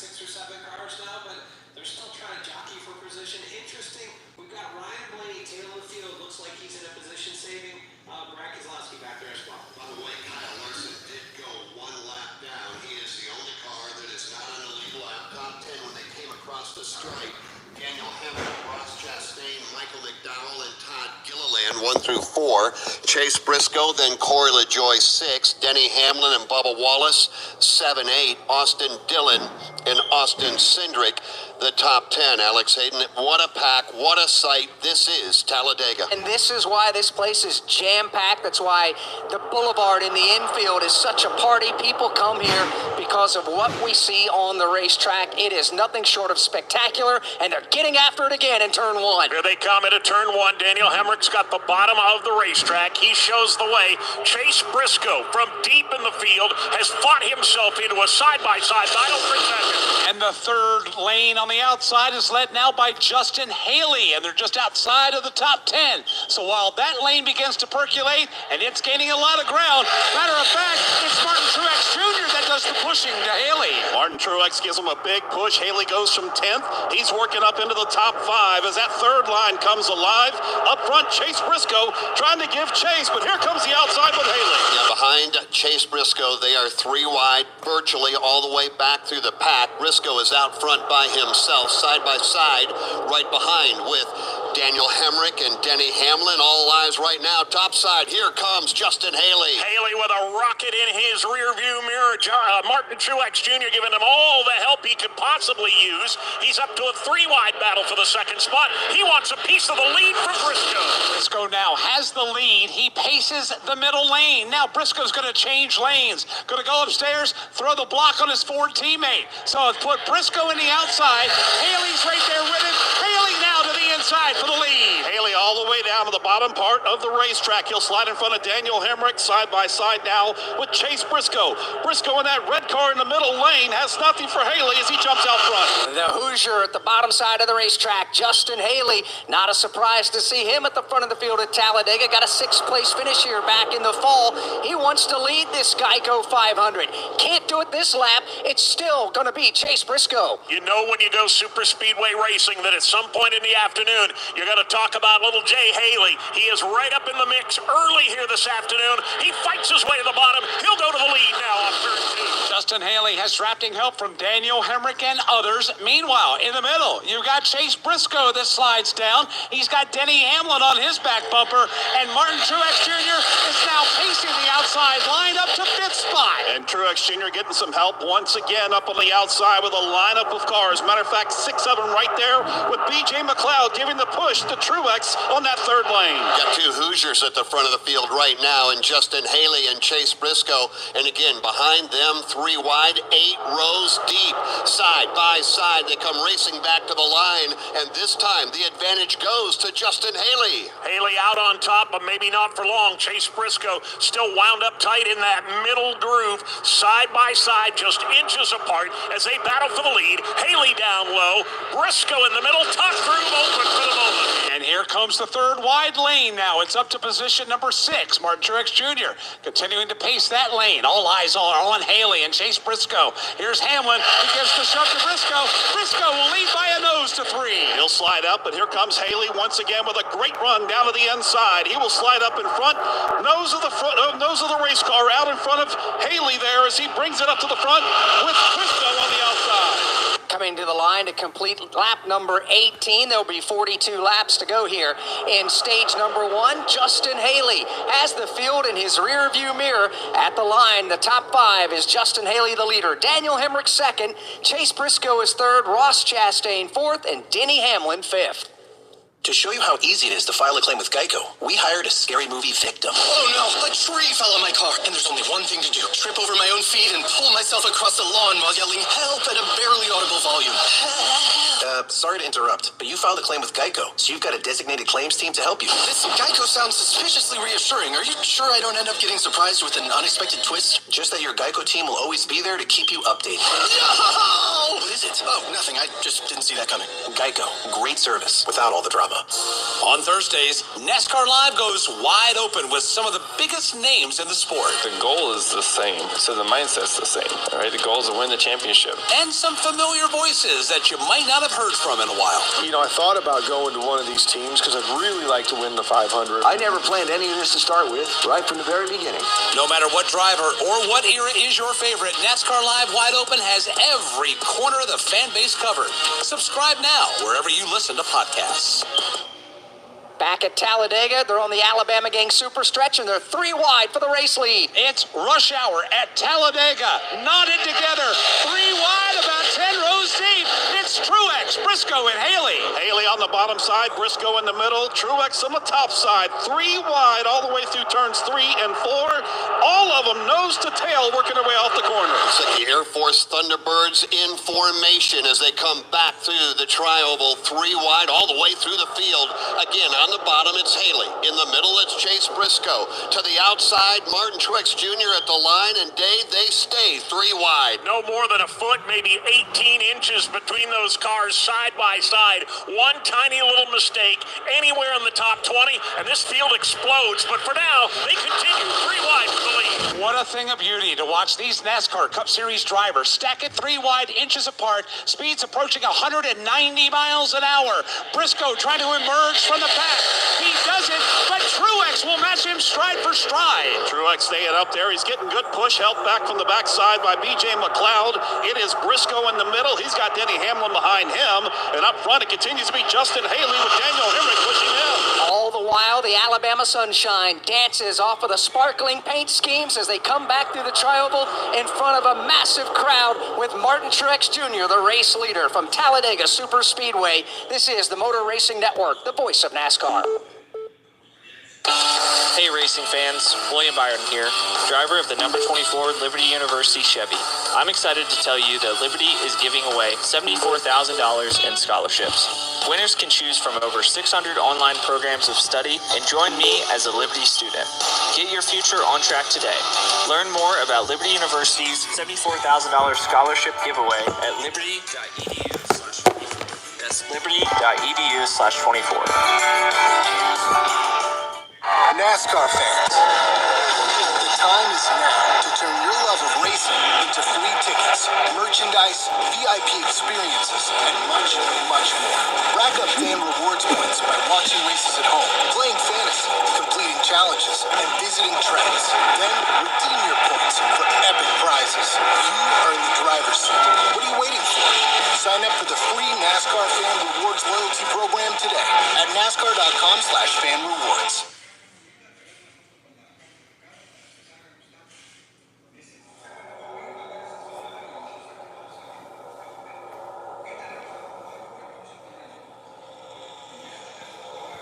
6 or 7 cars now, but they're still trying to jockey for position. Interesting. We've got Ryan Blaney, tail of the field. Looks like he's in a position saving. Brad Keselowski back there as well. By the way, Kyle Larson did go one lap down. He is the only car that is not on the lead lap. Top 10 when they came across the stripe. Daniel Hamlin, Ross Chastain, Michael McDowell, and Todd Gilliland, 1 through 4. Chase Briscoe, then Corey LaJoie, 6. Denny Hamlin and Bubba Wallace, 7, 8. Austin Dillon and Austin Cindric, the top 10. Alex Hayden, what a pack, what a sight. This is Talladega. And this is why this place is jam-packed. That's why the boulevard in the infield is such a party. People come here because of what we see on the racetrack. It is nothing short of spectacular, and they're getting after it again in turn 1. Here they come into turn 1. Daniel Hemrick's got the bottom of the racetrack. He shows the way. Chase Briscoe from deep in the field has fought himself into a side-by-side battle for second. And the third lane on the outside is led now by Justin Haley, and they're just outside of the top 10. So while that lane begins to percolate, and it's gaining a lot of ground, matter of fact, it's Martin Truex Jr. that does the pushing to Haley. Martin Truex gives him a big push. Haley goes from 10th. He's working up into the top 5 as that third line comes alive. Up front, Chase Briscoe trying to give chase, but here comes the outside with Haley. Yeah, behind Chase Briscoe, they are 3 wide, virtually all the way back through the pack. Briscoe is out front by himself, side by side, right behind with Daniel Hemrick and Denny Hamlin. All eyes right now. Top side, here comes Justin Haley. Haley with a rocket in his rear view mirror. Martin Truex Jr. giving him all the help he could possibly use. He's up to a 3-wide battle for the second spot. He wants a piece of the lead from Briscoe. Briscoe now has the lead. He paces the middle lane. Now Briscoe's going to change lanes. Going to go upstairs, throw the block on his Ford teammate. So it's put Briscoe in the outside. Haley's right there with him. Haley now to the inside for the lead. Haley all the way down to the bottom part of the racetrack. He'll slide in front of Daniel Hemrick side by side now with Chase Briscoe. Briscoe in that red car in the middle lane has nothing for Haley as he jumps out front. The Hoosier at the bottom side of the racetrack, Justin Haley. Not a surprise to see him at the front of the field at Talladega. Got a 6th place finish here back in the fall. He wants to lead this GEICO 500. Can't do it this lap. It's still going to be Chase Briscoe. You know when you go super speedway racing that at some point in the afternoon, you're going to talk about little Jay Haley. He is right up in the mix early here this afternoon. He fights his way to the bottom. He'll go to the lead now on turn 2. Justin Haley has drafting help from Daniel Hemrick and others. Meanwhile, in the middle, you've got Chase Briscoe that slides down. He's got Denny Hamlin on his back bumper, and Martin Truex Jr. is now pacing the outside, lined up to 5th spot. And Truex Jr. getting some help once again up on the outside with a lineup of cars. Matter of fact, 6 of them right there with B.J. McLeod giving the push to Truex on that third lane. Got 2 Hoosiers at the front of the field right now, and Justin Haley and Chase Briscoe. And again, behind them, 3 wide, 8 rows deep, side by side. They come racing back to the line, and this time the advantage goes to Justin Haley. Haley out on top, but maybe not for long. Chase Briscoe still wound up tight in that middle groove, side by side, just inches apart as they battle for the lead. Haley down low, Briscoe in the middle, top groove open for the moment. And here comes the third wide lane now. It's up to position number 6, Martin Truex Jr. continuing to pace that lane. All eyes are on Haley and Chase Briscoe. Here's Hamlin. He gives the shove to Briscoe. Briscoe will lead by a nose to 3. He'll slide up, but here comes Haley once again with a great run down to the inside. He will slide up in front, nose of the race car out in front of Haley there as he brings it up to the front with Briscoe on the outside. Coming to the line to complete lap number 18. There'll be 42 laps to go here in stage number 1. Justin Haley has the field in his rear view mirror at the line. The top 5 is Justin Haley, the leader. Daniel Hemrick 2nd. Chase Briscoe is 3rd. Ross Chastain 4th. And Denny Hamlin 5th. To show you how easy it is to file a claim with GEICO, we hired a scary movie victim. Oh no, a tree fell on my car, and there's only one thing to do. Trip over my own feet and pull myself across the lawn while yelling help at a barely audible volume. Sorry to interrupt, but you filed a claim with GEICO, so you've got a designated claims team to help you. This GEICO sounds suspiciously reassuring. Are you sure I don't end up getting surprised with an unexpected twist? Just that your GEICO team will always be there to keep you updated. No! What is is it? Oh, nothing. I just didn't see that coming. Geico. Great service without all the drama. On Thursdays, NASCAR Live goes wide open with some of the biggest names in the sport. The goal is the same, so the mindset's the same. All right, the goal is to win the championship. And some familiar voices that you might not have heard from in a while. You know, I thought about going to one of these teams because I'd really like to win the 500. I never planned any of this to start with, right from the very beginning. No matter what driver or what era is your favorite, NASCAR Live Wide Open has every corner of the fan base covered. Subscribe now wherever you listen to podcasts. Back at Talladega, they're on the Alabama Gang Super Stretch, and they're 3 wide for the race lead. It's rush hour at Talladega. Knotted together. 3 wide, about 10 rows deep. It's Truex, Briscoe, and Haley. Haley on the bottom side, Briscoe in the middle, Truex on the top side. 3 wide all the way through turns 3 and 4. All of them nose to tail working their way off the corner. It's like the Air Force Thunderbirds in formation as they come back through the tri-oval, 3 wide all the way through the field. Again, on the bottom, it's Haley. In the middle, it's Chase Briscoe. To the outside, Martin Truex Jr. at the line, and Dave, they stay 3 wide. No more than a foot, maybe 18 inches between those cars side by side. One tiny little mistake anywhere in the top 20, and this field explodes. But for now, they continue 3 wide for the lead. What a thing of beauty to watch these NASCAR Cup Series drivers stack it 3 wide, inches apart, speeds approaching 190 miles an hour. Briscoe trying to emerge from the pack. He does it, but Truex will match him stride for stride. Truex staying up there. He's getting good push, help back from the backside by B.J. McLeod. It is Briscoe in the middle. He's got Denny Hamlin behind him. And up front, it continues to be Justin Haley with Daniel Hemrick pushing him. All the while, the Alabama sunshine dances off of the sparkling paint schemes as they come back through the tri-oval in front of a massive crowd with Martin Truex Jr., the race leader from Talladega Super Speedway. This is the Motor Racing Network, the voice of NASCAR. Hey racing fans, William Byron here, driver of the number 24 Liberty University Chevy. I'm excited to tell you that Liberty is giving away $74,000 in scholarships. Winners can choose from over 600 online programs of study and join me as a Liberty student. Get your future on track today. Learn more about Liberty University's $74,000 scholarship giveaway at liberty.edu/24. That's liberty.edu/24. NASCAR fans, the time is now to turn your love of racing into free tickets, merchandise, VIP experiences, and much, much more. Rack up fan rewards points by watching races at home, playing fantasy, completing challenges, and visiting tracks. Then redeem your points for epic prizes. You are in the driver's seat. What are you waiting for? Sign up for the free NASCAR Fan Rewards loyalty program today at NASCAR.com/fanrewards.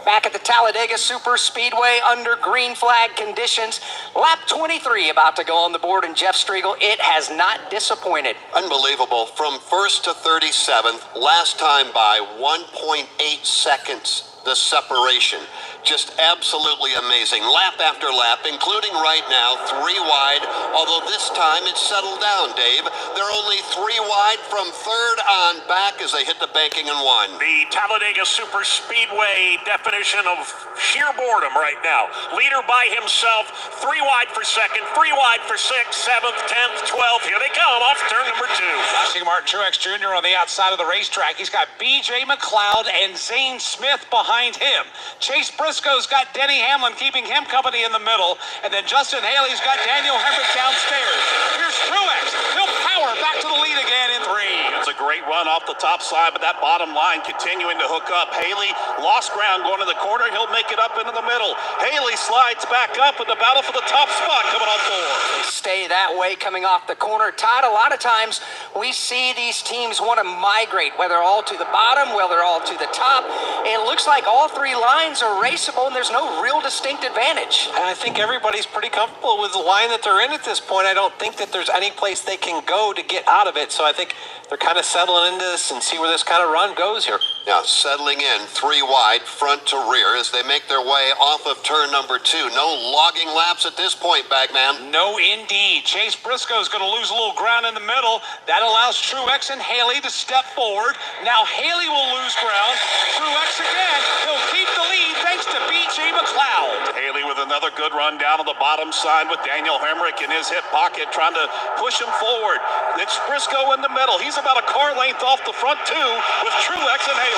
Back at the Talladega Super Speedway under green flag conditions. Lap 23 about to go on the board, and Jeff Striegel, it has not disappointed. Unbelievable. From 1st to 37th, last time by 1.8 seconds, the separation. Just absolutely amazing. Lap after lap, including right now, 3 wide, although this time it's settled down, Dave. They're only 3 wide from 3rd on back as they hit the banking and 1. The Talladega Super Speedway definition of sheer boredom right now. Leader by himself, 3 wide for 2nd, 3 wide for 6th, 7th, 10th, 12th. Here they come off turn number 2. Watching Martin Truex Jr. on the outside of the racetrack. He's got B.J. McLeod and Zane Smith behind him. Chase Briscoe's got Denny Hamlin keeping him company in the middle. And then Justin Haley's got Daniel Hemrick downstairs. Here's Truex. He'll power back to the lead again in 3. It's a great run off the top side, but that bottom line continuing to hook up. Haley lost ground going to the corner. He'll make it up into the middle. Haley slides back up in the battle for the top spot coming on 4. Stay that way coming off the corner. Todd, a lot of times we see these teams want to migrate, whether all to the bottom, whether all to the top. It looks like all 3 lines are raceable, and there's no real distinct advantage. And I think everybody's pretty comfortable with the line that they're in at this point. I don't think that there's any place they can go to get out of it. So I think they're kind of settling into this and see where this kind of run goes here. Now settling in 3 wide, front to rear, as they make their way off of turn number 2. No logging laps at this point, Bagman. No, indeed. Chase Briscoe is going to lose a little ground in the middle. That allows Truex and Haley to step forward. Now Haley will lose ground. Truex again. He'll keep the lead thanks to B.J. McLeod. Haley with another good run down on the bottom side with Daniel Hemrick in his hip pocket trying to push him forward. It's Briscoe in the middle. He's about a car length off the front two with Truex and Haley.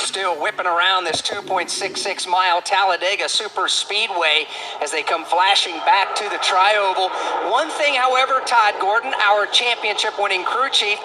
Still whipping around this 2.66 mile Talladega Super Speedway as they come flashing back to the tri-oval. One thing, however, Todd Gordon, our championship winning crew chief,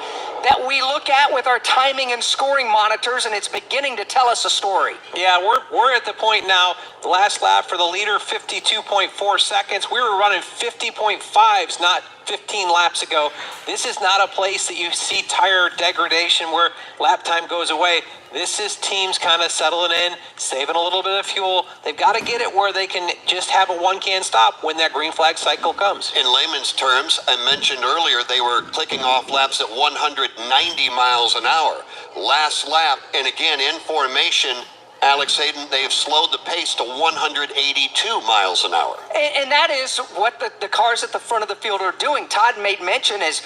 that we look at with our timing and scoring monitors, and it's beginning to tell us a story. Yeah, we're at the point now, the last lap for the leader, 52.4 seconds. We were running 50.5s not 15 laps ago. This is not a place that you see tire degradation where lap time goes away. This is teams kind of settling in, saving a little bit of fuel. They've got to get it where they can just have a one-can stop when that green flag cycle comes. In layman's terms, I mentioned earlier they were clicking off laps at 190 miles an hour. Last lap, and again in formation, Alex Hayden, they've slowed the pace to 182 miles an hour. And that is what the cars at the front of the field are doing. Todd made mention, as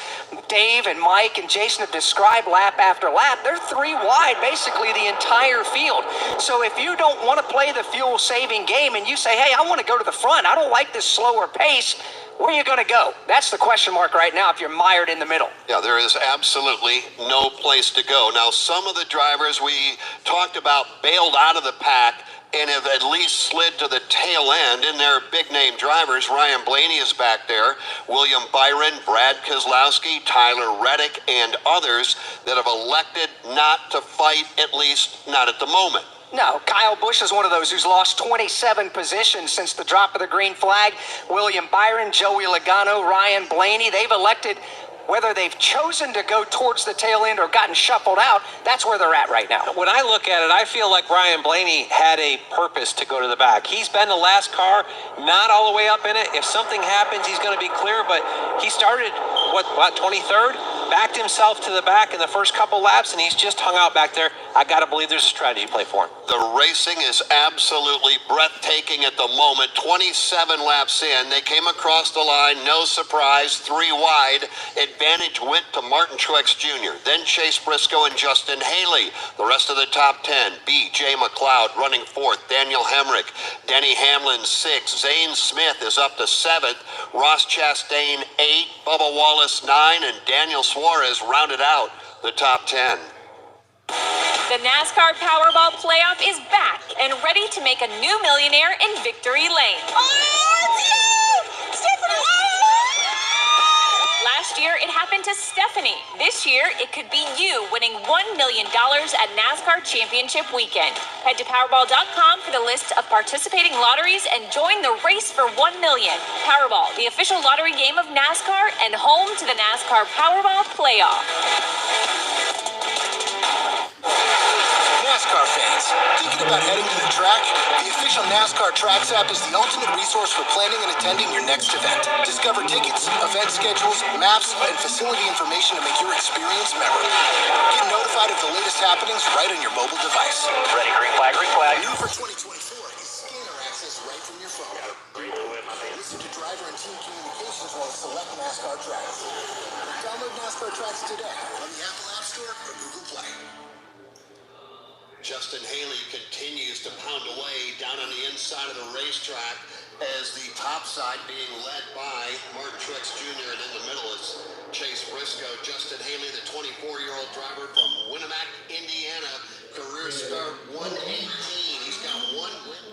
Dave and Mike and Jason have described lap after lap, they're 3 wide basically the entire field. So if you don't want to play the fuel-saving game and you say, hey, I want to go to the front, I don't like this slower pace, where are you going to go? That's the question mark right now if you're mired in the middle. Yeah, there is absolutely no place to go. Now, some of the drivers we talked about bailed out of the pack and have at least slid to the tail end, and they're big-name drivers. Ryan Blaney is back there, William Byron, Brad Keselowski, Tyler Reddick, and others that have elected not to fight, at least not at the moment. No, Kyle Busch is one of those who's lost 27 positions since the drop of the green flag. William Byron, Joey Logano, Ryan Blaney, they've elected, whether they've chosen to go towards the tail end or gotten shuffled out, that's where they're at right now. When I look at it, I feel like Ryan Blaney had a purpose to go to the back. He's been the last car, not all the way up in it. If something happens, he's going to be clear, but he started, what 23rd? Backed himself to the back in the first couple laps, and he's just hung out back there. I got to believe there's a strategy play for him. The racing is absolutely breathtaking at the moment. 27 laps in, they came across the line, no surprise, 3 wide. Advantage went to Martin Truex Jr., then Chase Briscoe and Justin Haley. The rest of the top 10, B.J. McLeod running 4th, Daniel Hemrick, Denny Hamlin 6th, Zane Smith is up to 7th, Ross Chastain 8, Bubba Wallace 9, and Daniel Suarez rounded out the top 10. The NASCAR Powerball Playoff is back and ready to make a new millionaire in Victory Lane. Last year, it happened to Stephanie. This year, it could be you winning $1 million at NASCAR Championship Weekend. Head to Powerball.com for the list of participating lotteries and join the race for $1 million. Powerball, the official lottery game of NASCAR and home to the NASCAR Powerball Playoff. NASCAR fans, thinking about heading to the track? The official NASCAR Tracks app is the ultimate resource for planning and attending your next event. Discover tickets, event schedules, maps, and facility information to make your experience memorable. Get notified of the latest happenings right on your mobile device. Ready, green flag, green flag. New for 2024 is scanner access right from your phone. Listen to driver and team communications while select NASCAR Tracks. Download NASCAR Tracks today on the Apple App Store or Google Play. Justin Haley continues to pound away down on the inside of the racetrack as the top side being led by Martin Truex Jr. and in the middle is Chase Briscoe. Justin Haley, the 24-year-old driver from Winamac, Indiana, career start 118. He's got 1 win.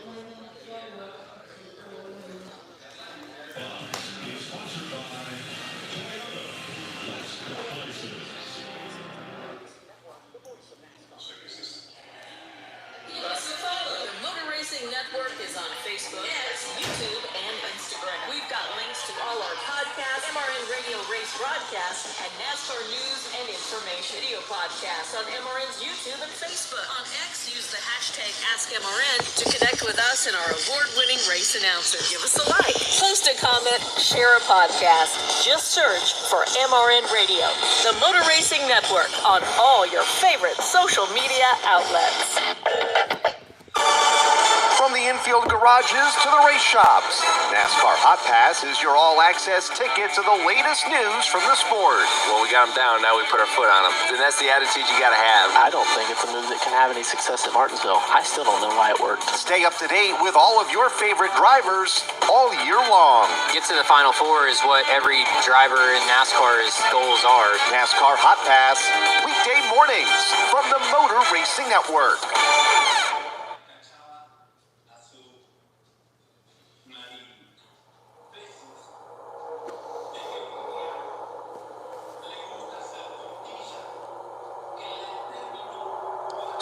Network is on Facebook, YouTube, and Instagram. We've got links to all our podcasts, MRN Radio race broadcasts, and NASCAR news and information. information. Video podcasts on MRN's YouTube and Facebook. On X, use the hashtag AskMRN to connect with us and our award-winning race announcer. Give us a like, post a comment, share a podcast. Just search for MRN Radio, the Motor Racing Network, on all your favorite social media outlets. From the infield garages to the race shops, NASCAR Hot Pass is your all-access ticket to the latest news from the sport. Well, we got them down, now we put our foot on them. And that's the attitude you got to have. I don't think it's a move that can have any success at Martinsville. I still don't know why it worked. Stay up to date with all of your favorite drivers all year long. Get to the Final Four is what every driver in NASCAR's goals are. NASCAR Hot Pass, weekday mornings from the Motor Racing Network.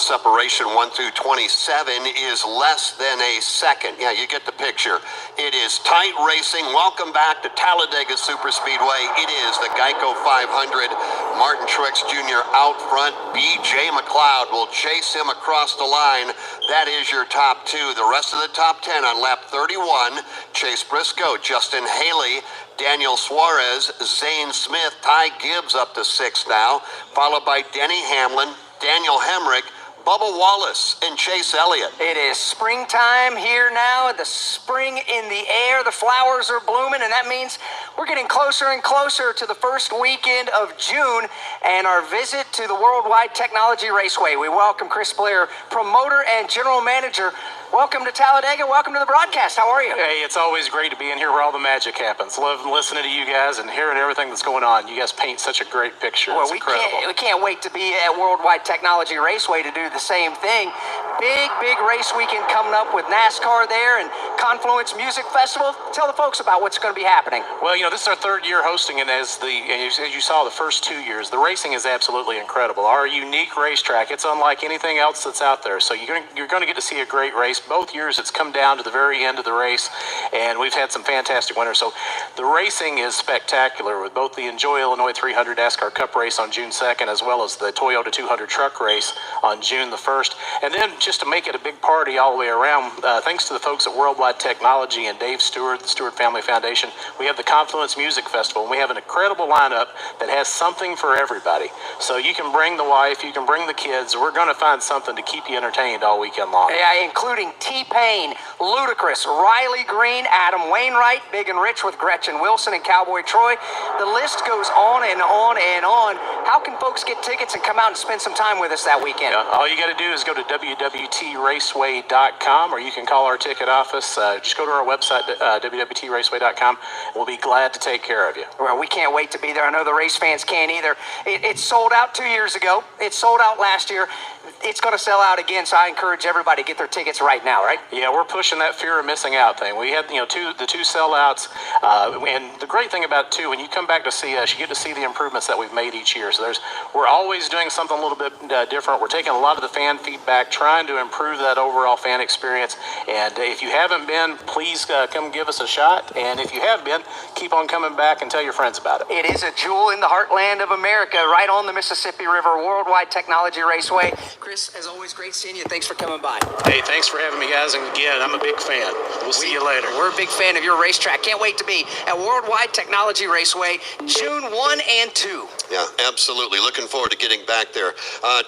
Separation 1 through 27 is less than a second. Yeah, you get the picture. It is tight racing. Welcome back to Talladega Superspeedway. It is the GEICO 500. Martin Truex Jr. out front. B.J. McLeod will chase him across the line. That is your top two. The rest of the top 10 on lap 31. Chase Briscoe, Justin Haley, Daniel Suarez, Zane Smith, Ty Gibbs up to 6 now, followed by Denny Hamlin, Daniel Hemrick, Bubba Wallace, and Chase Elliott. It is springtime here now. The spring in the air. The flowers are blooming, and that means we're getting closer and closer to the first weekend of June and our visit to the Worldwide Technology Raceway. We welcome Chris Blair, promoter and general manager. Welcome to Talladega. Welcome to the broadcast. How are you? Hey, it's always great to be in here where all the magic happens. Love listening to you guys and hearing everything that's going on. You guys paint such a great picture. Well, it's we incredible. can't wait to be at Worldwide Technology Raceway to do the same thing. Big race weekend coming up with NASCAR there and Confluence Music Festival. Tell the folks about what's going to be happening. Well, this is our third year hosting, and as you saw the first 2 years, the racing is absolutely incredible. Our unique racetrack, it's unlike anything else that's out there. So you're going to get to see a great race. Both years it's come down to the very end of the race, and we've had some fantastic winners. So the racing is spectacular with both the Enjoy Illinois 300 NASCAR Cup race on June 2nd as well as the Toyota 200 truck race on June the 1st. And then just to make it a big party all the way around, thanks to the folks at Worldwide Technology and Dave Stewart, the Stewart Family Foundation, we have the Confluence Music Festival, and we have an incredible lineup that has something for everybody. So you can bring the wife, you can bring the kids. We're going to find something to keep you entertained all weekend long. Yeah, including T-Pain, Ludacris, Riley Green, Adam Wainwright, Big and Rich with Gretchen Wilson and Cowboy Troy. The list goes on and on and on. How can folks get tickets and come out and spend some time with us that weekend? Yeah, all you got to do is go to www.raceway.com, or you can call our ticket office. Just go to our website, www.raceway.com. We'll be glad to take care of you. Well, we can't wait to be there. I know the race fans can't either. It sold out 2 years ago. It sold out last year. It's going to sell out again, so I encourage everybody to get their tickets right now, right? Yeah, we're pushing that fear of missing out thing. We had, the two sellouts, and the great thing about it, too, when you come back to see us, you get to see the improvements that we've made each year. So we're always doing something a little bit different. We're taking a lot of the fan feedback, trying to improve that overall fan experience. And if you haven't been, please come give us a shot. And if you have been, keep on coming back and tell your friends about it. It is a jewel in the heartland of America, right on the Mississippi River, Worldwide Technology Raceway. Chris, as always, great seeing you. Thanks for coming by. Hey, thanks for having me, guys. And again, I'm a big fan. We'll see you later. We're a big fan of your racetrack. Can't wait to be at Worldwide Technology Raceway, June 1 and 2. Yeah, absolutely. Looking forward to getting back there.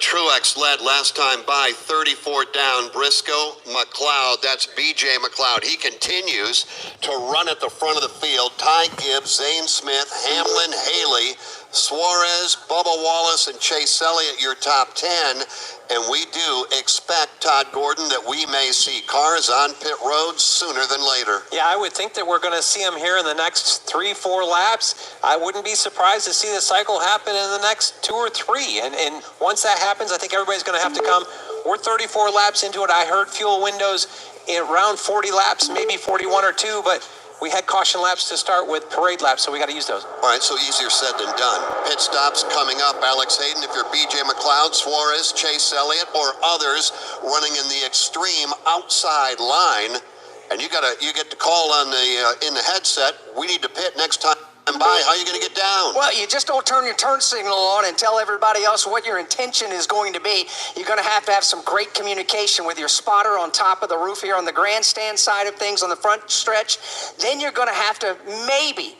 Truex led last time by 34 down. Briscoe, McLeod, that's B.J. McLeod. He continues to run at the front of the field. Ty Gibbs, Zane Smith, Hamlin, Haley, Suarez, Bubba Wallace, and Chase Elliott, your top 10. And we do expect, Todd Gordon, that we may see cars on pit roads sooner than later. Yeah, I would think that we're going to see them here in the next 3-4 laps. I wouldn't be surprised to see the cycle happen in the next 2 or 3. And once that happens, I think everybody's going to have to come. We're 34 laps into it. I heard fuel windows in around 40 laps, maybe 41 or 2, but we had caution laps to start with, parade laps, so we got to use those. All right, so easier said than done. Pit stops coming up. Alex Hayden, if you're B.J. McLeod, Suarez, Chase Elliott, or others running in the extreme outside line, and you get to call on the in the headset, we need to pit next time. And by, how are you going to get down? Well, you just don't turn your turn signal on and tell everybody else what your intention is going to be. You're going to have some great communication with your spotter on top of the roof here on the grandstand side of things on the front stretch. Then you're going to have to maybe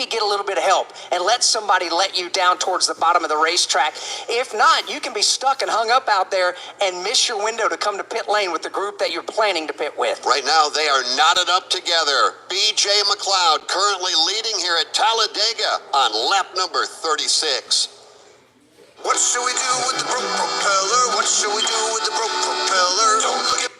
get a little bit of help and let somebody let you down towards the bottom of the racetrack. If not, you can be stuck and hung up out there and miss your window to come to pit lane with the group that you're planning to pit with. Right now, they are knotted up together. BJ McLeod currently leading here at Talladega on lap number 36. What should we do with the broke propeller? What should we do with the broke propeller? Don't look at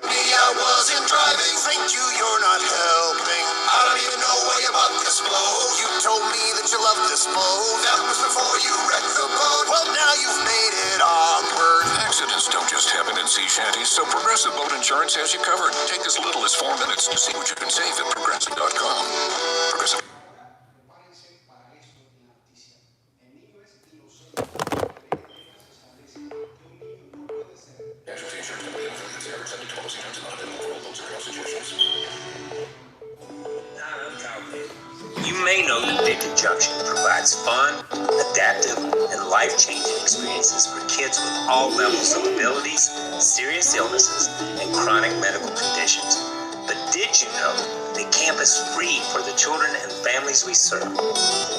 me, I wasn't driving. Thank you, you're not helping. I don't even know why your butt explode. You told me that you loved this boat. That was before you wrecked the boat. Well, now you've made it awkward. Accidents don't just happen in sea shanties, so Progressive Boat Insurance has you covered. Take as little as 4 minutes to see what you can save at Progressive.com. Progressive. You may know that Big Conjunction provides fun, adaptive, and life-changing experiences for kids with all levels of abilities, serious illnesses, and chronic medical conditions. But did you know that camp is free for the children and families we serve?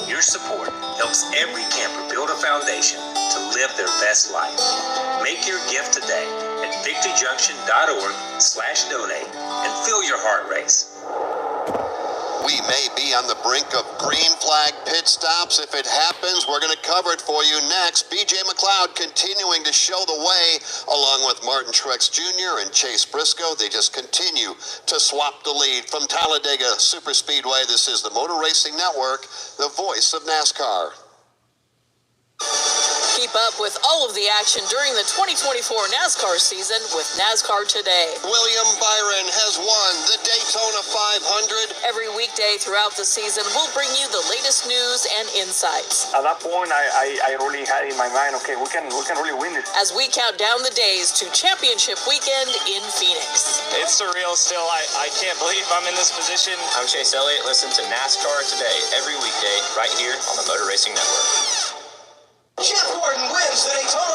Your support helps every camper build a foundation to live their best life. Make your gift today at victoryjunction.org/donate and feel your heart race. We may be on the brink of green flag pit stops. If it happens, we're going to cover it for you next. BJ McLeod continuing to show the way along with Martin Truex Jr. and Chase Briscoe. They just continue to swap the lead from Talladega Superspeedway. This is the Motor Racing Network, the voice of NASCAR. Keep up with all of the action during the 2024 NASCAR season with NASCAR Today. William Byron has won the Daytona 500. Every weekday throughout the season, we'll bring you the latest news and insights. At that point, I really had in my mind, okay, we can really win this. As we count down the days to championship weekend in Phoenix. It's surreal still. I can't believe I'm in this position. I'm Chase Elliott. Listen to NASCAR Today every weekday right here on the Motor Racing Network. Jeff Gordon wins the Daytona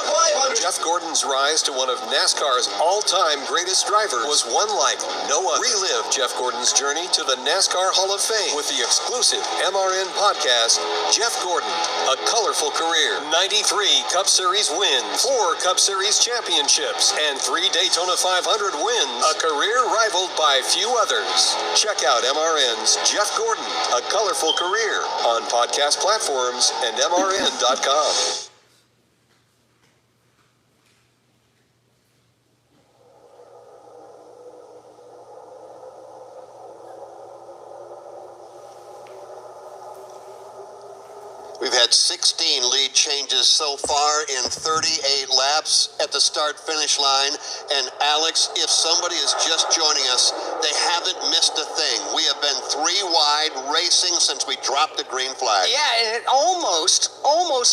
500. Jeff Gordon's rise to one of NASCAR's all-time greatest drivers was one like no other. Relive Jeff Gordon's journey to the NASCAR Hall of Fame with the exclusive MRN podcast, Jeff Gordon, A Colorful Career. 93 Cup Series wins, 4 Cup Series championships, and 3 Daytona 500 wins. A career rivaled by few others. Check out MRN's Jeff Gordon, A Colorful Career on podcast platforms and MRN.com. We've had 16 lead changes so far in 38 laps at the start-finish line. And Alex, if somebody is just joining us, they haven't missed a thing. We have been 3 wide racing since we dropped the green flag. Yeah, and it almost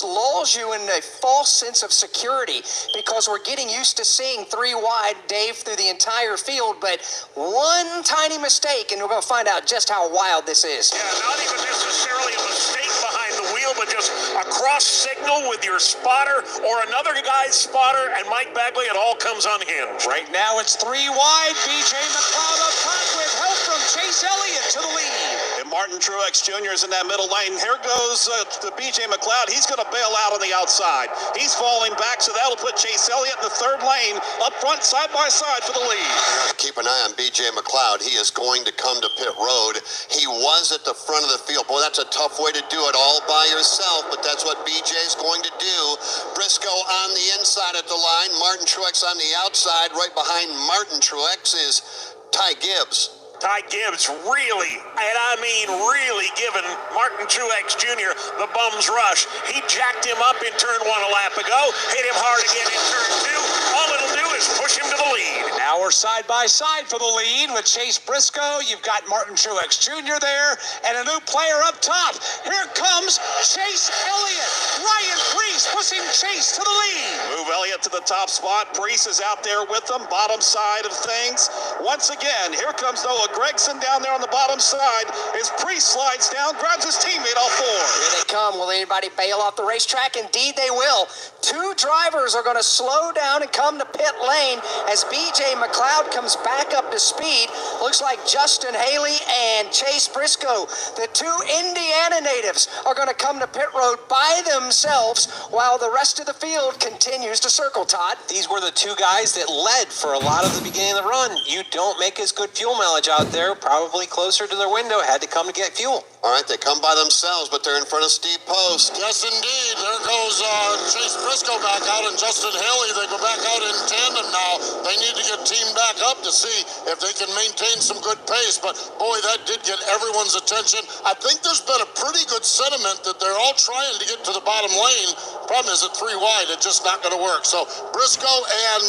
lulls you in a false sense of security because we're getting used to seeing 3 wide, Dave, through the entire field. But one tiny mistake, and we're going to find out just how wild this is. Yeah, not even necessarily a mistake behind the wheel, but just a cross signal with your spotter or another guy's spotter, and Mike Bagley, it all comes unhinged. Right now it's 3 wide. BJ McLeod up top with help from Chase Elliott to the lead. And Martin Truex Jr. is in that middle lane. Here goes the BJ McLeod. He's going to bail out on the outside. He's falling back, so that'll put Chase Elliott in the 3rd lane up front, side by side for the lead. Keep an eye on BJ McLeod. He is going to come to pit road. He was at the front of the field. Boy, that's a tough way to do it all by yourself, but that's what BJ's going to do. Briscoe on the inside at the line. Martin Truex on the outside. Right behind Martin Truex is Ty Gibbs. Ty Gibbs really, and I mean really, giving Martin Truex Jr. the bum's rush. He jacked him up in turn 1 a lap ago, hit him hard again in turn 2. All it'll do is push him to the lead. Now we're side by side for the lead with Chase Briscoe. You've got Martin Truex Jr. there and a new player up top. Here comes Chase Elliott. Ryan Preece pushing Chase to the lead. Move Elliott to the top spot. Priest is out there with them, bottom side of things. Once again, here comes Noah Gregson down there on the bottom side. As Priest slides down, grabs his teammate off four. Here they come. Will anybody bail off the racetrack? Indeed, they will. Two drivers are going to slow down and come to pit lane as BJ McLeod comes back up to speed. Looks like Justin Haley and Chase Briscoe, the two Indiana natives, are going to come to pit road by themselves while the rest of the field continues to circle, Todd. These were the two guys that led for a lot of the beginning of the run. You don't make as good fuel mileage out there, probably closer to their window, had to come to get fuel. All right, they come by themselves, but they're in front of Steve Post. Yes, indeed. There goes Chase Briscoe back out, and Justin Haley. They go back out in tandem now. They need to get teamed back up to see if they can maintain some good pace. But, boy, that did get everyone's attention. I think there's been a pretty good sentiment that they're all trying to get to the bottom lane. Problem is, at 3 wide, it's just not going to work. So Briscoe and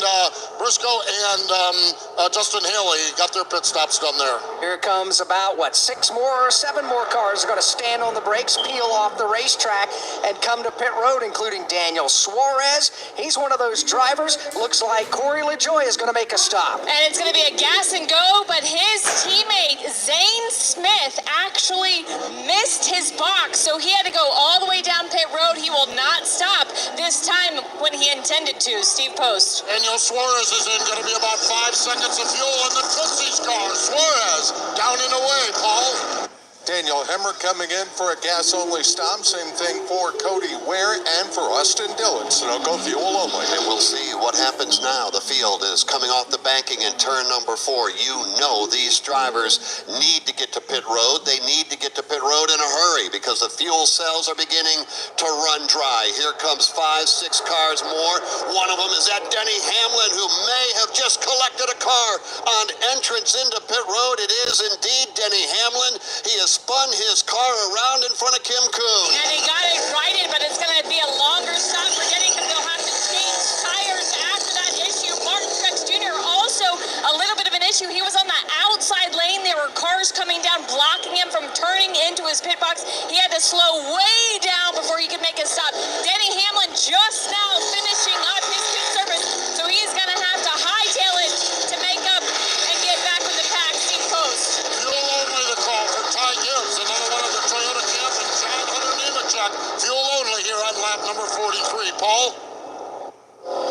Justin Haley got their pit stops done there. Here comes about, 6 more or 7 more cars are going to stand on the brakes, peel off the racetrack, and come to pit road, including Daniel Suarez. He's one of those drivers. Looks like Corey LaJoie is going to make a stop. And it's going to be a gas and go, but his teammate, Zane Smith, actually missed his box, so he had to go all the way down pit road. He will not stop this time when he intended to. Steve Post. Daniel Suarez is in, going to be about 5 seconds of fuel in the Tootsie's car. Suarez down and away, Paul. Daniel Hemmer coming in for a gas-only stop. Same thing for Cody Ware and for Austin Dillon. Sunoco fuel only. And we'll see what happens now. The field is coming off the banking in turn number 4. You know these drivers need to get to pit road. They need to get to pit road in a hurry because the fuel cells are beginning to run dry. Here comes 5, 6 cars more. One of them is that Denny Hamlin, who may have just collected a car on entrance into pit road. It is indeed Denny Hamlin. He has spun his car around in front of Kim Kuhn. And he got it righted, but it's going to be a longer stop for Denny because they'll have to change tires after that issue. Martin Truex Jr. also a little bit of an issue. He was on the outside lane. There were cars coming down, blocking him from turning into his pit box. He had to slow way down before he could make a stop. Denny Hamlin just now finishing up his pit service, so he's going to have to hightail it to make up and get back with the pack. Steve Post. Fuel only the call for Ty Gibbs, another one of the Toyota camp, and John Hunter Nemechek. Fuel only here on lap number 43. Paul?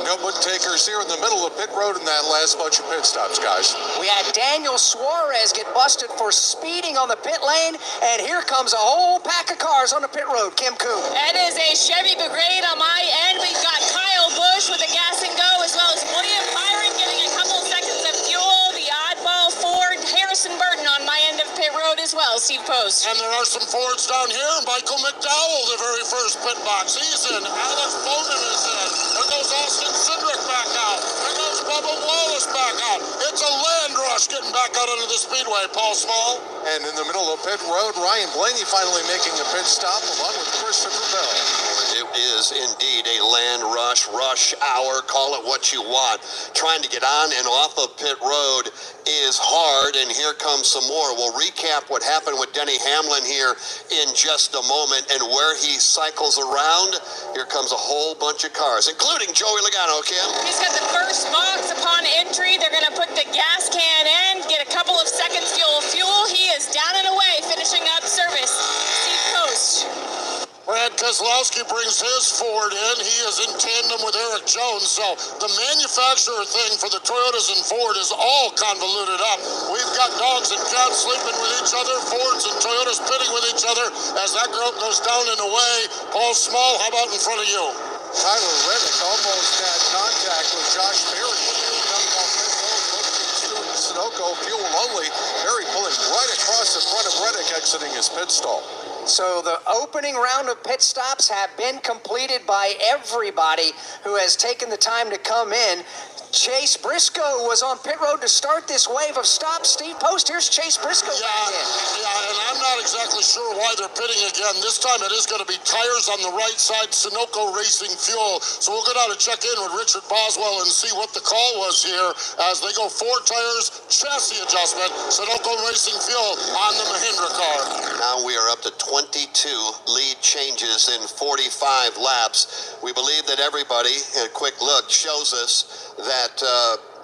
No book takers here in the middle of pit road in that last bunch of pit stops, guys. We had Daniel Suarez get busted for speeding on the pit lane, and here comes a whole pack of cars on the pit road. Kim Kuhn. That is a Chevy Brigade on my end. We've got Kyle Busch with a gas and go, as well as William Byron getting a couple seconds of fuel. The oddball Ford, Harrison Burton on my end of pit road as well. Steve Post. And there are some Fords down here. Michael McDowell, the very first pit box. He's in. Alex Bowman is in. There goes Austin Cindric back out. There goes Bubba Wallace back out. It's a land rush getting back out into the speedway, Paul Small. And in the middle of pit road, Ryan Blaney finally making a pit stop along with Christopher Bell. It is indeed a land rush hour, call it what you want. Trying to get on and off of pit road is hard, and here comes some more. We'll recap what happened with Denny Hamlin here in just a moment, and where he cycles around, here comes a whole bunch of cars, including Joey Logano, Kim. He's got the first box upon entry. They're going to put the gas can in, get a couple of seconds fuel. He is down and away, finishing up service. Steve Post. Brad Keselowski brings his Ford in. He is in tandem with Eric Jones. So the manufacturer thing for the Toyotas and Ford is all convoluted up. We've got dogs and cats sleeping with each other, Fords and Toyotas pitting with each other as that group goes down and away. Paul Small, how about in front of you? Tyler Reddick almost had contact with Josh Berry when they were coming off pit road. Both teams Sunoco fuel only. Berry pulling right across the front of Reddick, exiting his pit stall. So the opening round of pit stops have been completed by everybody who has taken the time to come in. Chase Briscoe was on pit road to start this wave of stops. Steve Post, here's Chase Briscoe. Yeah, and I'm not exactly sure why they're pitting again. This time it is going to be tires on the right side, Sunoco Racing Fuel. So we'll go down and check in with Richard Boswell and see what the call was here as they go 4 tires, chassis adjustment, Sunoco Racing Fuel on the Mahindra car. Now we are up to 20 22 lead changes in 45 laps. We believe that everybody, a quick look, shows us that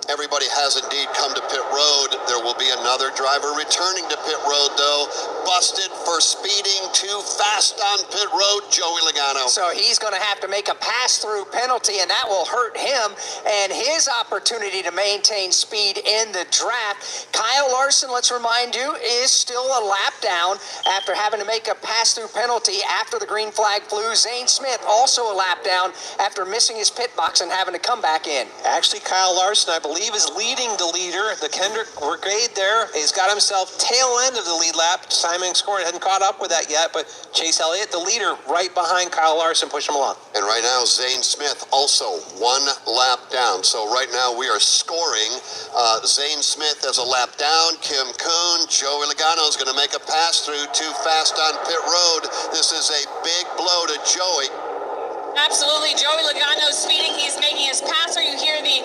everybody has indeed come to pit road. There will be another driver returning to pit road, though. Busted for speeding too fast on pit road, Joey Logano. So he's going to have to make a pass-through penalty, and that will hurt him and his opportunity to maintain speed in the draft. Kyle Larson, let's remind you, is still a lap down after having to make a pass-through penalty after the green flag flew. Zane Smith also a lap down after missing his pit box and having to come back in. Actually, Kyle Larson, I believe, is leading the leader. The Kendrick Brigade there. He's got himself tail end of the lead lap. Simon Scored hadn't caught up with that yet, but Chase Elliott, the leader, right behind Kyle Larson, push him along. And right now, Zane Smith also 1 lap down. So right now we are scoring Zane Smith as a lap down. Kim Kuhn, Joey Logano is going to make a pass through too fast on pit road. This is a big blow to Joey. Absolutely. Joey Logano speeding. He's making his pass. Or you hear the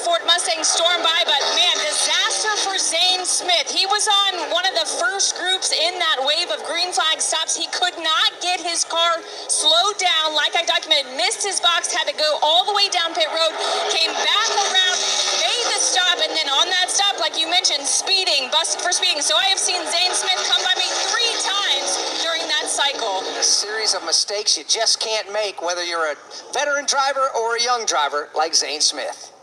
Ford Mustang storm by, but man, disaster for Zane Smith. He was on one of the first groups in that wave of green flag stops. He could not get his car slowed down, like I documented, missed his box, had to go all the way down pit road, came back around, made the stop, and then on that stop, like you mentioned, speeding, busted for speeding. So I have seen Zane Smith come by me 3 times during that cycle. A series of mistakes you just can't make, whether you're a veteran driver or a young driver like Zane Smith.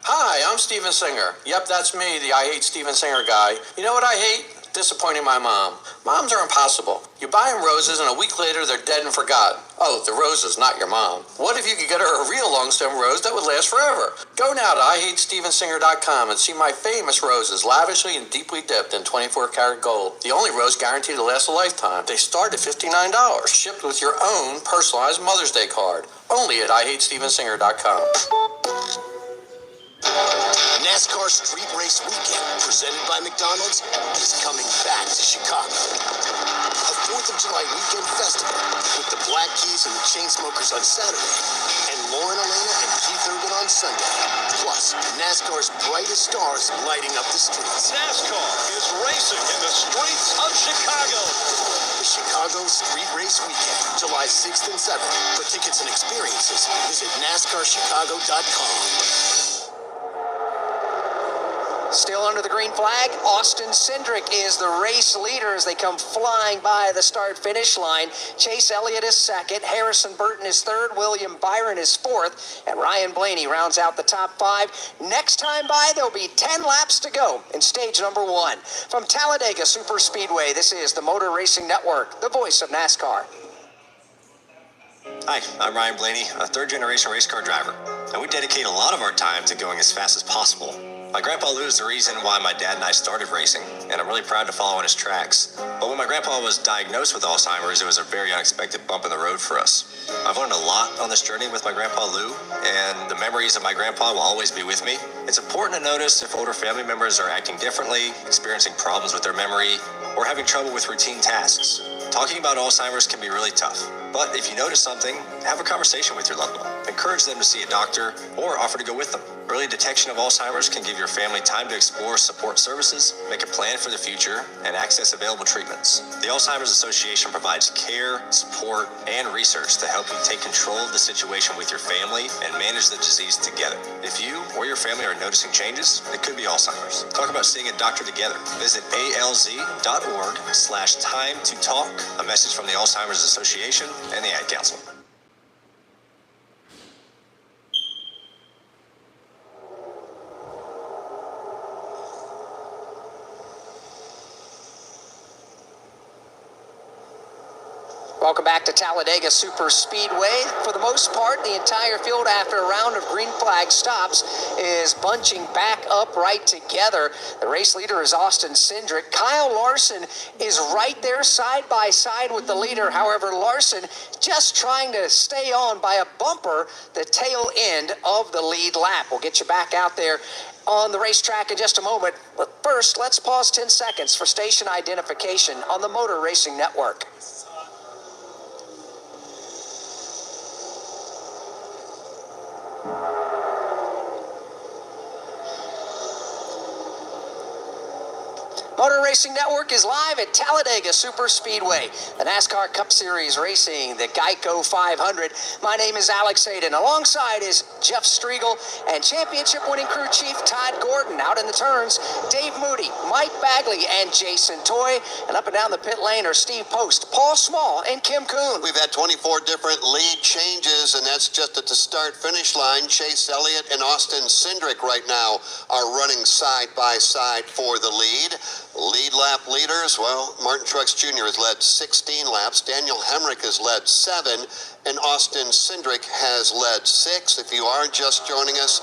Hi, I'm Steven Singer. Yep, that's me, the I Hate Steven Singer guy. You know what I hate? Disappointing my mom. Moms are impossible. You buy them roses and a week later they're dead and forgotten. Oh, the roses, not your mom. What if you could get her a real long stem rose that would last forever? Go now to IHateStevenSinger.com and see my famous roses, lavishly and deeply dipped in 24-karat gold. The only rose guaranteed to last a lifetime. They start at $59, shipped with your own personalized Mother's Day card. Only at IHateStevenSinger.com. NASCAR Street Race Weekend, presented by McDonald's, is coming back to Chicago. A 4th of July weekend festival with the Black Keys and the Chainsmokers on Saturday, and Lauren Elena and Keith Urban on Sunday. Plus, NASCAR's brightest stars lighting up the streets. NASCAR is racing in the streets of Chicago. The Chicago Street Race Weekend, July 6th and 7th. For tickets and experiences, visit NASCARChicago.com. Still under the green flag, Austin Cindric is the race leader as they come flying by the start-finish line. Chase Elliott is second, Harrison Burton is third, William Byron is fourth, and Ryan Blaney rounds out the top 5. Next time by, there'll be 10 laps to go in stage number 1. From Talladega Superspeedway, this is the Motor Racing Network, the voice of NASCAR. Hi, I'm Ryan Blaney, a third-generation race car driver, and we dedicate a lot of our time to going as fast as possible. My grandpa Lou is the reason why my dad and I started racing, and I'm really proud to follow in his tracks. But when my grandpa was diagnosed with Alzheimer's, it was a very unexpected bump in the road for us. I've learned a lot on this journey with my grandpa Lou, and the memories of my grandpa will always be with me. It's important to notice if older family members are acting differently, experiencing problems with their memory, or having trouble with routine tasks. Talking about Alzheimer's can be really tough, but if you notice something, have a conversation with your loved one. Encourage them to see a doctor or offer to go with them. Early detection of Alzheimer's can give your family time to explore support services, make a plan for the future, and access available treatments. The Alzheimer's Association provides care, support, and research to help you take control of the situation with your family and manage the disease together. If you or your family are noticing changes, it could be Alzheimer's. Talk about seeing a doctor together. Visit alz.org/time-to-talk. A message from the Alzheimer's Association and the Ad Council. Welcome back to Talladega Superspeedway. For the most part, the entire field, after a round of green flag stops, is bunching back up right together. The race leader is Austin Cindric. Kyle Larson is right there side by side with the leader. However, Larson just trying to stay on by a bumper the tail end of the lead lap. We'll get you back out there on the racetrack in just a moment. But first, let's pause 10 seconds for station identification on the Motor Racing Network. Motor Racing Racing Network is live at Talladega Super Speedway, the NASCAR Cup Series racing, the GEICO 500. My name is Alex Hayden. Alongside is Jeff Striegel and championship-winning crew chief Todd Gordon. Out in the turns, Dave Moody, Mike Bagley, and Jason Toy. And up and down the pit lane are Steve Post, Paul Small, and Kim Kuhn. We've had 24 different lead changes, and that's just at the start-finish line. Chase Elliott and Austin Cindric right now are running side by side for the lead. Lead lap leaders, well, Martin Truex Jr. has led 16 laps. Daniel Hemrick has led 7, and Austin Cindric has led 6. If you are just joining us,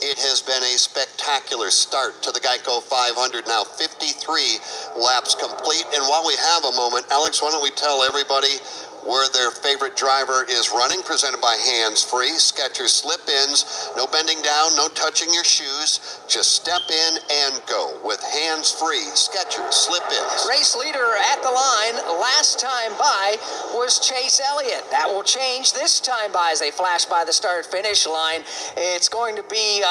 it has been a spectacular start to the GEICO 500. Now 53 laps complete. And while we have a moment, Alex, why don't we tell everybody where their favorite driver is running, presented by Hands Free. Skechers slip-ins, no bending down, no touching your shoes. Just step in and go with Hands Free Skechers slip-ins. Race leader at the line last time by was Chase Elliott. That will change this time by as they flash by the start-finish line. It's going to be,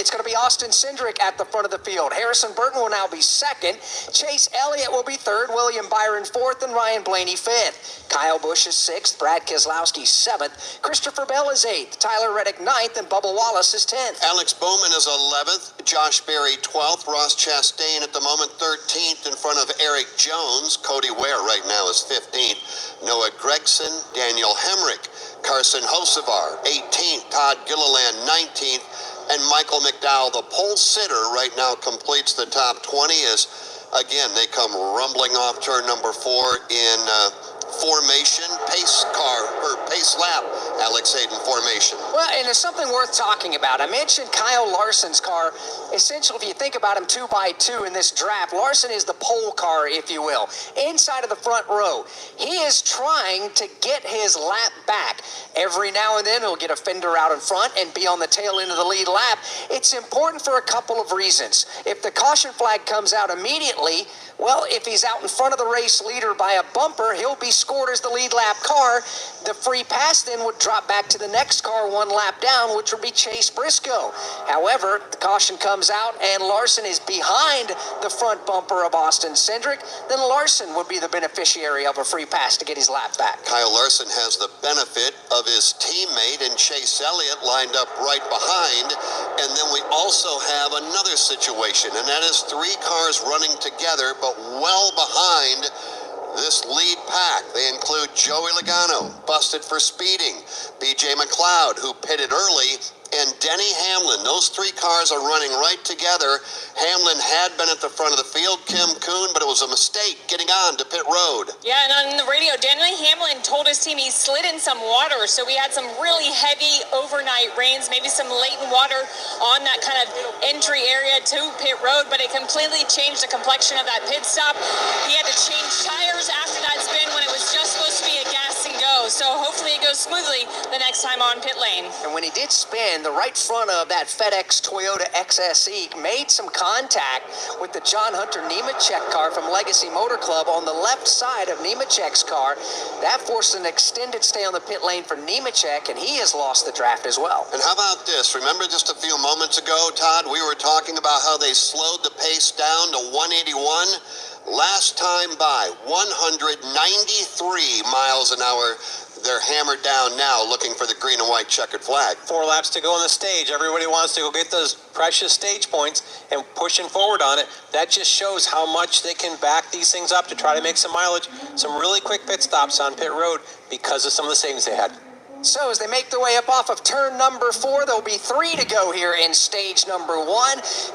it's going to be Austin Cindric at the front of the field. Harrison Burton will now be second. Chase Elliott will be third. William Byron fourth, and Ryan Blaney fifth. Kyle Busch is 6th, Brad Keselowski 7th, Christopher Bell is 8th, Tyler Reddick 9th, and Bubba Wallace is 10th. Alex Bowman is 11th, Josh Berry 12th, Ross Chastain at the moment 13th in front of Eric Jones. Cody Ware right now is 15th. Noah Gragson, Daniel Hemrick, Carson Hocevar 18th, Todd Gilliland 19th, and Michael McDowell, the pole sitter, right now completes the top 20 as, again, they come rumbling off turn number 4 in formation, pace lap, Alex Hayden formation. Well, and there's something worth talking about. I mentioned Kyle Larson's car. Essentially, if you think about him 2x2 in this draft, Larson is the pole car, if you will, inside of the front row. He is trying to get his lap back. Every now and then, he'll get a fender out in front and be on the tail end of the lead lap. It's important for a couple of reasons. If the caution flag comes out immediately, well, if he's out in front of the race leader by a bumper, he'll be scored as the lead lap car. The free pass then would drop back to the next car 1 lap down, which would be Chase Briscoe. However, the caution comes out and Larson is behind the front bumper of Austin Cindric, then Larson would be the beneficiary of a free pass to get his lap back. Kyle Larson has the benefit of his teammate and Chase Elliott lined up right behind. And then we also have another situation, and that is 3 cars running together, but well behind this lead pack. They include Joey Logano, busted for speeding, BJ McLeod, who pitted early, and Denny Hamlin. Those 3 cars are running right together. Hamlin had been at the front of the field, Kim Kuhn, but it was a mistake getting on to pit road. Yeah, and on the radio, Denny Hamlin told his team he slid in some water, so we had some really heavy overnight rains, maybe some latent water on that kind of entry area to pit road, but it completely changed the complexion of that pit stop. He had to change tires after that spin when it was just supposed to be a gas and go, so hopefully it goes smoothly the next time on pit lane. And when he did spin, the right front of that FedEx Toyota XSE made some contact with the John Hunter Nemechek car from Legacy Motor Club on the left side of Nemechek's car. That forced an extended stay on the pit lane for Nemechek, and he has lost the draft as well. And how about this? Remember just a few moments ago, Todd, we were talking about how they slowed the pace down to 181. Last time by, 193 miles an hour. They're hammered down now looking for the green and white checkered flag. 4 laps to go on the stage. Everybody wants to go get those precious stage points and pushing forward on it. That just shows how much they can back these things up to try to make some mileage. Some really quick pit stops on pit road because of some of the savings they had. So as they make their way up off of turn number 4, there'll be 3 to go here in stage number 1.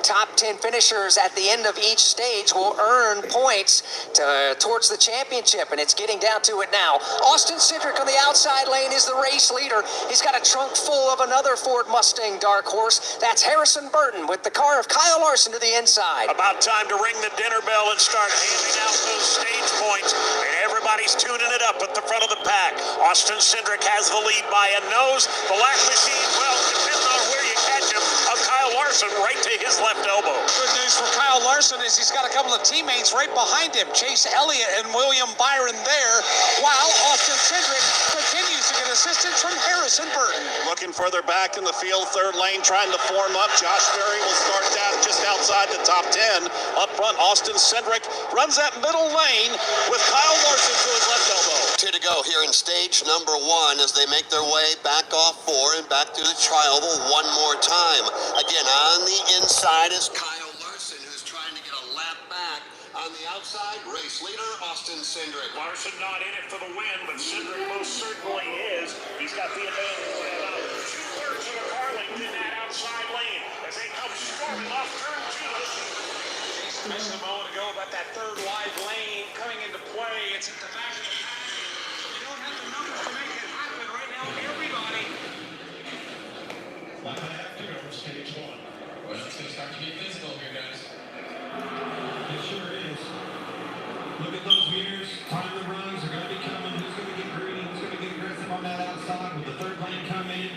Top 10 finishers at the end of each stage will earn points towards the championship, and it's getting down to it now. Austin Cindric on the outside lane is the race leader. He's got a trunk full of another Ford Mustang Dark Horse. That's Harrison Burton with the car of Kyle Larson to the inside. About time to ring the dinner bell and start handing out those stage points, and everybody's tuning it up at the front of the pack. Austin Cindric has the lead by a nose. The lap machine, well, depending on where you catch him, of Kyle Larson right to his left elbow. Good news for Kyle Larson is he's got a couple of teammates right behind him, Chase Elliott and William Byron there, while Austin Cindric continues to get a assistance from Harrison Burton. Looking further back in the field, third lane, trying to form up. Josh Berry will start down just outside the top 10. Up front, Austin Cindric runs that middle lane with Kyle Larson to his left elbow. Two to go here in stage number 1 as they make their way back off 4 and back through the tri-oval one more time. Again, on the inside is Kyle Larson, who's trying to get a lap back. On the outside, race leader Austin Cindric. Larson not in it for the win, but Cindric most certainly is. He's got the advantage of about 2/3 of the car length in that outside lane as they come storming off turn 2. Jason mentioned a moment ago about that third wide lane coming into play. It's at the back of the pack. You don't have the numbers to make it happen right now. Everybody. Lap and a half to go for stage 1. Well, it's going to start to get physical here, guys. It sure is. Look at those meters. Time the runs are going to be coming. Who's going to get greedy? Who's going to get aggressive on that outside with the third lane coming in?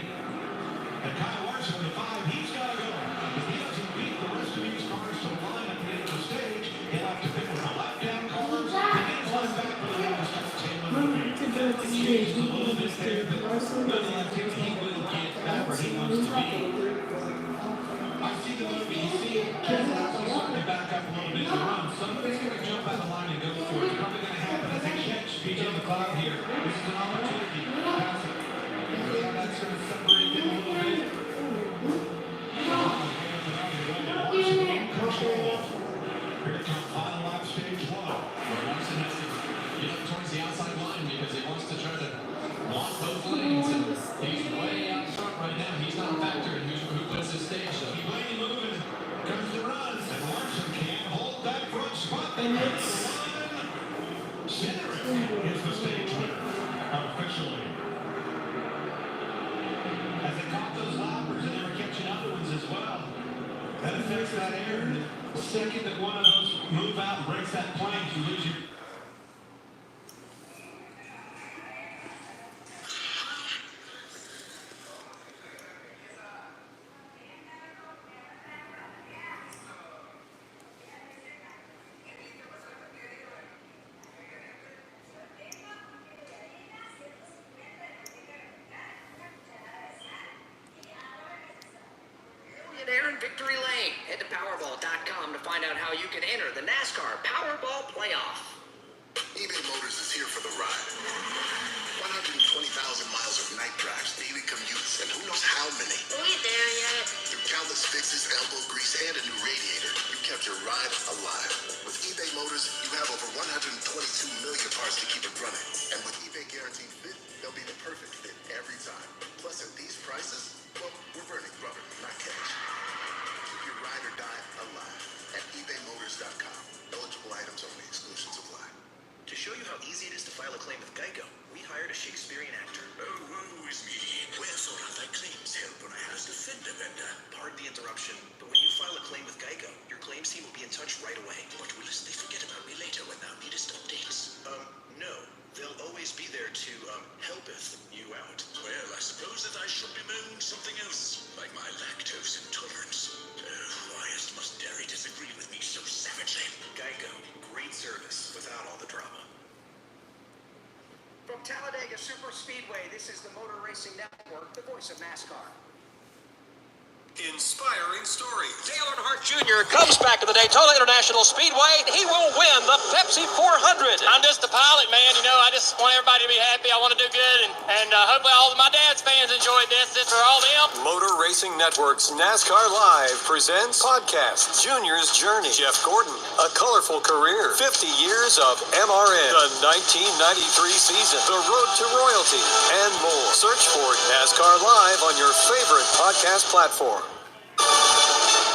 And Kyle Larson with the 5. He's got to go. If he doesn't beat the rest of these cars to the line at the end of the stage, he'll have to pick with the lap down cars and then climb back for the last 10 minutes. It's changed a little bit there, but nonetheless, he will get back where he wants to be. I see the movie. You see it. Kids actually starting to back up a little bit to run. Somebody's going to jump out of the line and go for it. It's probably going to happen as they catch BJ McLeod here. This is an opportunity. Pass it. That's going to separate them a little bit. Here it comes, final lap, stage 1. Larson has to get up towards the outside line because he wants to try to block both lanes. And he's way out front right now. He's not a factor in who wins this stage. So he might be moving. Comes the run. And Larson can't hold that front spot. And it's Cindric is the stage winner officially. As they caught those lappers and they were catching other ones as well. That affects that air. The second that one of those move out and breaks that plank, you lose your... Millionaire in Victory Lane. Head to Powerball.com to find out how you can enter the NASCAR Powerball Playoff. eBay Motors is here for the ride. 120,000 miles of night drives, daily commutes, and who knows how many. Are we there yet? Through countless fixes, elbow grease, and a new radiator, you kept your ride alive. With eBay Motors, you have over 122 million parts to keep it running. And with eBay Guaranteed Fit, they'll be the perfect fit every time. Plus, at these prices, well, we're burning rubber, not cash. Keep your ride or die alive at ebaymotors.com. Eligible items only. Exclusions apply. To show you how easy it is to file a claim with GEICO, we hired a Shakespearean actor. Oh, woe is me. Wherefore are thy claims help when I ask the fender vendor? Pardon the interruption, but when you file a claim with GEICO, your claims team will be in touch right away. But willst they forget about me later when thou needest updates? No. They'll always be there to, helpeth you out. Well, I suppose that I should bemoan something else, like my lactose intolerance. Why must dairy disagree with me so savagely? GEICO. Great service without all the drama. From Talladega Super Speedway, this is the Motor Racing Network, the voice of NASCAR. Inspiring story. Dale Earnhardt Jr. comes back to the Daytona International Speedway. He will win the Pepsi 400. I'm just a pilot, man. You know, I just want everybody to be happy. I want to do good, and hopefully all of my dad's fans enjoyed this. This for all them. Motor Racing Network's NASCAR Live presents podcast Junior's Journey. Jeff Gordon, a colorful career, 50 years of MRN, the 1993 season, the road to royalty, and more. Search for NASCAR Live on your favorite podcast platform.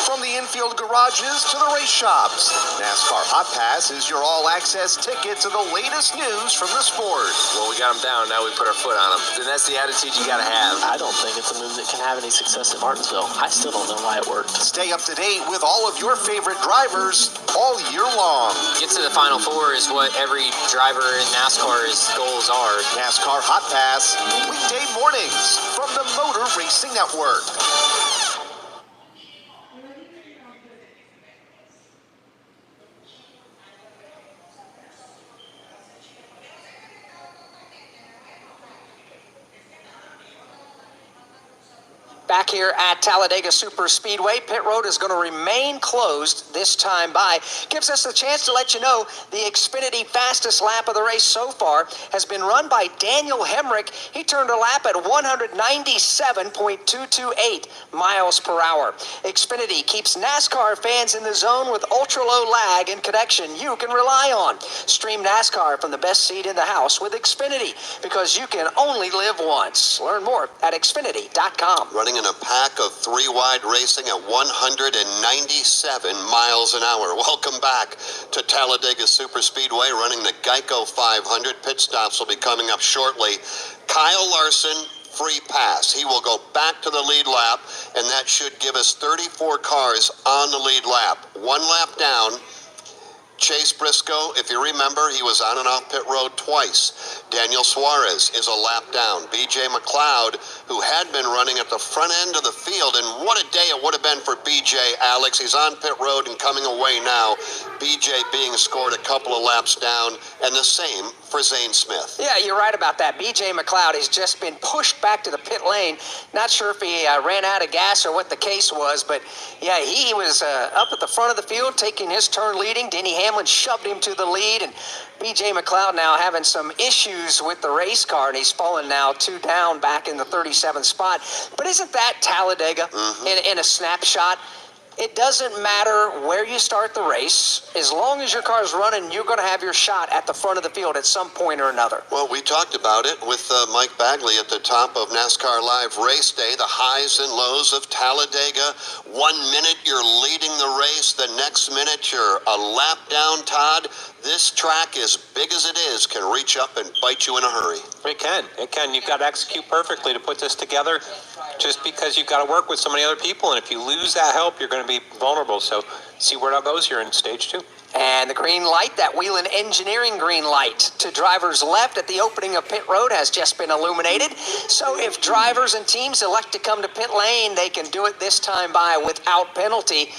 From the infield garages to the race shops, NASCAR Hot Pass is your all-access ticket to the latest news from the sport. Well, we got them down, now we put our foot on them. Then that's the attitude you gotta have. I don't think it's a move that can have any success at Martinsville. I still don't know why it worked. Stay up to date with all of your favorite drivers all year long. Get to the Final Four is what every driver in NASCAR's goals are. NASCAR Hot Pass, weekday mornings from the Motor Racing Network. Back here at Talladega Super Speedway, pit road is going to remain closed this time by. Gives us a chance to let you know the Xfinity fastest lap of the race so far has been run by Daniel Hemrick. He turned a lap at 197.228 miles per hour. Xfinity keeps NASCAR fans in the zone with ultra-low lag and connection you can rely on. Stream NASCAR from the best seat in the house with Xfinity, because you can only live once. Learn more at Xfinity.com. Running in a pack of 3 wide racing at 197 miles an hour. Welcome back to Talladega Super Speedway, running the GEICO 500. Pit stops will be coming up shortly. Kyle Larson, free pass. He will go back to the lead lap, and that should give us 34 cars on the lead lap. 1 lap down. Chase Briscoe, if you remember, he was on and off pit road twice. Daniel Suarez is a lap down. BJ McLeod, who had been running at the front end of the field, and what a day it would have been for BJ, Alex. He's on pit road and coming away now. BJ being scored a couple of laps down, and the same for Zane Smith. Yeah, you're right about that. BJ McLeod has just been pushed back to the pit lane. Not sure if he ran out of gas or what the case was, but yeah, he was up at the front of the field taking his turn leading. Denny Hamlin shoved him to the lead, and BJ McLeod now having some issues with the race car, and he's fallen now 2 down back in the 37th spot. But isn't that Talladega in a snapshot? It doesn't matter where you start the race. As long as your car is running, you're going to have your shot at the front of the field at some point or another. Well, we talked about it with Mike Bagley at the top of NASCAR Live Race Day, the highs and lows of Talladega. 1 minute you're leading the race, the next minute you're a lap down, Todd. This track, as big as it is, can reach up and bite you in a hurry. It can. It can. You've got to execute perfectly to put this together, just because you've got to work with so many other people, and if you lose that help, you're going to be vulnerable. So see where that goes here in stage 2. And the green light, that Whelen Engineering green light to drivers left at the opening of pit road has just been illuminated. So if drivers and teams elect to come to pit lane, they can do it this time by without penalty.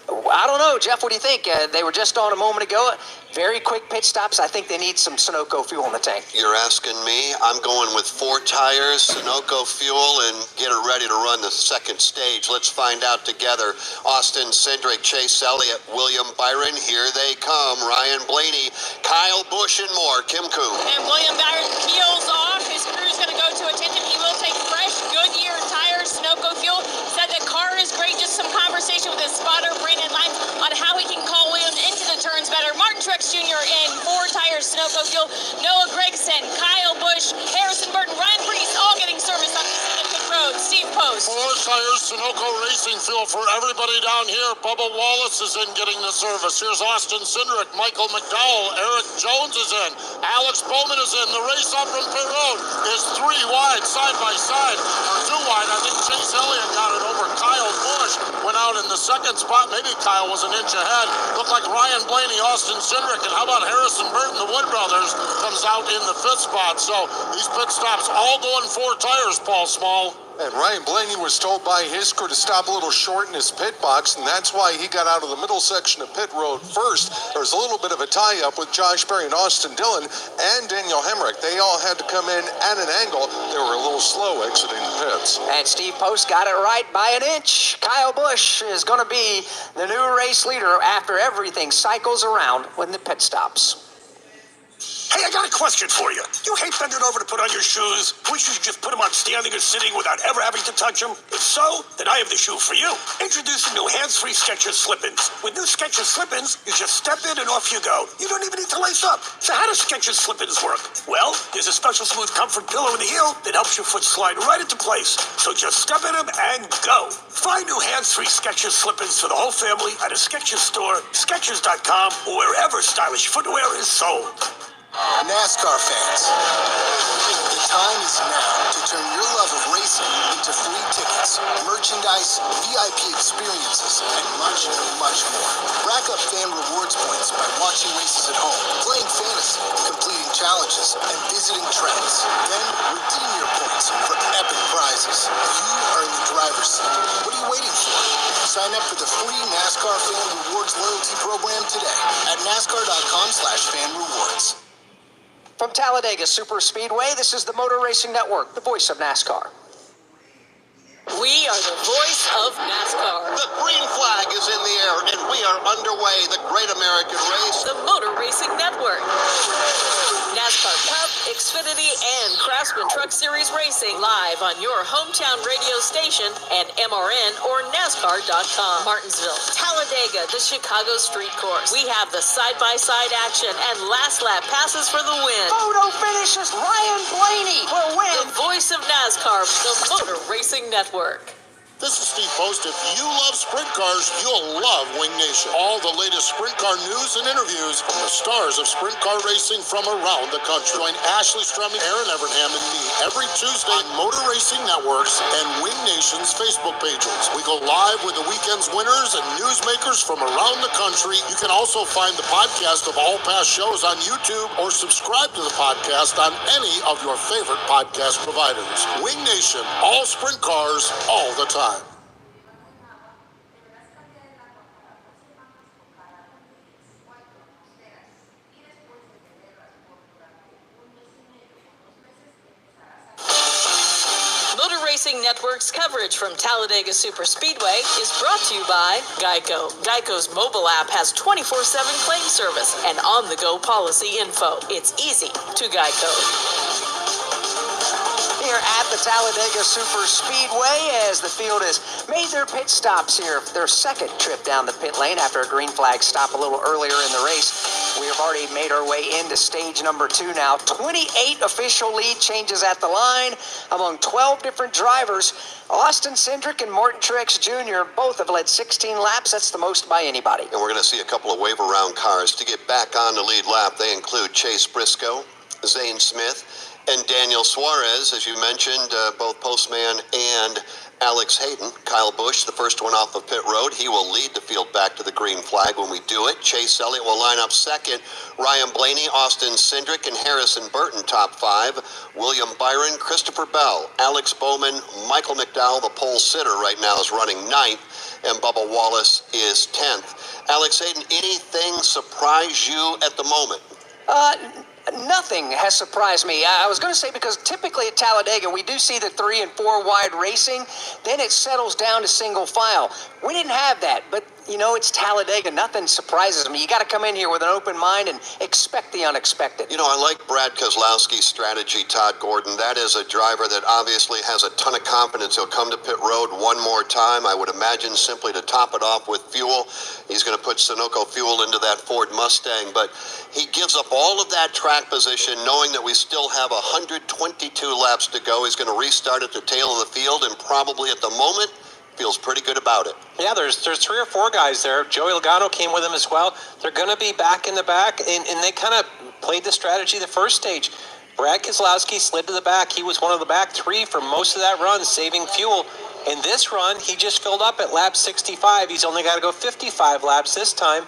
I don't know, Jeff, what do you think? They were just on a moment ago. Very quick pit stops. I think they need some Sunoco fuel in the tank. You're asking me? I'm going with 4 tires, Sunoco fuel, and get it ready to run the second stage. Let's find out together. Austin Cindric, Chase Elliott, William Byron, here they come. Ryan Blaney, Kyle Busch, and more. Kim Koo. And William Byron peels off. His crew's going to go to attention. He will take fresh Goodyear tires, Sunoco fuel. Said the car is great. Just some conversation with his spotter, Brandon Lyons, on how he can call Williams into the turns better. Martin Truex Jr. in 4 tires, Sunoco fuel. Noah Gragson, Kyle Busch, Harrison Burton, Ryan Preece, all getting service on the Pit Road. Steve Post. 4 tires, Sunoco racing fuel for everybody down here. Bubba Wallace is in getting the service. Here's Austin Cindric, Michael McDowell, Eric Jones is in, Alex Bowman is in. The race up from pit road is 3 wide, side by side, or 2 wide. I think Chase Elliott got it over Kyle Busch, went out in the second spot. Maybe Kyle was an inch ahead. Looked like Ryan Blaney, Austin Cindric, and how about Harrison Burton, the Wood brothers, comes out in the 5th spot. So these pit stops all going 4 tires, Paul Small. And Ryan Blaney was told by his crew to stop a little short in his pit box, and that's why he got out of the middle section of pit road first. There was a little bit of a tie-up with Josh Berry and Austin Dillon and Daniel Hemrick. They all had to come in at an angle. They were a little slow exiting the pits. And Steve Post got it right by an inch. Kyle Busch is going to be the new race leader after everything cycles around when the pit stops. Hey, I got a question for you. You hate bending over to put on your shoes? Wish you could just put them on standing or sitting without ever having to touch them? If so, then I have the shoe for you. Introducing new hands-free Skechers Slip-ins. With new Skechers Slip-ins, you just step in and off you go. You don't even need to lace up. So how does Skechers Slip-ins work? Well, there's a special smooth comfort pillow in the heel that helps your foot slide right into place. So just step in them and go. Find new hands-free Skechers Slip-ins for the whole family at a Skechers store, Skechers.com, or wherever stylish footwear is sold. NASCAR fans, the time is now to turn your love of racing into free tickets, merchandise, VIP experiences, and much, much more. Rack up fan rewards points by watching races at home, playing fantasy, completing challenges, and visiting tracks. Then redeem your points for epic prizes. You earn the driver's seat. What are you waiting for? Sign up for the free NASCAR Fan Rewards loyalty program today at NASCAR.com/fanrewards. From Talladega Super Speedway, this is the Motor Racing Network, the voice of NASCAR. We are the voice of NASCAR. The green flag is in the air, and we are underway. The Great American Race. The Motor Racing Network. NASCAR Cup, Xfinity, and Craftsman Truck Series Racing live on your hometown radio station and MRN or NASCAR.com. Martinsville, Talladega, the Chicago Street Course. We have the side-by-side action and last lap passes for the win. Photo finishes. Ryan Blaney will win. The voice of NASCAR, the Motor Racing Network. This is Steve Post. If you love sprint cars, you'll love Wing Nation. All the latest sprint car news and interviews from the stars of sprint car racing from around the country. Join Ashley Strumming, Aaron Evernham, and me every Tuesday on Motor Racing Networks and Wing Nation's Facebook pages. We go live with the weekend's winners and newsmakers from around the country. You can also find the podcast of all past shows on YouTube or subscribe to the podcast on any of your favorite podcast providers. Wing Nation, all sprint cars, all the time. Motor Racing Network's coverage from Talladega Superspeedway is brought to you by GEICO. GEICO's mobile app has 24/7 claim service and on-the-go policy info. It's easy to GEICO. Here at the Talladega Super Speedway as the field has made their pit stops here. Their second trip down the pit lane after a green flag stop a little earlier in the race. We have already made our way into stage number 2 now. 28 official lead changes at the line among 12 different drivers. Austin Cindric and Martin Truex Jr. both have led 16 laps. That's the most by anybody. And we're going to see a couple of wave around cars to get back on the lead lap. They include Chase Briscoe, Zane Smith, and Daniel Suarez, as you mentioned, both Postman and Alex Hayden. Kyle Busch, the first one off of pit road. He will lead the field back to the green flag when we do it. Chase Elliott will line up second. Ryan Blaney, Austin Cindric, and Harrison Burton top 5. William Byron, Christopher Bell, Alex Bowman, Michael McDowell, the pole sitter right now, is running 9th, and Bubba Wallace is 10th. Alex Hayden, anything surprise you at the moment? Nothing has surprised me. I was going to say, because typically at Talladega, we do see the 3 and 4 wide racing. Then it settles down to single file. We didn't have that, but you know, it's Talladega. Nothing surprises me. You got to come in here with an open mind and expect the unexpected. You know, I like Brad Keselowski's strategy, Todd Gordon. That is a driver that obviously has a ton of confidence. He'll come to pit road one more time, I would imagine, simply to top it off with fuel. He's going to put Sunoco fuel into that Ford Mustang, but he gives up all of that track position knowing that we still have 122 laps to go. He's going to restart at the tail of the field, and probably at the moment feels pretty good about it. Yeah, there's 3 or 4 guys there. Joey Logano came with him as well. They're going to be back in the back, and they kind of played the strategy the first stage. Brad Keselowski slid to the back. He was one of the back 3 for most of that run, saving fuel. In this run, he just filled up at lap 65. He's only got to go 55 laps this time.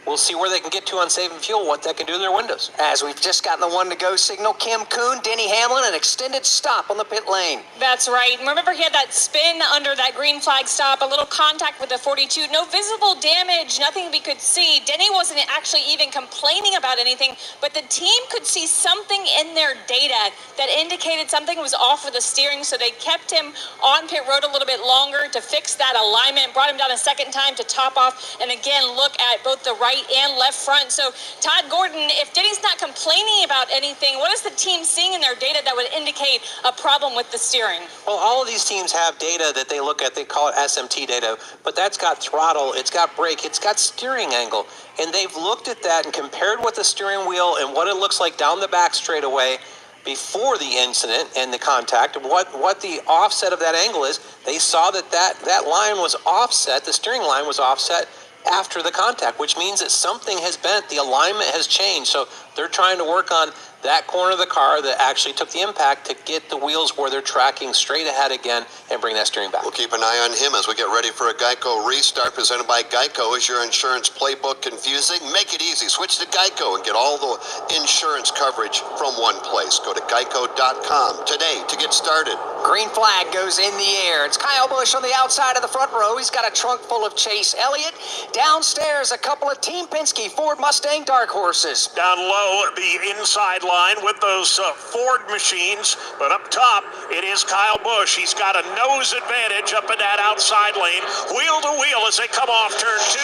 We'll see where they can get to on saving fuel, what that can do to their windows. As we've just gotten the 1-to-go signal, Kim Kuhn, Denny Hamlin, an extended stop on the pit lane. That's right. Remember, he had that spin under that green flag stop, a little contact with the 42. No visible damage, nothing we could see. Denny wasn't actually even complaining about anything, but the team could see something in their data that indicated something was off with the steering, so they kept him on pit road a little bit longer to fix that alignment, brought him down a second time to top off, and again, look at both the right and left front. So, Todd Gordon, if Denny's not complaining about anything, what is the team seeing in their data that would indicate a problem with the steering? Well, all of these teams have data that they look at. They call it SMT data, but that's got throttle, it's got brake, it's got steering angle. And they've looked at that and compared what the steering wheel and what it looks like down the back straightaway before the incident and the contact, what the offset of that angle is. They saw that line was offset, the steering line was offset after the contact, which means that something has bent, the alignment has changed. So they're trying to work on that corner of the car that actually took the impact to get the wheels where they're tracking straight ahead again and bring that steering back. We'll keep an eye on him as we get ready for a GEICO restart presented by GEICO. Is your insurance playbook confusing? Make it easy. Switch to GEICO and get all the insurance coverage from one place. Go to geico.com today to get started. Green flag goes in the air. It's Kyle Busch on the outside of the front row. He's got a trunk full of Chase Elliott. Downstairs, a couple of Team Penske Ford Mustang dark horses. Down low, below the inside line with those Ford machines. But up top, it is Kyle Busch. He's got a nose advantage up in that outside lane. Wheel to wheel as they come off turn 2.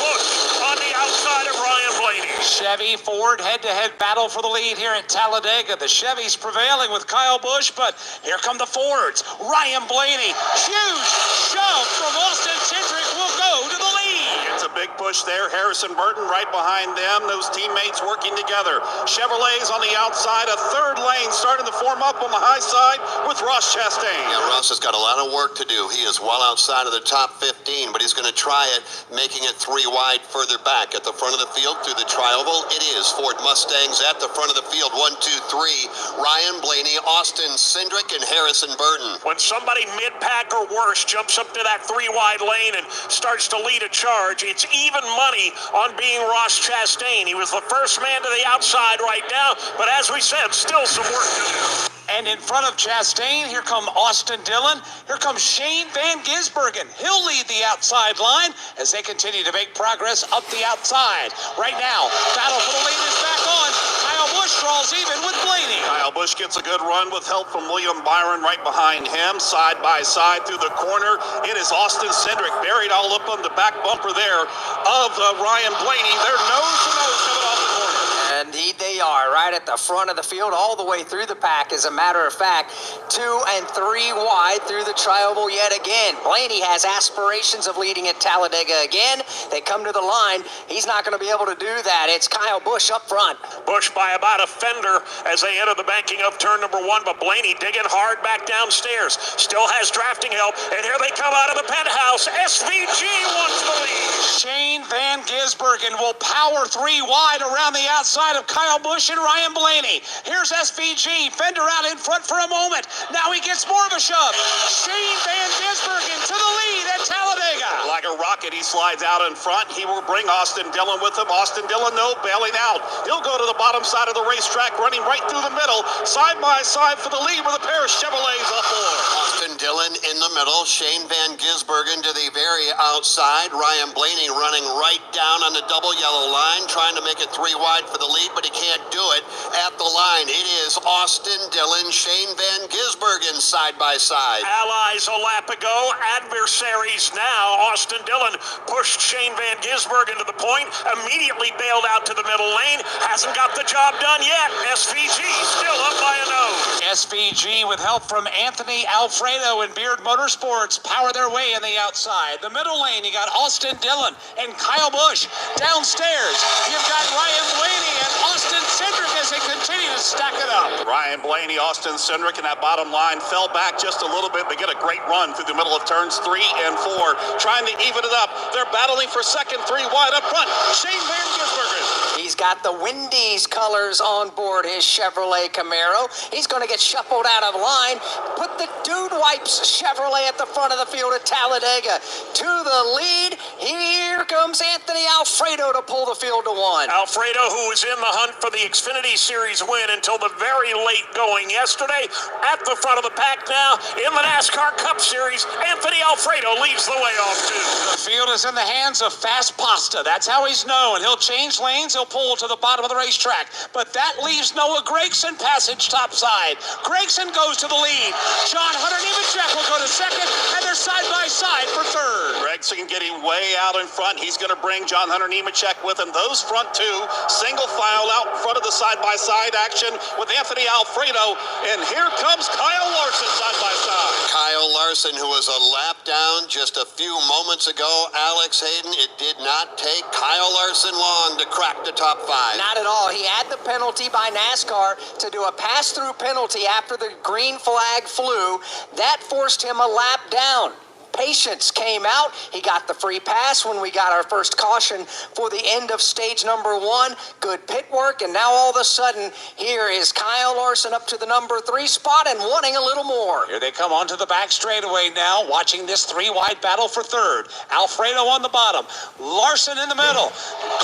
Busch on the outside of Ryan Blaney. Chevy Ford head-to-head battle for the lead here at Talladega. The Chevys prevailing with Kyle Busch, but here come the Fords. Ryan Blaney, huge shove from Austin Cindric will go to the lead. It's a big push there. Harrison Burton right behind them. Those teammates working together. Chevrolet's on the outside. A third lane starting to form up on the high side with Ross Chastain. Yeah, Ross has got a lot of work to do. He is well outside of the top 15, but he's going to try it, making it 3 wide further back. At the front of the field through the tri-oval, it is Ford Mustangs at the front of the field. 1, 2, 3. Ryan Blaney, Austin Cindric, and Harrison Burton. When somebody mid-pack or worse jumps up to that 3-wide lane and starts to lead a charge, it's even money on being Ross Chastain. He was the first man to the outside right now, but as we said, still some work to do. And in front of Chastain, here come Austin Dillon. Here comes Shane Van Gisbergen. He'll lead the outside line as they continue to make progress up the outside. Right now, battle for the lead is back on. Kyle Busch draws even with Blaney. Kyle Busch gets a good run with help from William Byron right behind him. Side by side through the corner. It is Austin Cindric buried all up on the back bumper there of Ryan Blaney. They're nose to nose coming off the corner. Indeed they are, right at the front of the field, all the way through the pack. As a matter of fact, 2 and 3 wide through the tri-oval yet again. Blaney has aspirations of leading at Talladega again. They come to the line. He's not going to be able to do that. It's Kyle Busch up front. Busch by about a fender as they enter the banking of turn number 1, but Blaney digging hard back downstairs. Still has drafting help, and here they come out of the penthouse. SVG wants the lead. Shane Van Gisbergen will power 3 wide around the outside of Kyle Busch and Ryan Blaney. Here's SVG. Fender out in front for a moment. Now he gets more of a shove. Shane Van Gisbergen to the lead at Talladega. Like a rocket, he slides out in front. He will bring Austin Dillon with him. Austin Dillon, no, bailing out. He'll go to the bottom side of the racetrack, running right through the middle, side by side for the lead with a pair of Chevrolets up forward. Austin Dillon in the middle. Shane Van Gisbergen to the very outside. Ryan Blaney running right down on the double yellow line, trying to make it 3 wide for the lead, but he can't do it at the line. It is Austin Dillon, Shane Van Gisbergen side by side. Allies a lap ago, adversaries now. Austin Dillon pushed Shane Van Gisbergen to the point, immediately bailed out to the middle lane. Hasn't got the job done yet. SVG still up by a nose. SVG with help from Anthony Alfredo and Beard Motorsports power their way in the outside. The middle lane, you got Austin Dillon and Kyle Busch. Downstairs, you've got Ryan Blaney and Austin Cindric as they continue to stack it up. Ryan Blaney, Austin Cindric, and that bottom line fell back just a little bit. They get a great run through the middle of turns 3 and 4, trying to even it up. They're battling for second, 3 wide up front. Shane Van Gisbergen. He's got the Wendy's colors on board his Chevrolet Camaro. He's going to get shuffled out of line. Put the Dude Wipes Chevrolet at the front of the field at Talladega. To the lead, here comes Anthony Alfredo to pull the field to 1. Alfredo, who was in the hunt for the Xfinity Series win until the very late going yesterday, at the front of the pack now in the NASCAR Cup Series. Anthony Alfredo leads the way off too. The field is in the hands of Fast Pasta. That's how he's known. He'll change lanes. He'll pull to the bottom of the racetrack. But that leaves Noah Gragson passage topside. Gragson goes to the lead. John Hunter Nemechek will go to second, and they're side by side for third. Gragson getting way out in front. He's going to bring John Hunter Nemechek with him. Those front 2, single file out in front of the side-by-side action with Anthony Alfredo. And here comes Kyle Larson side by side. Kyle Larson, who was a lap down just a few moments ago. Alex Hayden, it did not take Kyle Larson long to crack the top 5. Not at all. He had the penalty by NASCAR to do a pass-through penalty after the green flag flew. That forced him a lap down. Patience came out. He got the free pass when we got our first caution for the end of stage number 1. Good pit work, and now all of a sudden, here is Kyle Larson up to the number 3 spot and wanting a little more. Here they come onto the back straightaway now, watching this 3-wide battle for third. Alfredo on the bottom, Larson in the middle,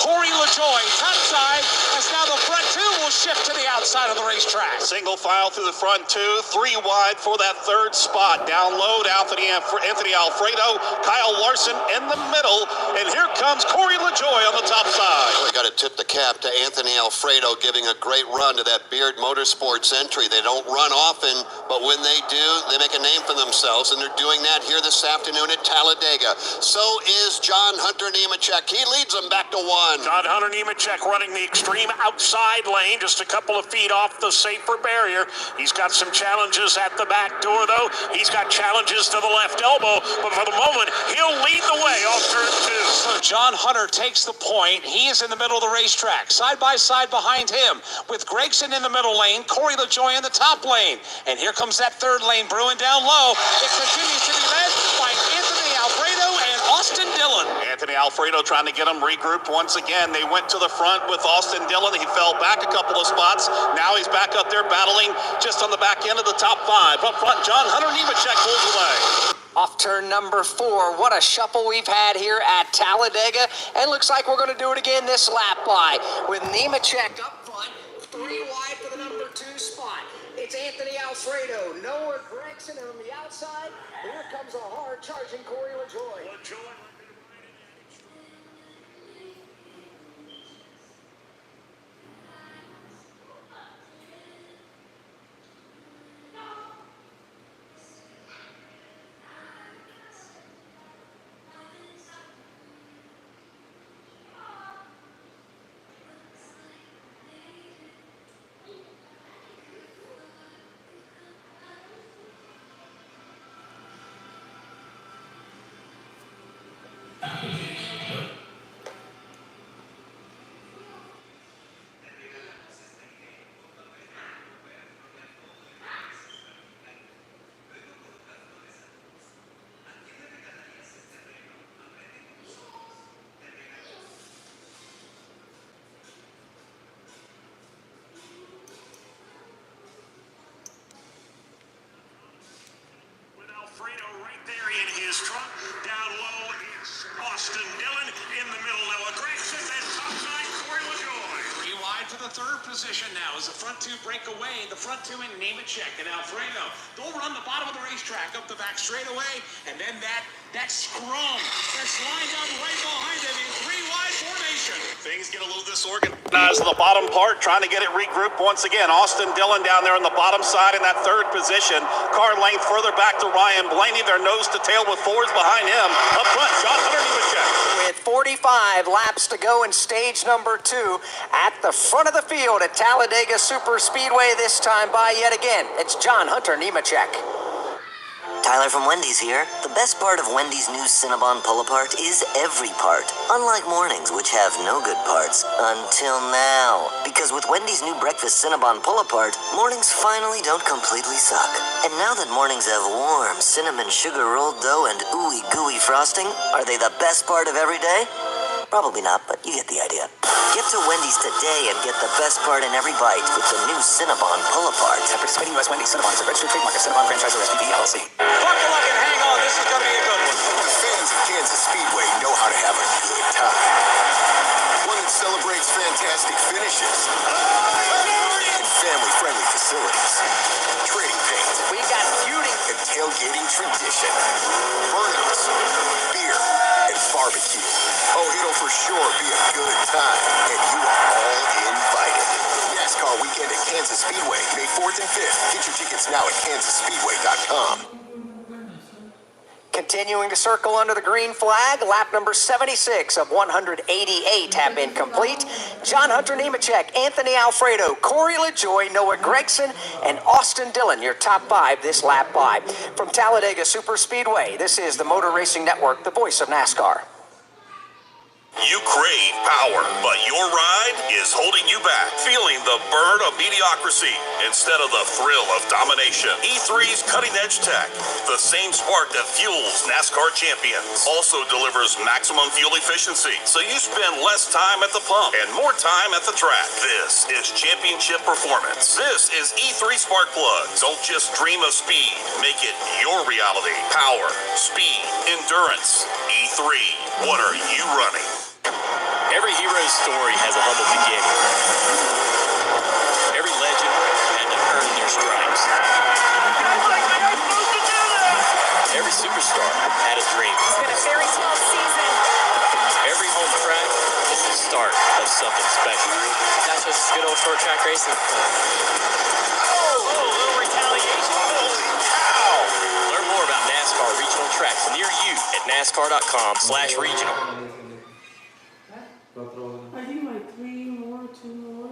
Corey LaJoie topside, as now the front 2 will shift to the outside of the racetrack. Single file through the front 2, 3 wide for that third spot. Down low to Anthony Alfredo, Kyle Larson in the middle, and here comes Corey LaJoie on the top side. We got to tip the cap to Anthony Alfredo giving a great run to that Beard Motorsports entry. They don't run often, but when they do, they make a name for themselves, and they're doing that here this afternoon at Talladega. So is John Hunter Nemechek. He leads them back to one. John Hunter Nemechek running the extreme outside lane, just a couple of feet off the safer barrier. He's got some challenges at the back door, though. He's got challenges to the left elbow, but for the moment, he'll lead the way off turn 2. So John Hunter takes the point. He is in the middle of the racetrack, side by side behind him, with Gregson in the middle lane, Corey LaJoie in the top lane. And here comes that third lane brewing down low. It continues to be led by Anthony Alfredo and Austin Dillon. Anthony Alfredo trying to get them regrouped once again. They went to the front with Austin Dillon. He fell back a couple of spots. Now he's back up there battling just on the back end of the top 5. Up front, John Hunter Nemechek pulls away. Off turn number 4. What a shuffle we've had here at Talladega. And looks like we're going to do it again this lap by, with Nemechek up front, 3 wide for the number 2 spot. It's Anthony Alfredo, Noah Gregson on the outside. Here comes a hard charging Corey LaJoie. Alfredo right there in his truck. Down low is Austin Dillon. In the middle, Noah Gregson. And topside, Corey LaJoie. 3 wide for the third position now as the front 2 break away. The front 2 in Nemechek and Alfredo. They'll run the bottom of the racetrack up the back straightaway, and then that scrum that's lined up right behind him in 3 wide formation. Things get a little disorganized in the bottom part, trying to get it regrouped once again. Austin Dillon down there on the bottom side in that third position. Car length further back to Ryan Blaney. They're nose to tail with Fords behind him. Up front, John Hunter Nemechek. With 45 laps to go in stage number 2 at the front of the field at Talladega Super Speedway, this time by yet again, it's John Hunter Nemechek. Tyler from Wendy's here. The best part of Wendy's new Cinnabon Pull-Apart is every part. Unlike mornings, which have no good parts. Until now. Because with Wendy's new breakfast Cinnabon Pull-Apart, mornings finally don't completely suck. And now that mornings have warm cinnamon sugar rolled dough and ooey gooey frosting, are they the best part of every day? Probably not, but you get the idea. Get to Wendy's today and get the best part in every bite with the new Cinnabon Pull-Apart. Participating U.S. Wendy's Cinnabon is a registered trademark of Cinnabon Franchise or SPV LLC. Buckle up and hang on. This is going to be a good one. The fans of Kansas Speedway know how to have a good time. One that celebrates fantastic finishes and family-friendly facilities. Trading paint. We got feuding and tailgating tradition. Burnouts, beer, and barbecue. Oh, it'll for sure be a good time, and you are all invited. NASCAR weekend at Kansas Speedway, May 4th and 5th. Get your tickets now at kansasspeedway.com. Continuing to circle under the green flag, lap number 76 of 188 have been complete. John Hunter Nemechek, Anthony Alfredo, Corey LaJoie, Noah Gregson, and Austin Dillon, your top 5 this lap by. From Talladega Super Speedway, this is the Motor Racing Network, the voice of NASCAR. You crave power, but your ride is holding you back. Feeling the burn of mediocrity instead of the thrill of domination. E3's cutting-edge tech, the same spark that fuels NASCAR champions, also delivers maximum fuel efficiency, so you spend less time at the pump and more time at the track. This is championship performance. This is E3 Spark Plugs. Don't just dream of speed. Make it your reality. Power, speed, endurance. E3. What are you running? Every hero's story has a humble beginning. Every legend had to earn their stripes. Every superstar had a something special. That's just good old short track racing. Little retaliation. Holy cow! Learn more about NASCAR regional tracks near you at nascar.com/regional. I think like 3 more, 2 more.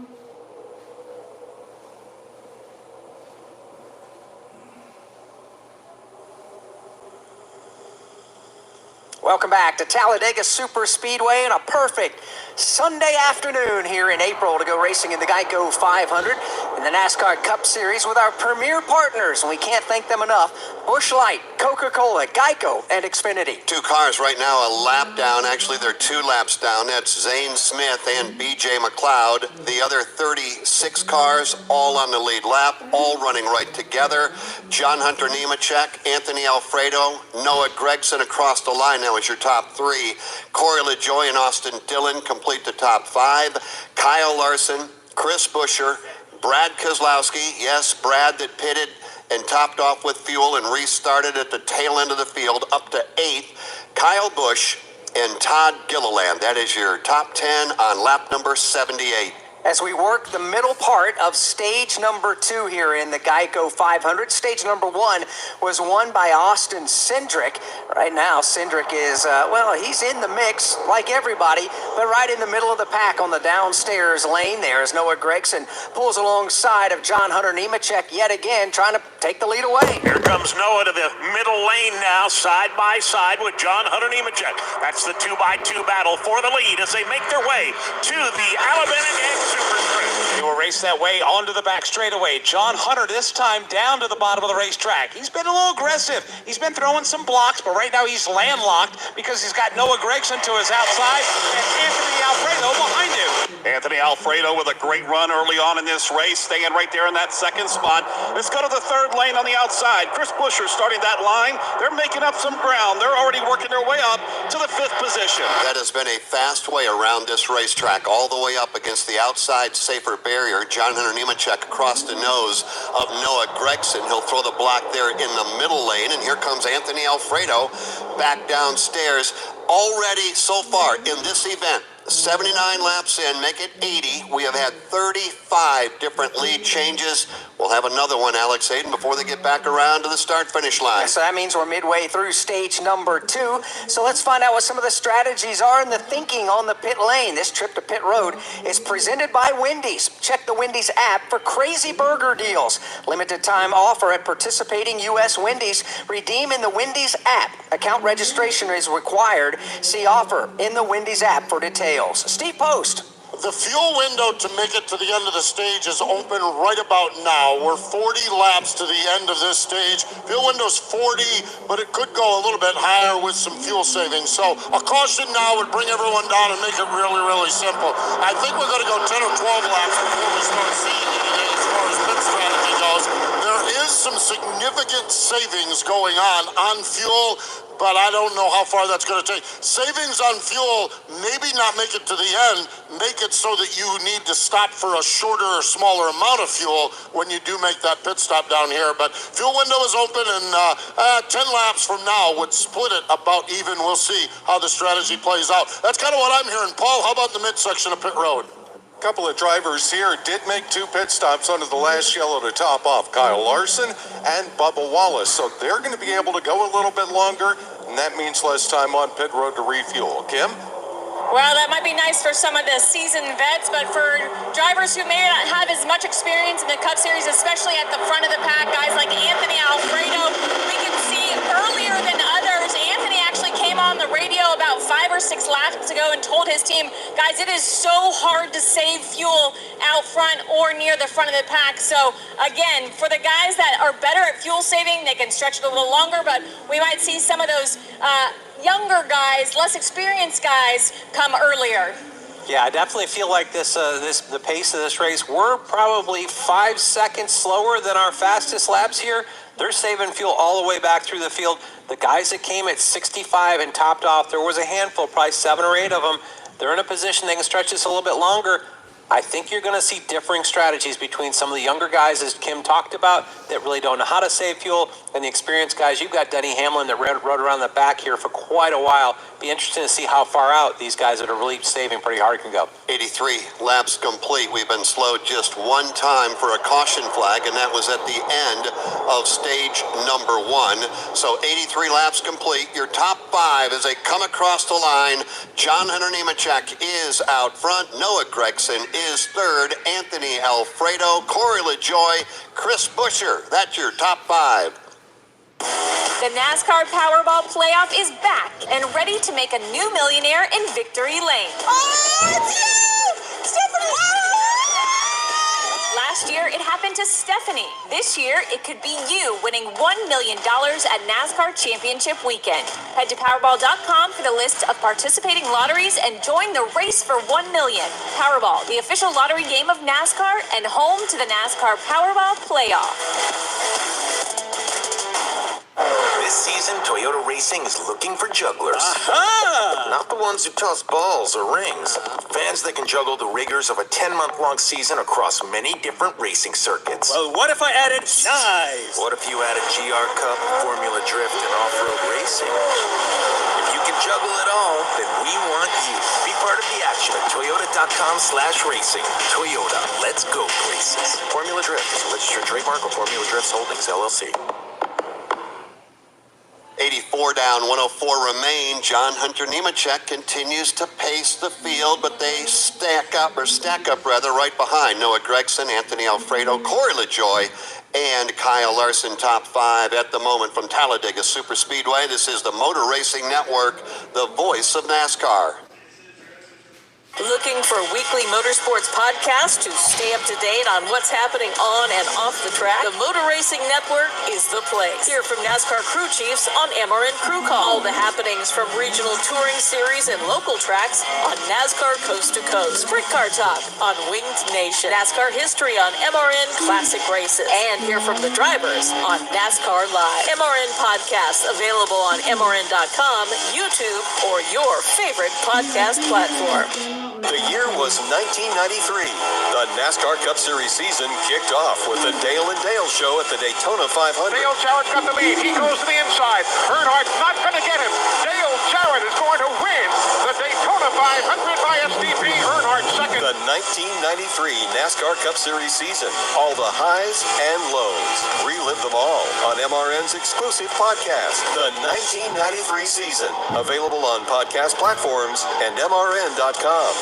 Welcome back to Talladega Super Speedway and a perfect Sunday afternoon here in April to go racing in the GEICO 500 in the NASCAR Cup Series with our premier partners, and we can't thank them enough: Busch Light, Coca-Cola, GEICO, and Xfinity. 2 cars right now, a lap down. Actually, they're 2 laps down. That's Zane Smith and B.J. McLeod. The other 36 cars all on the lead lap, all running right together. John Hunter Nemechek, Anthony Alfredo, Noah Gragson across the line now is your top 3. Corey LaJoie and Austin Dillon complete the top 5. Kyle Larson, Chris Buescher, Brad Keselowski, yes, Brad that pitted and topped off with fuel and restarted at the tail end of the field up to 8th. Kyle Busch and Todd Gilliland. That is your top 10 on lap number 78. As we work the middle part of stage number 2 here in the GEICO 500. Stage number 1 was won by Austin Cindric. Right now, Cindric is, he's in the mix like everybody, but right in the middle of the pack on the downstairs lane there as Noah Gragson pulls alongside of John Hunter Nemechek yet again, trying to take the lead away. Here comes Noah to the middle lane now, side by side with John Hunter Nemechek. That's the 2x2 battle for the lead as they make their way to the Alabama Gang Super Sprint. He will race that way onto the back straightaway. John Hunter this time down to the bottom of the racetrack. He's been a little aggressive. He's been throwing some blocks, but right now he's landlocked because he's got Noah Gragson to his outside and Anthony Alfredo behind him. Anthony Alfredo with a great run early on in this race, staying right there in that second spot. Let's go to the third lane on the outside. Chris Buescher starting that line. They're making up some ground. They're already working their way up to the 5th position. That has been a fast way around this racetrack, all the way up against the outside safer barrier. John Hunter Nemechek across the nose of Noah Gragson. He'll throw the block there in the middle lane, and here comes Anthony Alfredo back downstairs. Already so far in this event, 79 laps in, make it 80. We have had 35 different lead changes. We'll have another one, Alex Hayden, before they get back around to the start-finish line. So that means we're midway through stage number 2. So let's find out what some of the strategies are and the thinking on the pit lane. This trip to pit road is presented by Wendy's. Check the Wendy's app for crazy burger deals. Limited time offer at participating U.S. Wendy's. Redeem in the Wendy's app. Account registration is required. See offer in the Wendy's app for details. Steve Post. The fuel window to make it to the end of the stage is open right about now. We're 40 laps to the end of this stage. Fuel window's 40, but it could go a little bit higher with some fuel savings. So a caution now would bring everyone down and make it really, really simple. I think we're going to go 10 or 12 laps before we start seeing anything as far as pit strategy goes. There is some significant savings going on fuel, but I don't know how far that's going to take. Savings on fuel, maybe not make it to the end, make it so that you need to stop for a shorter or smaller amount of fuel when you do make that pit stop down here. But fuel window is open, and 10 laps from now would split it about even. We'll see how the strategy plays out. That's kind of what I'm hearing. Paul, how about the midsection of pit road? A couple of drivers here did make 2 pit stops under the last yellow to top off, Kyle Larson and Bubba Wallace. So they're going to be able to go a little bit longer, and that means less time on pit road to refuel. Kim? Well, that might be nice for some of the seasoned vets, but for drivers who may not have as much experience in the Cup Series, especially at the front of the pack, guys like Anthony Alfredo, we can see earlier than others, Anthony actually came on the radio about 5 or 6 laps ago and told his team, guys, it is so hard to save fuel out front or near the front of the pack. So again, for the guys that are better at fuel saving, they can stretch it a little longer, but we might see some of those younger guys, less experienced guys come earlier. Yeah, I definitely feel like the pace of this race, we're probably 5 seconds slower than our fastest laps here. They're saving fuel all the way back through the field. The guys that came at 65 and topped off, there was a handful, probably 7 or 8 of them. They're in a position they can stretch this a little bit longer. I think you're going to see differing strategies between some of the younger guys, as Kim talked about, that really don't know how to save fuel, and the experienced guys. You've got Denny Hamlin that rode around the back here for quite a while. Be interesting to see how far out these guys that are really saving pretty hard can go. 83 laps complete. We've been slowed just one time for a caution flag, and that was at the end of stage number 1. So 83 laps complete. Your top 5 as they come across the line. John Hunter Nemechek is out front. Noah Gragson is third. Anthony Alfredo, Corey LaJoie, Chris Buescher. That's your top 5. The NASCAR Powerball Playoff is back and ready to make a new millionaire in Victory Lane. Oh, it's you! Stephanie! Last year, it happened to Stephanie. This year, it could be you winning $1 million at NASCAR Championship Weekend. Head to Powerball.com for the list of participating lotteries and join the race for $1 million. Powerball, the official lottery game of NASCAR and home to the NASCAR Powerball Playoff. This season, Toyota Racing is looking for jugglers. Aha! Not the ones who toss balls or rings. Fans that can juggle the rigors of a 10-month-long season across many different racing circuits. Well, what if I added knives? What if you added GR Cup, Formula Drift, and off-road racing? If you can juggle it all, then we want you. Be part of the action at Toyota.com/racing. Toyota, let's go places. Formula Drift is a registered trademark of Formula Drifts Holdings, LLC. 84 down, 104 remain. John Hunter Nemechek continues to pace the field, but they stack up right behind Noah Gragson, Anthony Alfredo, Corey LaJoie, and Kyle Larson, top 5 at the moment from Talladega Superspeedway. This is the Motor Racing Network, the voice of NASCAR. Looking for a weekly motorsports podcast to stay up to date on what's happening on and off the track? The Motor Racing Network is the place. Hear from NASCAR crew chiefs on MRN Crew Call. All the happenings from regional touring series and local tracks on NASCAR Coast to Coast. Sprint Car Talk on Winged Nation. NASCAR history on MRN Classic Races. And hear from the drivers on NASCAR Live. MRN podcasts available on MRN.com, YouTube, or your favorite podcast platform. The year was 1993. The NASCAR Cup Series season kicked off with the Dale and Dale Show at the Daytona 500. Dale Jarrett's got the lead. He goes to the inside. Earnhardt's not going to get him. Dale Jarrett is going to win the Daytona 500 by SDP. Earnhardt second. The 1993 NASCAR Cup Series season. All the highs and lows. Relive them all on MRN's exclusive podcast, The 1993 Season. Available on podcast platforms and MRN.com.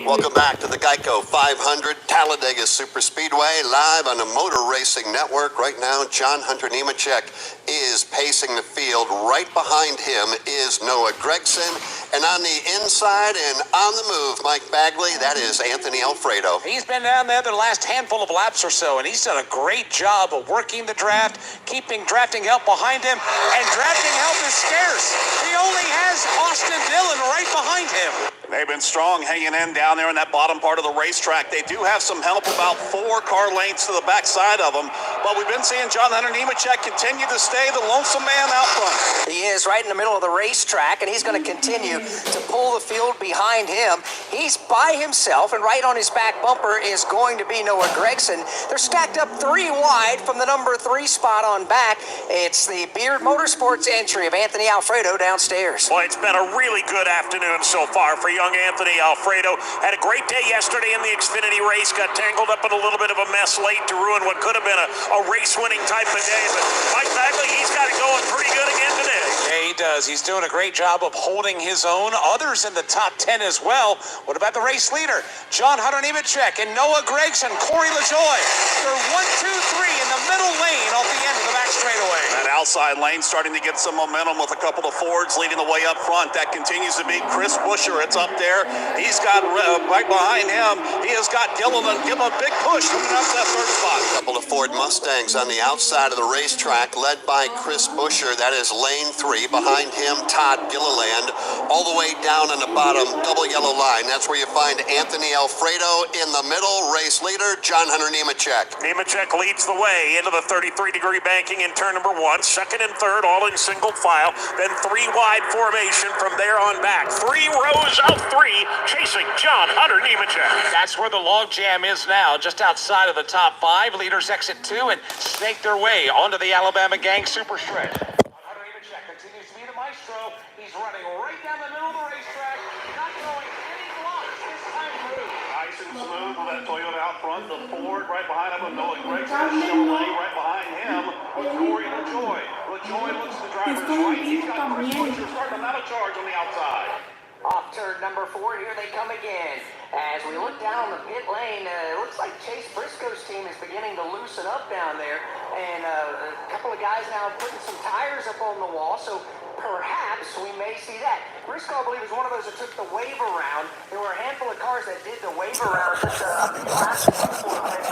Welcome back to the GEICO 500 Talladega Superspeedway, live on the Motor Racing Network. Right now, John Hunter Nemechek is pacing the field. Right behind him is Noah Gragson. And on the inside and on the move, Mike Bagley, that is Anthony Alfredo. He's been down there the last handful of laps or so, and he's done a great job of working the draft, keeping drafting help behind him, and drafting help is scarce. He only has Austin Dillon right behind him. They've been strong hanging in down there in that bottom part of the racetrack. They do have some help about 4 car lengths to the backside of them, but we've been seeing John Hunter Nemechek continue to stay the lonesome man out front. He is right in the middle of the racetrack, and he's going to continue to pull the field behind him. He's by himself, and right on his back bumper is going to be Noah Gragson. They're stacked up 3 wide from the number 3 spot on back. It's the Beard Motorsports entry of Anthony Alfredo downstairs. Well, it's been a really good afternoon so far for young Anthony Alfredo. Had a great day yesterday in the Xfinity race. Got tangled up in a little bit of a mess late to ruin what could have been a race-winning type of day. But Mike Bagley, he's got it going pretty good again today. Yeah, he does. He's doing a great job of holding his own. Others in the top 10 as well. What about the race leader? John Hunter Nemechek and Noah Gragson, Corey LaJoie. They're 1, 2, 3 in the middle lane off the end of the back straightaway. That outside lane starting to get some momentum with a couple of Fords leading the way up front. That continues to be Chris Buescher. It's up there. He's got right behind him. He has got Dillon and give him a big push coming up to that 3rd spot. A couple of Ford Mustangs on the outside of the racetrack led by Chris Buescher. That is lane 3. Behind him, Todd Gilliland. All the way down on the bottom, double yellow line. That's where you find Anthony Alfredo. In the middle, race leader, John Hunter Nemechek. Nemechek leads the way into the 33-degree banking in turn number 1. Second and third, all in single file. Then 3 wide formation from there on back. 3 rows of 3, chasing John Hunter Nemechek. That's where the log jam is now, just outside of the top 5. Leaders exit 2 and snake their way onto the Alabama Gang super stretch. Hunter Nemechek continues to be the maestro. He's running right down the middle of the racetrack, not throwing any blocks this time through. Nice and smooth with that Toyota out front. The Ford right behind him with Noah Gregson. Chevrolet right behind him with Corey LaJoy. LaJoy looks to the driver's right. He's got Chris Buescher starting them out of charge on the outside. Off turn number 4, here they come again. As we look down the pit lane, it looks like Chase Briscoe's team is beginning to loosen up down there. And a couple of guys now putting some tires up on the wall, so perhaps we may see that. Briscoe, I believe, is one of those that took the wave around. There were a handful of cars that did the wave around just up the last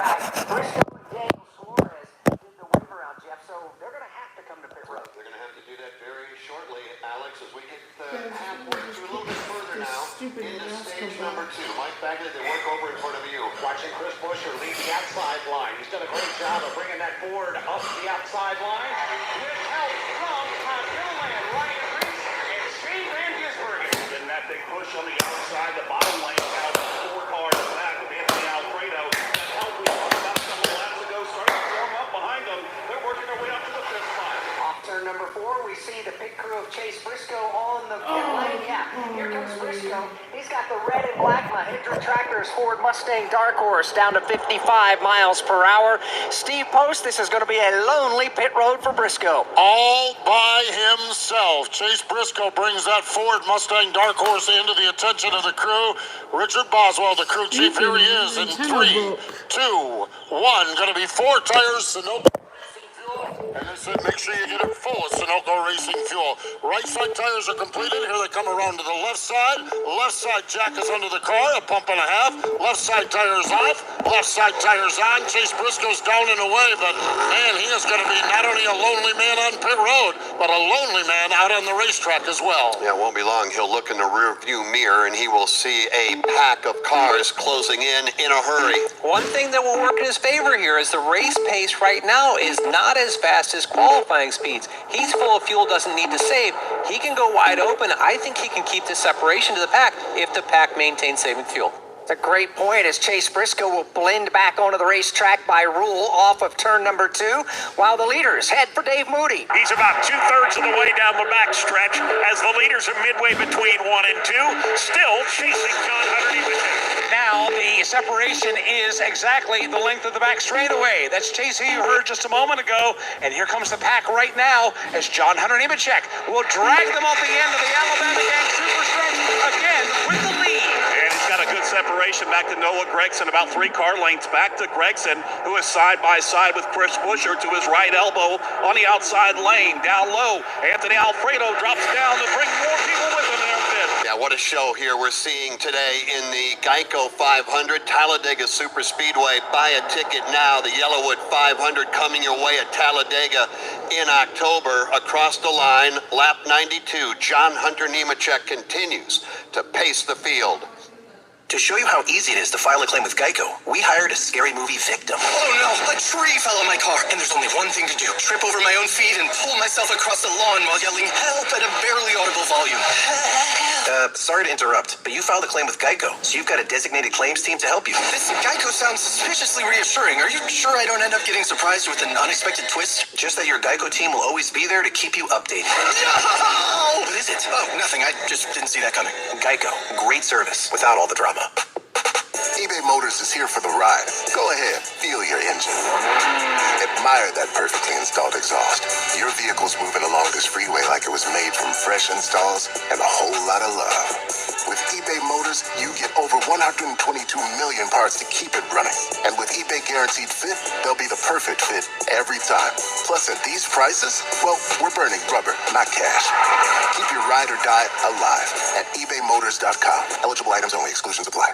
back. Briscoe and Daniel Suarez did the wave around, Jeff, so they're going to have to come to pit road. They're going to have to do that very shortly, Alex, as we get halfway through, a little bit further now into stage number 2. Mike Bagley, they work over in front of you. Watching Chris Buescher lead the outside line. He's done a great job of bringing that Ford up the outside line. With help from Todd Gilliland, Ryan Reese, and Shane Van Gisbergen. Then that big push on the outside, the bottom lane now, 4 cars back with Anthony Alfredo. That help we talked about a couple of laps ago starting to form up behind them. They're working their way up to the 5th spot. Off turn number 4, we see the pit crew of Chase Briscoe on the pit lane. Yeah, here comes Briscoe. He's got the red and black Mahindra Tractors Ford Mustang Dark Horse down to 55 miles per hour. Steve Post, this is going to be a lonely pit road for Briscoe. All by himself. Chase Briscoe brings that Ford Mustang Dark Horse into the attention of the crew. Richard Boswell, the crew chief, here he is in 3, 2, 1. Going to be 4 tires, Sunoco. And they said make sure you get it full of Sunoco Racing Fuel. Right side tires are completed. Here they come around to the left side. Left side jack is under the car, a pump and a half. Left side tires off. Left side tires on. Chase Briscoe's down and away, but man, he is going to be not only a lonely man on pit road, but a lonely man out on the racetrack as well. Yeah, it won't be long. He'll look in the rear view mirror and he will see a pack of cars closing in a hurry. One thing that will work in his favor here is the race pace right now is not as fast as qualifying speeds. He's full of fuel, doesn't need to save. He can go wide open. I think he can keep the separation to the pack if the pack maintains saving fuel. It's a great point as Chase Briscoe will blend back onto the racetrack by rule off of turn number 2, while the leaders head for Dave Moody. He's about 2/3 of the way down the back stretch as the leaders are midway between 1 and 2, still chasing John Hunter Nemechek. Now the separation is exactly the length of the back straightaway. That's Chase, who you heard just a moment ago. And here comes the pack right now as John Hunter Nemechek will drag them off the end of the Alabama Gang super stretch again with the lead. And he's got a good separation back to Noah Gregson, about 3 car lengths back to Gregson, who is side by side with Chris Buescher to his right elbow on the outside lane. Down low, Anthony Alfredo drops down to bring more people with him there. Yeah, what a show here we're seeing today in the Geico 500, Talladega Super Speedway. Buy a ticket now. The Yellowwood 500 coming your way at Talladega in October. Across the line, lap 92, John Hunter Nemechek continues to pace the field. To show you how easy it is to file a claim with Geico, we hired a scary movie victim. Oh no, a tree fell on my car, and there's only one thing to do. Trip over my own feet and pull myself across the lawn while yelling help at a barely audible volume. Sorry to interrupt, but you filed a claim with Geico, so you've got a designated claims team to help you. This Geico sounds suspiciously reassuring. Are you sure I don't end up getting surprised with an unexpected twist? Just that your Geico team will always be there to keep you updated. No! What is it? Oh, nothing. I just didn't see that coming. Geico. Great service without all the drama. eBay Motors is here for the ride. Go ahead, feel your engine. Admire that perfectly installed exhaust. Your vehicle's moving along this freeway like it was made from fresh installs and a whole lot of love. With eBay Motors, you get over 122 million parts to keep it running. And with eBay Guaranteed Fit, they'll be the perfect fit every time. Plus, at these prices, well, we're burning rubber, not cash. Keep your ride or die alive at ebaymotors.com. Eligible items only. Exclusions apply.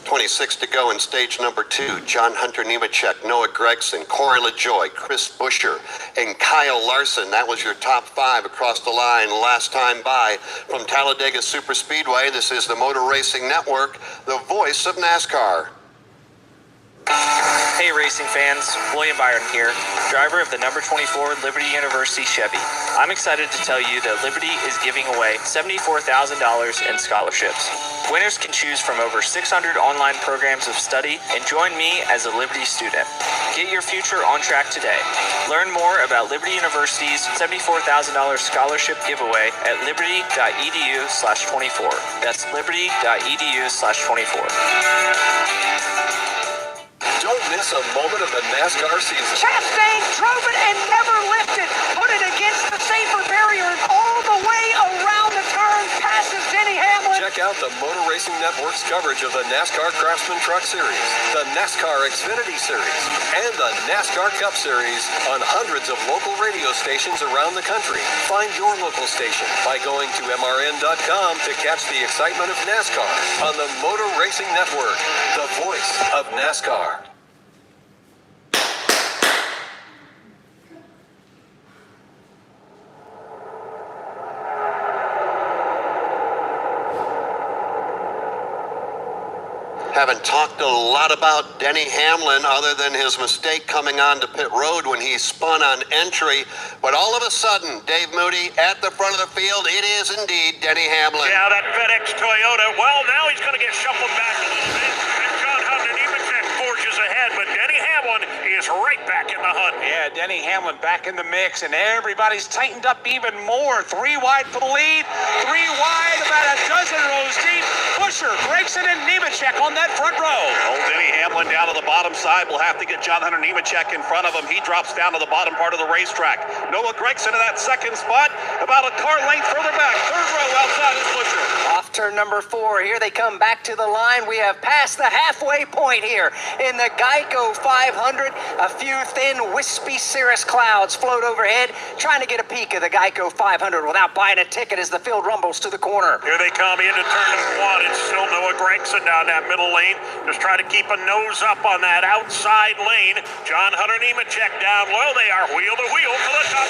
26 to go in stage number 2. John Hunter Nemechek, Noah Gregson, Corey LaJoy, Chris Buescher, and Kyle Larson. That was your top 5 across the line last time by. From Talladega Superspeedway, this is the Motor Racing Network, the voice of NASCAR. Hey racing fans, William Byron here, driver of the number 24 Liberty University Chevy. I'm excited to tell you that Liberty is giving away $74,000 in scholarships. Winners can choose from over 600 online programs of study and join me as a Liberty student. Get your future on track today. Learn more about Liberty University's $74,000 scholarship giveaway at liberty.edu/24. That's liberty.edu/24. Don't miss a moment of the NASCAR season. Chastain drove it and never lifted. Put it against the safer barrier and all the way around the turn. Passes Denny Hamlin. Check out the Motor Racing Network's coverage of the NASCAR Craftsman Truck Series, the NASCAR Xfinity Series, and the NASCAR Cup Series on hundreds of local radio stations around the country. Find your local station by going to MRN.com to catch the excitement of NASCAR on the Motor Racing Network, the voice of NASCAR. Haven't talked a lot about Denny Hamlin other than his mistake coming onto pit road when he spun on entry. But all of a sudden, Dave Moody, at the front of the field, it is indeed Denny Hamlin. Yeah, that FedEx Toyota. Well, now he's going to get shuffled back a little bit. And John Hunter Nemechek forges ahead, but Denny Hamlin is right back in the hunt. Yeah, Denny Hamlin back in the mix, and everybody's tightened up even more. 3 wide for the lead, 3 wide, about a dozen rows deep. Buescher, Gregson, and Nemechek on that front row. Old Denny Hamlin down to the bottom side. We'll have to get John Hunter Nemechek in front of him. He drops down to the bottom part of the racetrack. Noah Gregson in that second spot, about a car length further back. Third row outside is Buescher. Off turn number 4. Here they come back to the line. We have passed the halfway point here in the GEICO 500. A few thin, wispy cirrus clouds float overhead, trying to get a peek of the GEICO 500 without buying a ticket as the field rumbles to the corner. Here they come into turn number 1. It's still Noah Gregson down that middle lane. Just try to keep a nose up on that outside lane. John Hunter Nemechek down low. They are wheel to wheel for the top.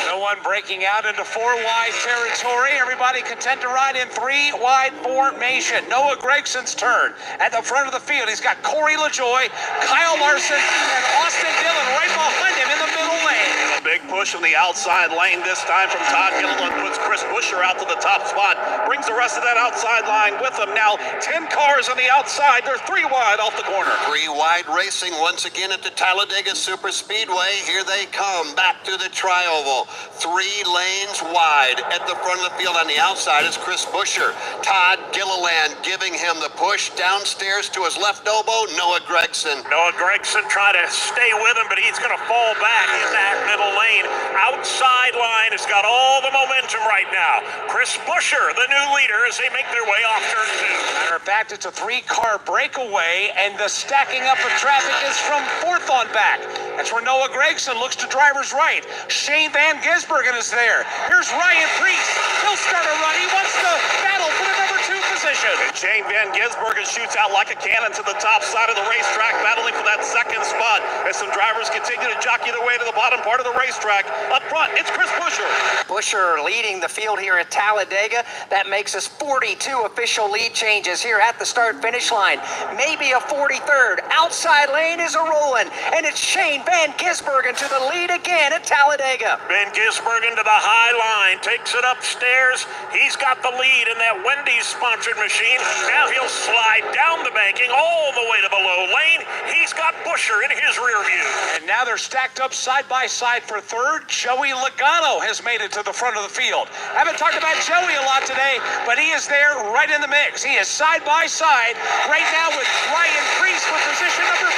No one breaking out into 4 wide territory. Everybody content to ride in 3 wide formation. Noah Gregson's turn at the front of the field. He's got Corey LaJoy, Kyle Larson, and Austin Dillon right behind him in the middle lane. And a big push from the outside lane this time from Todd Gilliland puts Chris Buescher out to the top spot. Brings the rest of that outside line with him. Now 10 cars on the outside. They're 3 wide off the corner. 3 wide racing once again at the Talladega Superspeedway. Here they come back to the tri-oval. 3 lanes wide at the front of the field. On the outside is Chris Buescher. Todd Gilliland giving him the push downstairs to his left elbow. Noah Gregson. Noah Gregson trying to stay with him, but he's going to fall back in that middle lane. Outside line has got all the momentum right now. Chris Buescher, the new leader, as they make their way off turn 2. Matter of fact, it's a 3-car breakaway, and the stacking up of traffic is from 4th on back. That's where Noah Gregson looks to driver's right. Shane Van Gisbergen is there. Here's Ryan Preece. He'll start a run. He wants to battle for the number 2 position. And Shane Van Gisbergen shoots out like a cannon to the top side of the racetrack, battling for that second spot as some drivers continue to jockey their way to the bottom part of the racetrack. Up front, it's Chris Buescher. Buescher leading the field here at Talladega. That makes us 42 official lead changes here at the start-finish line. Maybe a 43rd. Outside lane is a rolling, and it's Shane Van Gisbergen to the lead again at Talladega. Van Gisbergen to the high line, takes it upstairs. He's got the lead in that Wendy's sponsored machine. Now he'll slide down the banking all the way to the low lane. He's got Buescher in his rear view. And now they're stacked up side by side for 3rd. Joey Logano has made it to the front of the field. Haven't talked about Joey a lot today, but he is there right in the mix. He is side by side right now with Ryan Preece for position number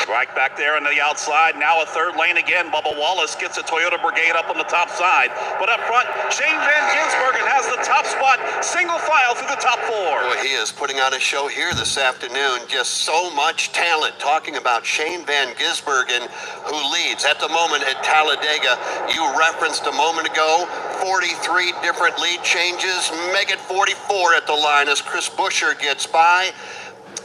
4. Right back there on the outside. Now a 3rd lane again. Bubba Wallace gets a Toyota Brigade up on the top side. But up front, Shane Van Gisbergen has the top spot. Single file through the top 4. Boy, he is putting on a show here this afternoon. Just so much talent. Talking about Shane Van Gisbergen, who leads at the moment at Talladega. You referenced a moment ago, 43 different lead changes. Make it 44 at the line as Chris Buescher gets by.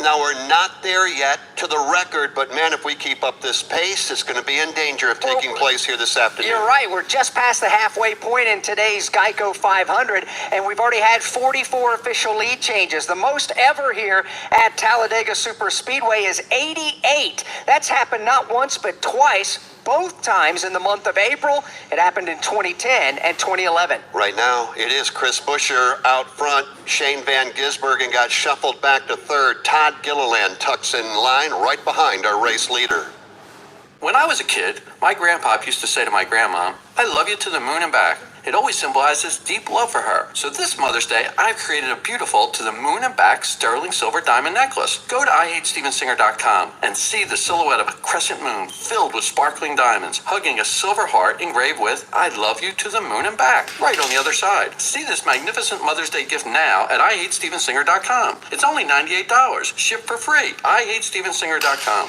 Now, we're not there yet to the record, but man, if we keep up this pace, it's going to be in danger of taking place here this afternoon. You're right. We're just past the halfway point in today's GEICO 500, and we've already had 44 official lead changes. The most ever here at Talladega Superspeedway is 88. That's happened not once, but twice. Both times in the month of April. It happened in 2010 and 2011. Right now, it is Chris Buescher out front. Shane Van Gisbergen got shuffled back to third. Todd Gilliland tucks in line right behind our race leader. When I was a kid, my grandpop used to say to my grandmom, "I love you to the moon and back." It always symbolizes deep love for her. So this Mother's Day, I've created a beautiful to the moon and back sterling silver diamond necklace. Go to IHateStevenSinger.com and see the silhouette of a crescent moon filled with sparkling diamonds, hugging a silver heart engraved with "I love you to the moon and back" right on the other side. See this magnificent Mother's Day gift now at IHateStevenSinger.com. It's only $98. Shipped for free. IHateStevenSinger.com.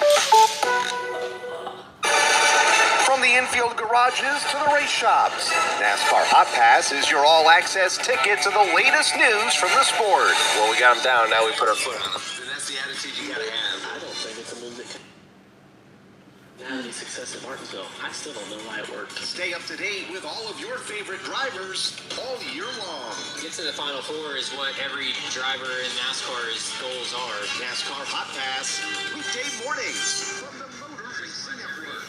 From the infield garages to the race shops, NASCAR Hot Pass is your all-access ticket to the latest news from the sport. Well, we got them down. Now we put our foot on them. That's the attitude you got to have. I don't think it's a move that can have any success in Martinsville. I still don't know why it worked. Stay up to date with all of your favorite drivers all year long. Get to the Final Four is what every driver in NASCAR's goals are. NASCAR Hot Pass, weekday mornings from the Motor Racing Network.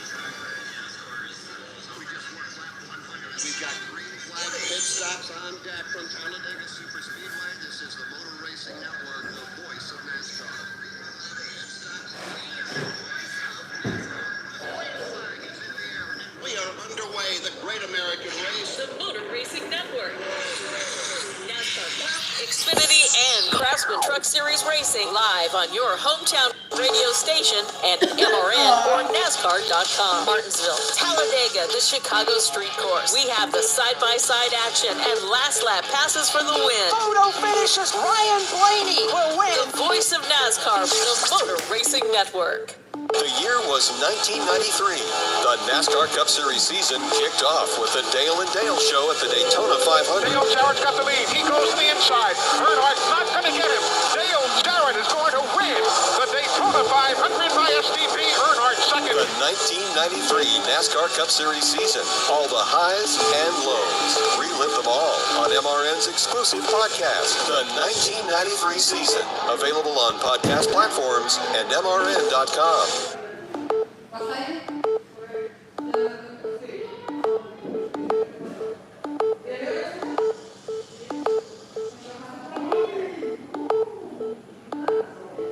We've got green flag pit stops on deck from Talladega Superspeedway. This is the Motor Racing Network, the voice of NASCAR. We are underway, the Great American Race. The Motor Racing Network. NASCAR Cup, Xfinity, and Craftsman Truck Series Racing live on your hometown radio station and MRN or NASCAR.com. Martinsville, Talladega, the Chicago Street Course. We have the side-by-side action and last lap passes for the win. Photo finishes. Ryan Blaney will win. The voice of NASCAR, the Motor Racing Network. The year was 1993. The NASCAR Cup Series season kicked off with the Dale and Dale show at the Daytona 500. Dale Jarrett's got the lead. He goes to the inside. Earnhardt's not going to get him. Dale Jarrett is going to win the Daytona 500 by SDP. Earnhardt second. The 1993 NASCAR Cup Series season. All the highs and lows. Relive them all on MRN's exclusive podcast, The 1993 Season. Available on podcast platforms and MRN.com.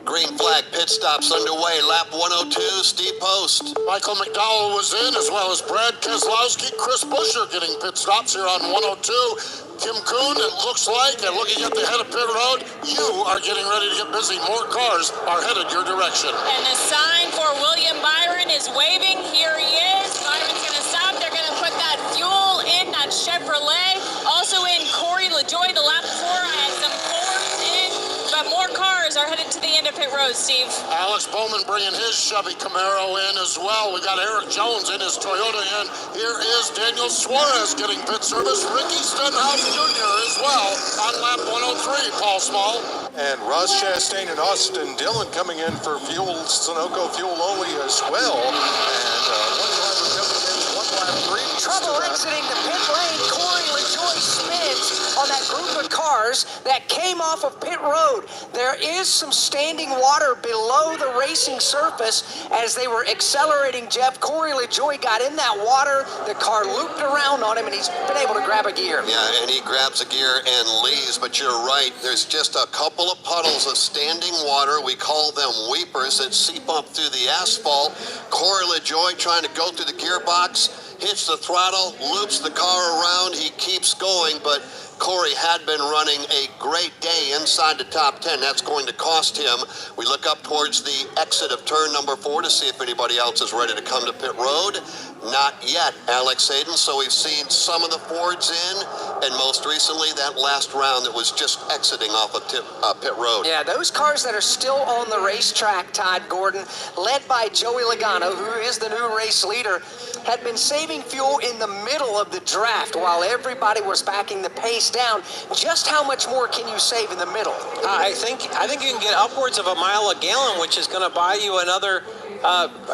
Green flag pit stops underway. Lap 102, steep post. Michael McDowell was in, as well as Brad Keselowski. Chris Buescher getting pit stops here on 102. Tim Kuhn, it looks like, and looking at the head of pit road, you are getting ready to get busy. More cars are headed your direction. And the sign for William Byron is waving. Here he is. Byron's going to stop. They're going to put that fuel in that Chevrolet. Also in Corey LaJoie, the lap before. I had some Fords in, but more cars are headed to the end of pit road, Steve. Alex Bowman bringing his Chevy Camaro in as well. We got Eric Jones in his Toyota in. Here is Daniel Suarez getting pit service. Ricky Stenhouse Jr. as well on lap 103, Paul Small. And Ross Chastain and Austin Dillon coming in for fuel, Sunoco fuel only as well. And one driver coming in, one lap green. Trouble exiting the pit lane. Corey LaJoie spins on that group of cars that came off of pit road. There is some standing water below the racing surface as they were accelerating, Jeff. Corey LaJoie got in that water. The car looped around on him, and he's been able to grab a gear. Yeah, and he grabs a gear and leaves, but you're right. There's just a couple of puddles of standing water. We call them weepers that seep up through the asphalt. Corey LaJoie trying to go through the gearbox, hits the throttle, loops the car around. He keeps going, but Corey had been running a great day inside the top 10. That's going to cost him. We look up towards the exit of turn number 4 to see if anybody else is ready to come to pit road. Not yet, Alex Hayden. So we've seen some of the Fords in, and most recently that last round that was just exiting off of pit road. Yeah, those cars that are still on the racetrack, Todd Gordon, led by Joey Logano, who is the new race leader, had been saving fuel in the middle of the draft while everybody was backing the pace down. Just how much more can you save in the middle? I think you can get upwards of a mile a gallon, which is going to buy you another.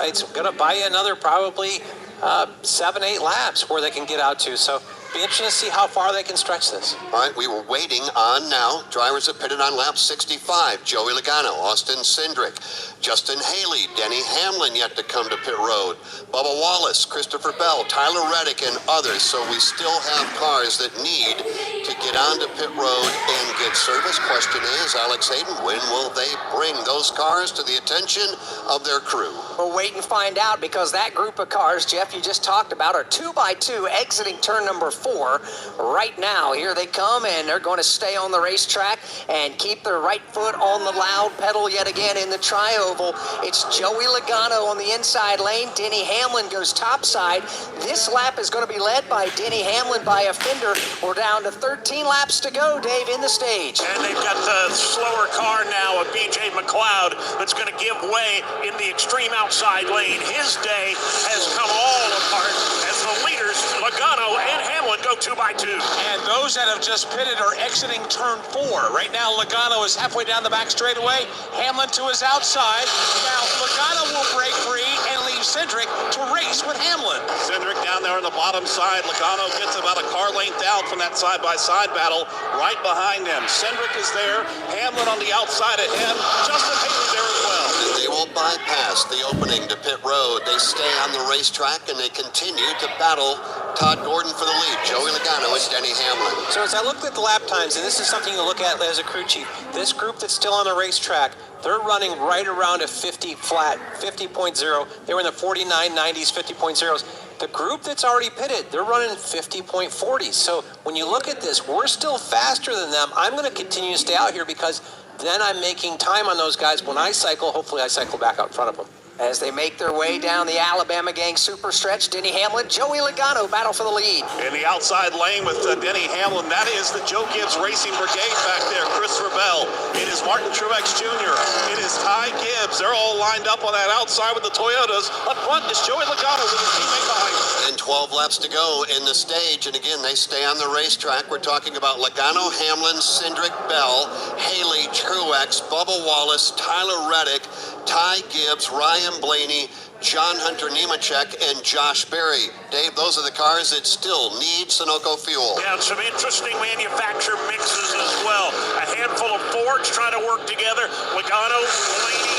It's going to buy you another probably 7-8 laps where they can get out to. So be interesting to see how far they can stretch this. All right, we were waiting on now. Drivers have pitted on lap 65. Joey Logano, Austin Cindric, Justin Haley, Denny Hamlin yet to come to pit road, Bubba Wallace, Christopher Bell, Tyler Reddick, and others. So we still have cars that need to get onto pit road and get service. Question is, Alex Hayden, when will they bring those cars to the attention of their crew? We'll wait and find out, because that group of cars, Jeff, you just talked about, are 2x2 exiting turn number 4 right now. Here they come, and they're going to stay on the racetrack and keep their right foot on the loud pedal yet again in the tri-oval. It's Joey Logano on the inside lane. Denny Hamlin goes topside. This lap is going to be led by Denny Hamlin by a fender. We're down to 13 laps to go, Dave, in the stage. And they've got the slower car now of B.J. McLeod that's going to give way in the extreme outside lane. His day has come all apart as the leaders, Logano and Hamlin, go 2x2. And those that have just pitted are exiting turn 4. Right now, Logano is halfway down the back straightaway. Hamlin to his outside. Now, Logano will break free and leave Cindric to race with Hamlin. Cindric down there on the bottom side. Logano gets about a car length out from that side-by-side battle right behind him. Cindric is there. Hamlin on the outside of him. Justin Haley there as well. They will bypass the opening to pit road. They stay on the racetrack and they continue to battle Todd Gordon for the lead. Joey Logano and Denny Hamlin. So as I looked at the lap times, and this is something you look at as a crew chief, this group that's still on the racetrack, they're running right around a 50 flat, 50.0. They were in the 49.90s, 50.0s. The group that's already pitted, they're running 50.40s. So when you look at this, we're still faster than them. I'm going to continue to stay out here because then I'm making time on those guys. When I cycle, hopefully I cycle back out in front of them. As they make their way down the Alabama Gang super stretch, Denny Hamlin, Joey Logano battle for the lead. In the outside lane with Denny Hamlin, that is the Joe Gibbs Racing Brigade back there. Christopher Bell. It is Martin Truex Jr. It is Ty Gibbs. They're all lined up on that outside with the Toyotas. Up front is Joey Logano with his teammate behind him. And 12 laps to go in the stage. And again, they stay on the racetrack. We're talking about Logano, Hamlin, Cindric, Bell, Haley, Truex, Bubba Wallace, Tyler Reddick, Ty Gibbs, Ryan Blaney, John Hunter Nemechek, and Josh Berry. Dave, those are the cars that still need Sunoco fuel. Yeah, some interesting manufacturer mixes as well. A handful of Fords trying to work together. Logano, Blaney,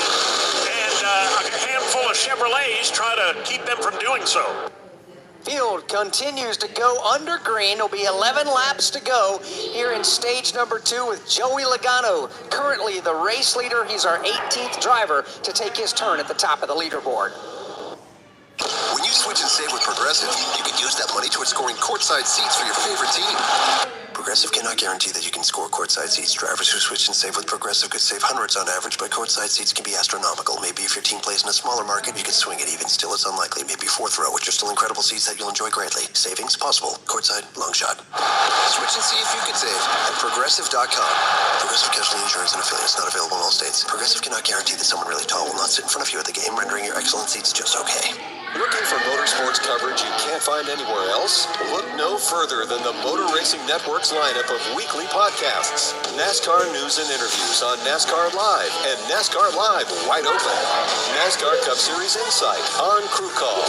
and a handful of Chevrolets trying to keep them from doing so. Field continues to go under green. There'll be 11 laps to go here in stage number 2 with Joey Logano, currently the race leader. He's our 18th driver to take his turn at the top of the leaderboard. When you switch and save with Progressive, you can use that money towards scoring courtside seats for your favorite team. Progressive cannot guarantee that you can score courtside seats. Drivers who switch and save with Progressive could save hundreds on average, but courtside seats can be astronomical. Maybe if your team plays in a smaller market, you can swing it even. Still, it's unlikely. Maybe 4th row, which are still incredible seats that you'll enjoy greatly. Savings possible. Courtside, long shot. Switch and see if you can save at Progressive.com. Progressive Casualty Insurance and affiliates not available in all states. Progressive cannot guarantee that someone really tall will not sit in front of you at the game, rendering your excellent seats just okay. Looking for motorsports coverage you can't find anywhere else? Look no further than the Motor Racing Network's lineup of weekly podcasts. NASCAR news and interviews on NASCAR Live and NASCAR Live Wide Open. NASCAR Cup Series Insight on Crew Call.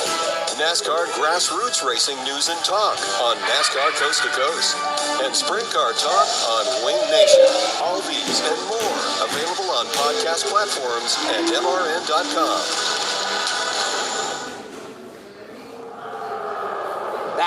NASCAR Grassroots Racing News and Talk on NASCAR Coast to Coast. And Sprint Car Talk on Wing Nation. All these and more available on podcast platforms and MRN.com.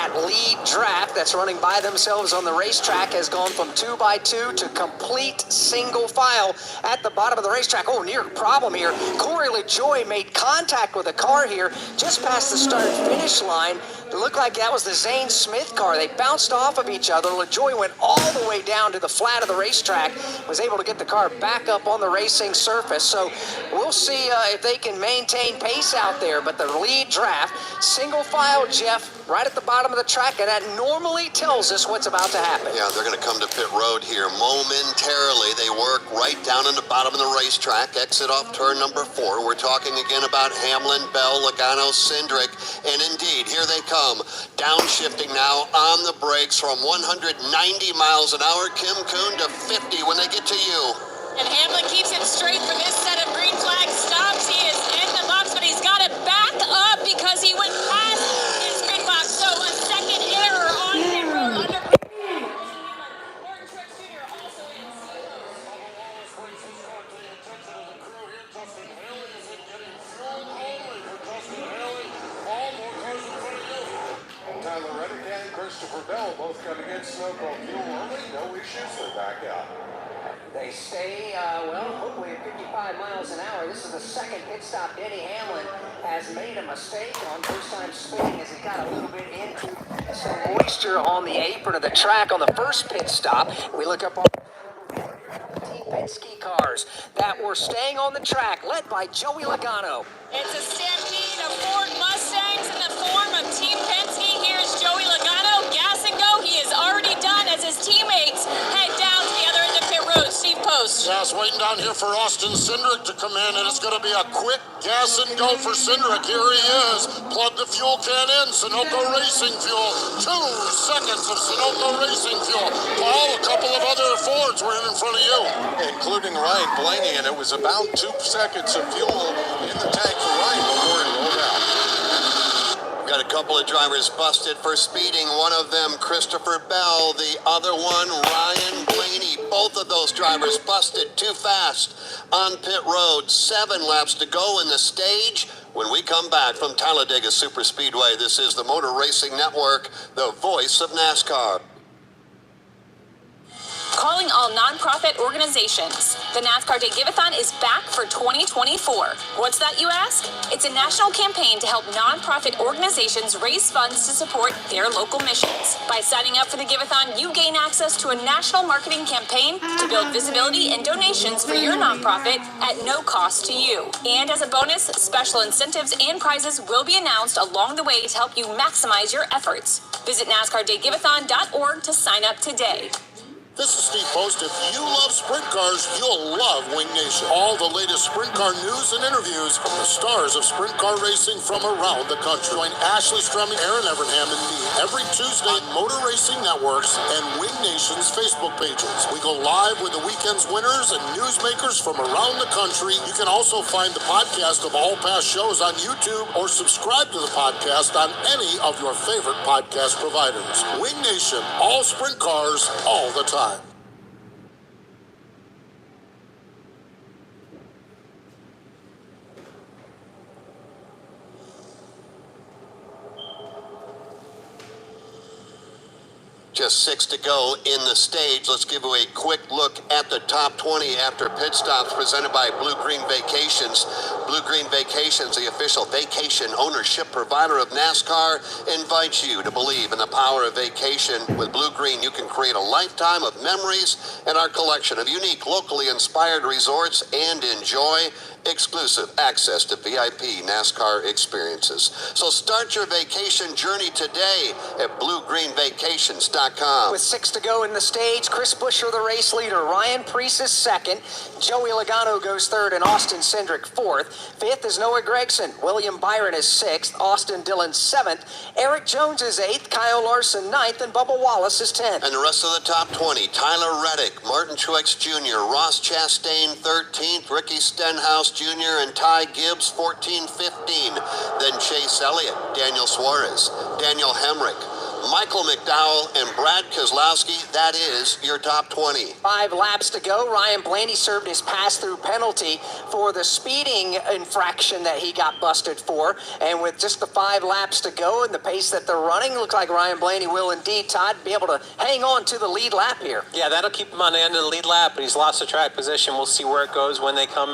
That lead draft that's running by themselves on the racetrack has gone from 2 by 2 to complete single file at the bottom of the racetrack. Oh, near problem here. Corey LaJoie made contact with a car here just past the start-finish line. It looked like that was the Zane Smith car. They bounced off of each other. LaJoie went all the way down to the flat of the racetrack, was able to get the car back up on the racing surface. So we'll see if they can maintain pace out there. But the lead draft, single file, Jeff, right at the bottom of the track, and that normally tells us what's about to happen. Yeah, they're going to come to pit road here momentarily. They work right down on the bottom of the racetrack, exit off turn number 4. We're talking again about Hamlin, Bell, Logano, Cindric, and indeed, here they come. Downshifting now on the brakes from 190 miles an hour, Kim Kuhn, to 50 when they get to you. And Hamlin keeps it straight for this set of green flag stops. He is in the box, but he's got to back up because he went past his green box. So a second error on pit road under. Martin Truex Jr. also in Tyler Reddick and Christopher Bell both coming in Sunoco fuel only. No issues. They're back out. They stay, hopefully at 55 miles an hour. This is the second pit stop. Denny Hamlin has made a mistake on first-time spinning as he got a little bit into some moisture on the apron of the track on the first pit stop. We look up on Team Penske cars that were staying on the track, led by Joey Logano. It's a stampede of Ford Mustangs in the form of Team Penske. Here's Joey Logano, gas and go. He is already done as his teammates head down to the other end of pit road. Steve Post. Yes, waiting down here for Austin Cindric to come in, and it's going to be a quick gas and go for Cindric. Here he is. Plug the fuel can in. Sunoco Racing Fuel. 2 seconds of Sunoco Racing Fuel. Paul, a couple of other Fords were in front of you, including Ryan Blaney, and it was about 2 seconds of fuel in the tank for Ryan before he rolled out. Got a couple of drivers busted for speeding. One of them, Christopher Bell. The other one, Ryan Blaney. Both of those drivers busted too fast on pit road. 7 laps to go in the stage. When we come back from Talladega Superspeedway, this is the Motor Racing Network, the voice of NASCAR. Calling all nonprofit organizations. The NASCAR Day Giveathon is back for 2024. What's that, you ask? It's a national campaign to help nonprofit organizations raise funds to support their local missions. By signing up for the Giveathon, you gain access to a national marketing campaign to build visibility and donations for your nonprofit at no cost to you. And as a bonus, special incentives and prizes will be announced along the way to help you maximize your efforts. Visit NASCARDayGiveathon.org to sign up today. This is Steve Post. If you love sprint cars, you'll love Wing Nation. All the latest sprint car news and interviews from the stars of sprint car racing from around the country. Join Ashley Strumming, Aaron Evernham, and me every Tuesday on Motor Racing Networks and Wing Nation's Facebook pages. We go live with the weekend's winners and newsmakers from around the country. You can also find the podcast of all past shows on YouTube or subscribe to the podcast on any of your favorite podcast providers. Wing Nation, all sprint cars, all the time. Just 6 to go in the stage. Let's give you a quick look at the top 20 after pit stops presented by Blue Green Vacations. Blue Green Vacations, the official vacation ownership provider of NASCAR, invites you to believe in the power of vacation. With Blue Green, you can create a lifetime of memories and our collection of unique, locally inspired resorts and enjoy exclusive access to VIP NASCAR experiences. So start your vacation journey today at BlueGreenVacations.com. With 6 to go in the stage, Chris Buescher, the race leader. Ryan Preece is second. Joey Logano goes third, and Austin Cindric fourth. Fifth is Noah Gragson. William Byron is sixth. Austin Dillon seventh. Eric Jones is eighth. Kyle Larson ninth, and Bubba Wallace is 10th. And the rest of the top 20, Tyler Reddick, Martin Truex Jr., Ross Chastain 13th, Ricky Stenhouse Jr. and Ty Gibbs 14-15. Then Chase Elliott, Daniel Suarez, Daniel Hemrick, Michael McDowell and Brad Keselowski, that is your top 20. 5 laps to go. Ryan Blaney served his pass-through penalty for the speeding infraction that he got busted for. And with just the 5 laps to go and the pace that they're running, looks like Ryan Blaney will indeed, Todd, be able to hang on to the lead lap here. Yeah, that'll keep him on the end of the lead lap, but he's lost the track position. We'll see where it goes when they come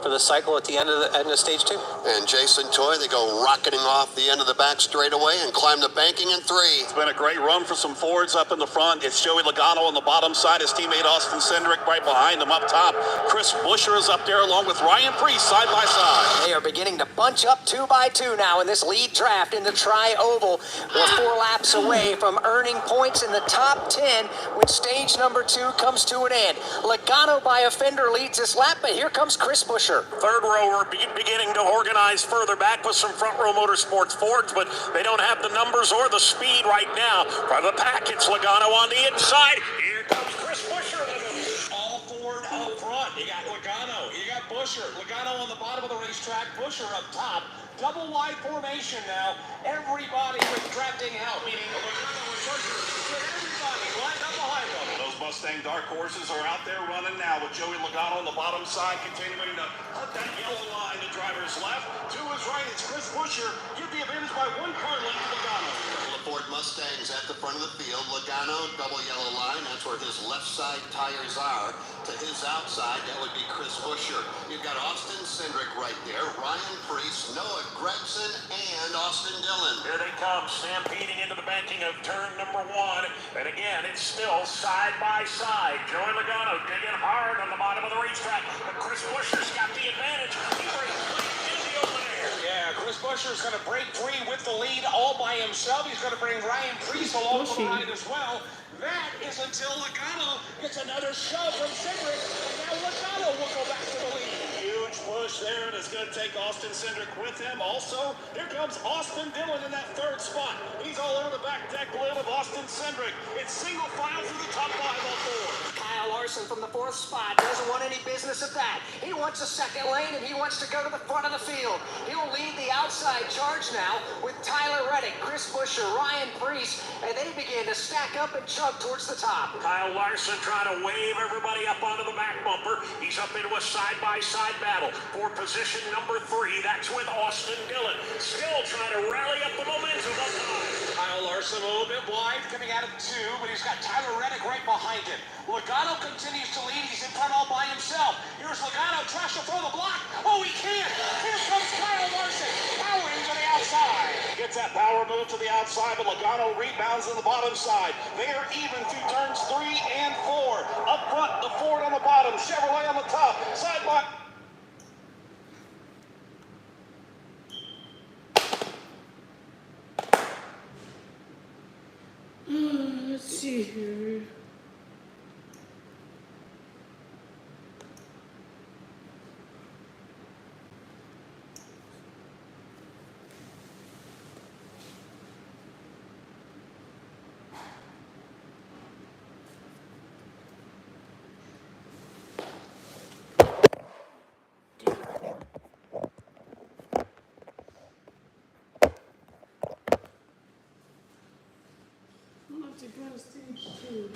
for the cycle at the end of stage 2. And Jason Toy, they go rocketing off the end of the back straightaway and climb the banking in 3. It's been a great run for some Fords up in the front. It's Joey Logano on the bottom side. His teammate Austin Cindric right behind him up top. Chris Buescher is up there along with Ryan Preece side by side. They are beginning to bunch up 2 by 2 now in this lead draft in the Tri-Oval. We're 4 laps away from earning points in the top 10 when stage number 2 comes to an end. Logano by a fender leads this lap, but here comes Chris Buescher. Third row are beginning to organize further back with some front row motorsports Fords, but they don't have the numbers or the speed right now. From the pack, it's Logano on the inside. Here comes Chris Buescher. All Ford up front. You got Logano. You got Buescher. Logano on the bottom of the racetrack. Buescher up top. Double wide formation now. Everybody with drafting help. Meaning Logano and Buescher with everybody lined up behind them. Those Mustang dark horses are out there running now with Joey Logano on the bottom side, continuing to hunt that yellow line to driver's left. To his right, it's Chris Buescher. Give the advantage by 1 car length to Logano. The Ford Mustangs at the front of the field. Logano, double yellow line. That's where his left side tires are. To his outside, that would be Chris Buescher. You've got Austin Cindric right there, Ryan Preece, Noah Gregson, and Austin Dillon. Here they come, stampeding into the banking of turn number 1. And again, it's still side by side. Joey Logano digging hard on the bottom of the racetrack, but Chris Buescher's got the advantage. He breaks right into the open air. Yeah, Chris Buescher's going to break free with the lead all by himself. He's going to bring Ryan Preece along for the ride as well. That is until Logano gets another shove from Cindric, and now Logano will go back to the lead. Huge push there, and it's going to take Austin Cindric with him. Also, here comes Austin Dillon in that 3rd spot. He's all over the back deck lid of Austin Cindric. It's single file through the top 5 on 4. Kyle Larson from the 4th spot doesn't want any business of that. He wants a 2nd lane, and he wants to go to the front of the field. He'll lead the outside charge now with Tyler Reddick, Chris Buescher, Ryan Preece, and they begin to stack up and chug towards the top. Kyle Larson trying to wave everybody up onto the back bumper. He's up into a side-by-side battle for position number 3. That's with Austin Dillon. Still trying to rally up the momentum up high. Kyle Larson a little bit wide coming out of 2, but he's got Tyler Reddick right behind him. Logano continues to lead. He's in front all by himself. Here's Logano, tries to throw the block. Oh, he can't. Here comes Kyle Larson, powering to the outside. Gets that power move to the outside, but Logano rebounds on the bottom side. They are even through turns 3 and 4. Up front, the Ford on the bottom, Chevrolet on the top. Side by... Let's see here. To go to stage 2.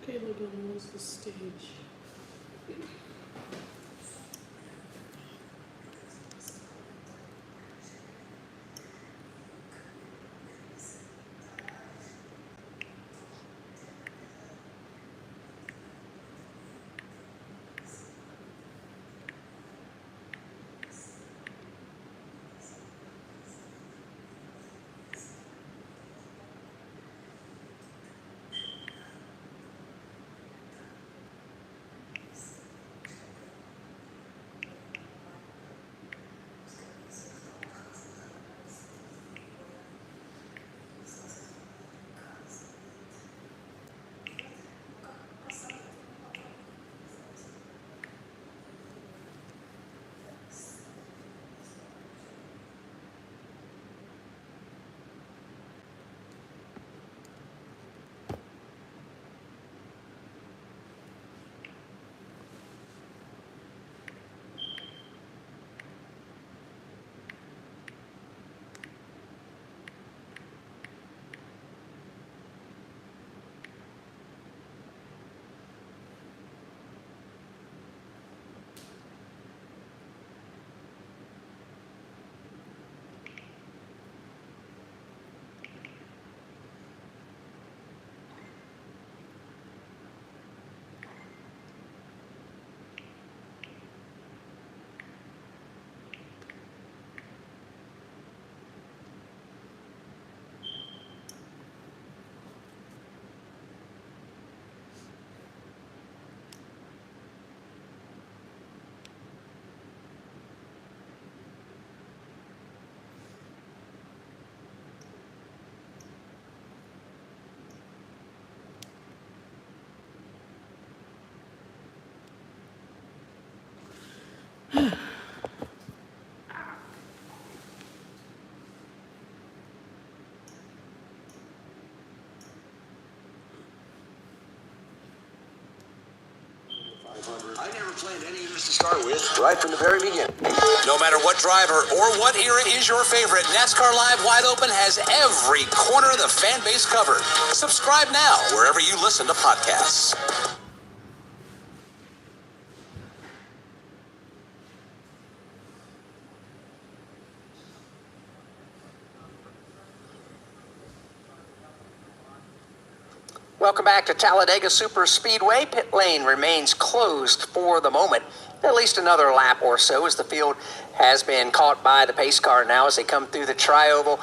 Okay, Logano, what's the stage? I never planned any of this to start with, right from the very beginning. No matter what driver or what era is your favorite, NASCAR Live Wide Open has every corner of the fan base covered. Subscribe now wherever you listen to podcasts. Welcome back to Talladega Superspeedway. Pit lane remains closed for the moment. At least another lap or so as the field has been caught by the pace car now as they come through the tri-oval.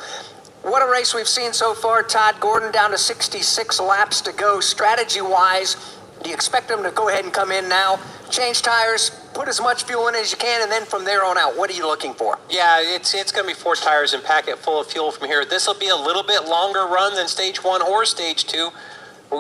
What a race we've seen so far. Todd Gordon down to 66 laps to go. Strategy-wise, do you expect them to go ahead and come in now, change tires, put as much fuel in as you can, and then from there on out, what are you looking for? Yeah, it's going to be 4 tires and pack it full of fuel from here. This will be a little bit longer run than stage 1 or stage 2.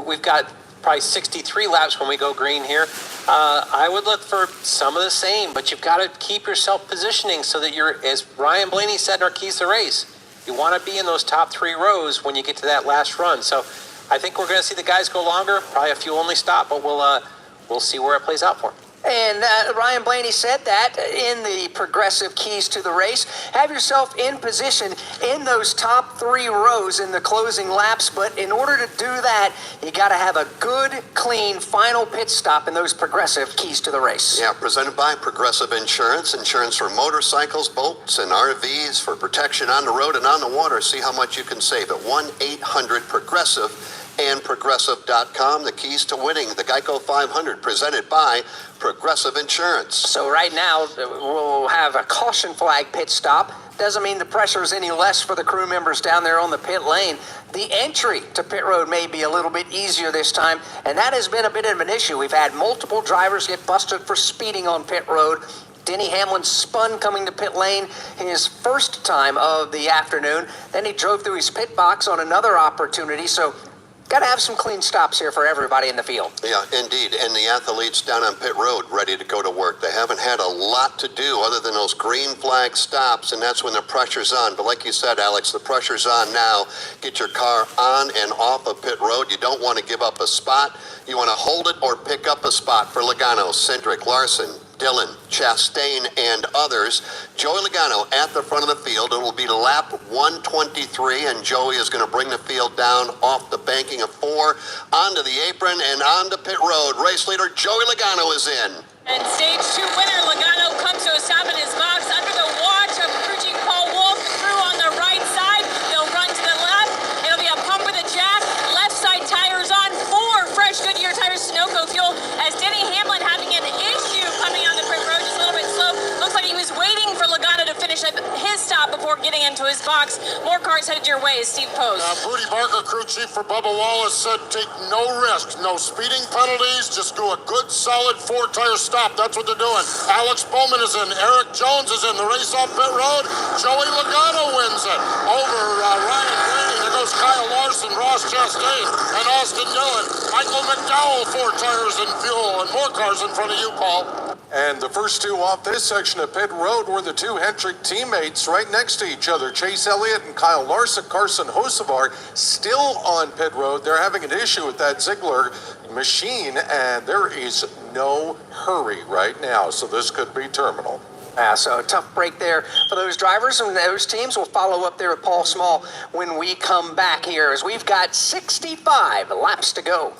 We've got probably 63 laps when we go green here. I would look for some of the same, but you've got to keep yourself positioning so that you're, as Ryan Blaney said in our Keys to Race, you want to be in those top 3 rows when you get to that last run. So I think we're going to see the guys go longer, probably a fuel-only stop, but we'll see where it plays out for them. And Ryan Blaney said that in the progressive keys to the race. Have yourself in position in those top 3 rows in the closing laps. But in order to do that, you got to have a good, clean final pit stop in those progressive keys to the race. Yeah, presented by Progressive Insurance. Insurance for motorcycles, boats, and RVs for protection on the road and on the water. See how much you can save at 1-800-PROGRESSIVE. And Progressive.com, the keys to winning. The GEICO 500, presented by Progressive Insurance. So right now, we'll have a caution flag pit stop. Doesn't mean the pressure is any less for the crew members down there on the pit lane. The entry to pit road may be a little bit easier this time, and that has been a bit of an issue. We've had multiple drivers get busted for speeding on pit road. Denny Hamlin spun coming to pit lane his first time of the afternoon. Then he drove through his pit box on another opportunity. So got to have some clean stops here for everybody in the field. Yeah, indeed. And the athletes down on pit road ready to go to work. They haven't had a lot to do other than those green flag stops, and that's when the pressure's on. But like you said, Alex, the pressure's on now. Get your car on and off of pit road. You don't want to give up a spot. You want to hold it or pick up a spot for Logano, Cindric, Larson, Dillon, Chastain, and others. Joey Logano at the front of the field. It will be lap 123, and Joey is going to bring the field down off the banking of 4 onto the apron and onto pit road. Race leader Joey Logano is in. And stage 2 winner Logano comes to a stop in his box under the watch of crew chief Paul Wolf. The crew on the right side. They'll run to the left. It'll be a pump with a jack. Left side tires on. 4 fresh Goodyear tires, Sunoco fuel. As Denny Hamlin having an issue coming on the pit road, just a little bit slow. Looks like he was waiting for Logano to finish up his stop before getting into his box. More cars headed your way, Steve Post. Booty Barker, crew chief for Bubba Wallace, said take no risk, no speeding penalties, just do a good solid 4-tire stop. That's what they're doing. Alex Bowman is in, Eric Jones is in the race off pit road. Joey Logano wins it over Ryan Blaney. There goes Kyle Larson, Ross Chastain, and Austin Dillon. Michael McDowell, 4 tires and fuel, and more cars in front of you, Paul. And the first 2 off this section of pit road were the 2 Hendrick teammates right next to each other. Chase Elliott and Kyle Larson. Carson Hocevar still on pit road. They're having an issue with that Ziegler machine, and there is no hurry right now, so this could be terminal. So a tough break there for those drivers, and those teams will follow up there with Paul Small when we come back here, as we've got 65 laps to go.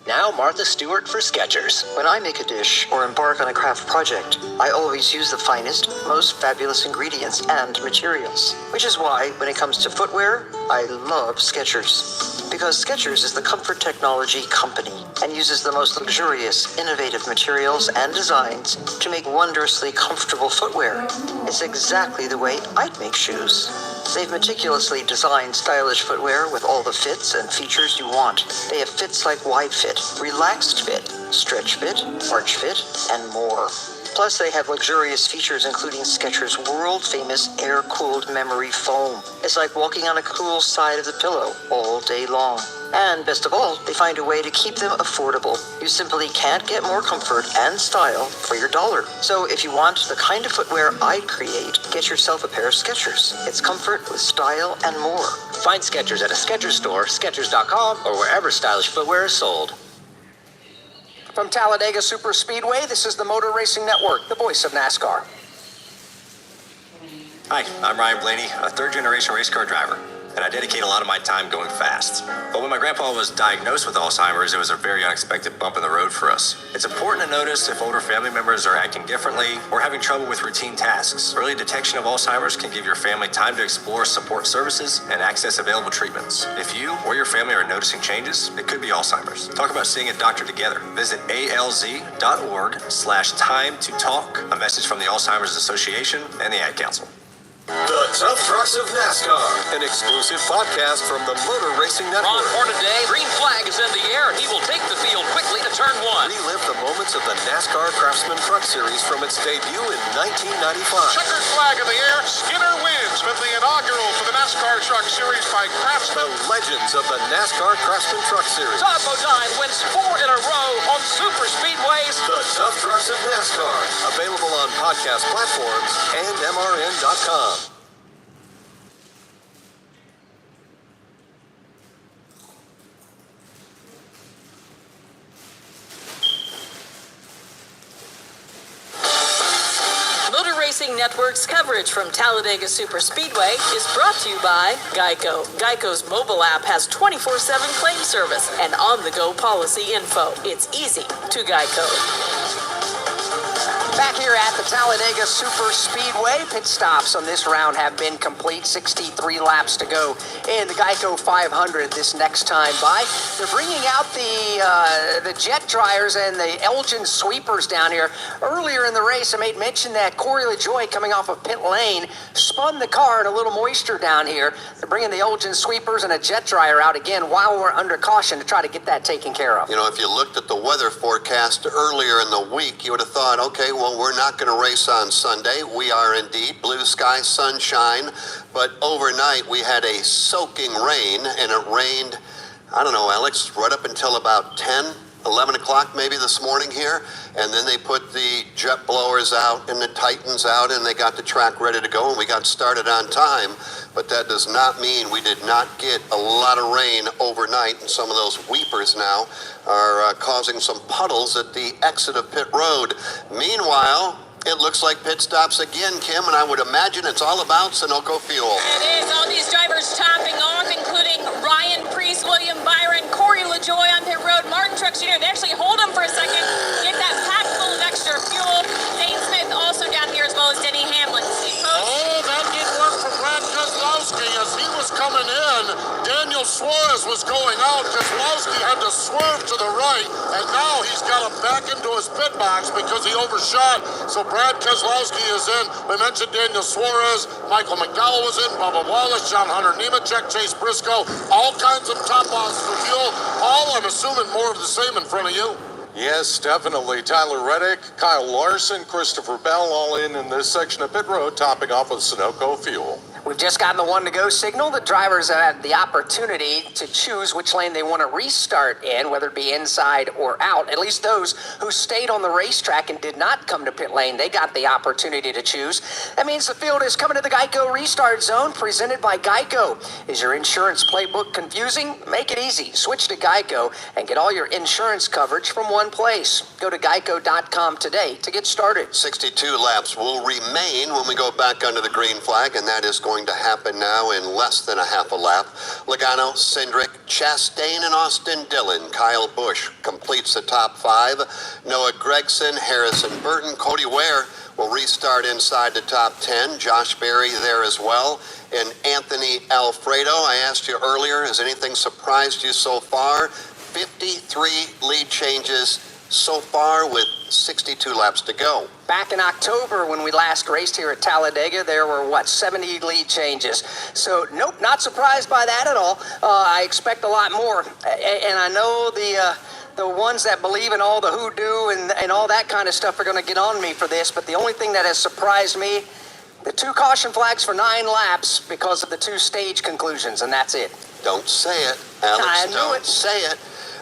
Now Martha Stewart for Skechers. When I make a dish or embark on a craft project, I always use the finest, most fabulous ingredients and materials. Which is why, when it comes to footwear, I love Skechers. Because Skechers is the comfort technology company and uses the most luxurious, innovative materials and designs to make wondrously comfortable footwear. It's exactly the way I'd make shoes. They've meticulously designed stylish footwear with all the fits and features you want. They have fits like wide fit, relaxed fit, stretch fit, arch fit, and more. Plus, they have luxurious features including Skechers' world-famous air-cooled memory foam. It's like walking on a cool side of the pillow all day long. And best of all, they find a way to keep them affordable. You simply can't get more comfort and style for your dollar. So if you want the kind of footwear I'd create, get yourself a pair of Skechers. It's comfort with style and more. Find Skechers at a Skechers store, Skechers.com, or wherever stylish footwear is sold. From Talladega Superspeedway, this is the Motor Racing Network, the voice of NASCAR. Hi, I'm Ryan Blaney, a third-generation race car driver, and I dedicate a lot of my time going fast. But when my grandpa was diagnosed with Alzheimer's, it was a very unexpected bump in the road for us. It's important to notice if older family members are acting differently or having trouble with routine tasks. Early detection of Alzheimer's can give your family time to explore support services and access available treatments. If you or your family are noticing changes, it could be Alzheimer's. Talk about seeing a doctor together. Visit alz.org/time to talk. A message from the Alzheimer's Association and the Ad Council. The Tough Trucks of NASCAR, an exclusive podcast from the Motor Racing Network. On for today, green flag is in the air, and he will take the field quickly to turn one. Relive the moments of the NASCAR Craftsman Truck Series from its debut in 1995. Checkered flag in the air. Skinner wins with the inaugural for the NASCAR Truck Series by Craftsman. The legends of the NASCAR Craftsman Truck Series. Todd Bodine wins 4 in a row on super speedways. The Tough Trucks of NASCAR, available on podcast platforms and MRN.com. Motor Racing Network's coverage from Talladega Superspeedway is brought to you by GEICO. GEICO's mobile app has 24/7 claim service and on-the-go policy info. It's easy to GEICO. Back here at the Talladega Superspeedway, pit stops on this round have been complete. 63 laps to go in the GEICO 500 this next time by. They're bringing out the jet dryers and the Elgin sweepers down here. Earlier in the race, I made mention that Corey LaJoie, coming off of pit lane, spun the car in a little moisture down here. They're bringing the Elgin sweepers and a jet dryer out again while we're under caution to try to get that taken care of. You know, if you looked at the weather forecast earlier in the week, you would have thought, okay, well, we're not going to race on Sunday. We are indeed. Blue sky, sunshine. But overnight, we had a soaking rain, and it rained, I don't know, Alex, right up until about 10, 11 o'clock maybe this morning here. And then they put the jet blowers out and the Titans out, and they got the track ready to go, and we got started on time. But that does not mean we did not get a lot of rain overnight, and some of those weepers now are causing some puddles at the exit of pit road. Meanwhile, it looks like pit stops again, Kim, and I would imagine it's all about Sunoco fuel. It is. All these drivers topping off, including Ryan Preece, William Byron, Corey LaJoie on pit road, Martin Truex Jr. They actually hold him for a second, get that pack full of extra fuel. Dane Smith also down here, as well as Denny Hamlin. Oh, that didn't work for Brad Keselowski. As he was coming in, Daniel Suarez was going out. Keselowski had to swerve to the right, and now he's got him back into his pit box because he overshot. So Brad Keselowski is in. We mentioned Daniel Suarez, Michael McDowell was in, Bubba Wallace, John Hunter Nemechek, Chase Briscoe, all kinds of top odds for fuel. All, I'm assuming, more of the same in front of you. Yes, definitely. Tyler Reddick, Kyle Larson, Christopher Bell all in this section of pit road, topping off with Sunoco fuel. We've just gotten the one-to-go signal. The drivers have the opportunity to choose which lane they want to restart in, whether it be inside or out. At least those who stayed on the racetrack and did not come to pit lane, they got the opportunity to choose. That means the field is coming to the GEICO Restart Zone, presented by GEICO. Is your insurance playbook confusing? Make it easy. Switch to GEICO and get all your insurance coverage from one place. Go to geico.com today to get started. 62 laps will remain when we go back under the green flag, and that is going to happen now in less than a half a lap. Logano, Cindric, Chastain, and Austin Dillon. Kyle Busch completes the top 5. Noah Gragson, Harrison Burton, Cody Ware will restart inside the top 10. Josh Berry there as well. And Anthony Alfredo, I asked you earlier, has anything surprised you so far? 53 lead changes so far with 62 laps to go. Back in October, when we last raced here at Talladega, there were, 70 lead changes. So, nope, not surprised by that at all. I expect a lot more. And I know the ones that believe in all the hoodoo and all that kind of stuff are going to get on me for this, but the only thing that has surprised me, the 2 caution flags for 9 laps because of the 2 stage conclusions, and that's it. Don't say it, Alex. I knew Don't it. say it.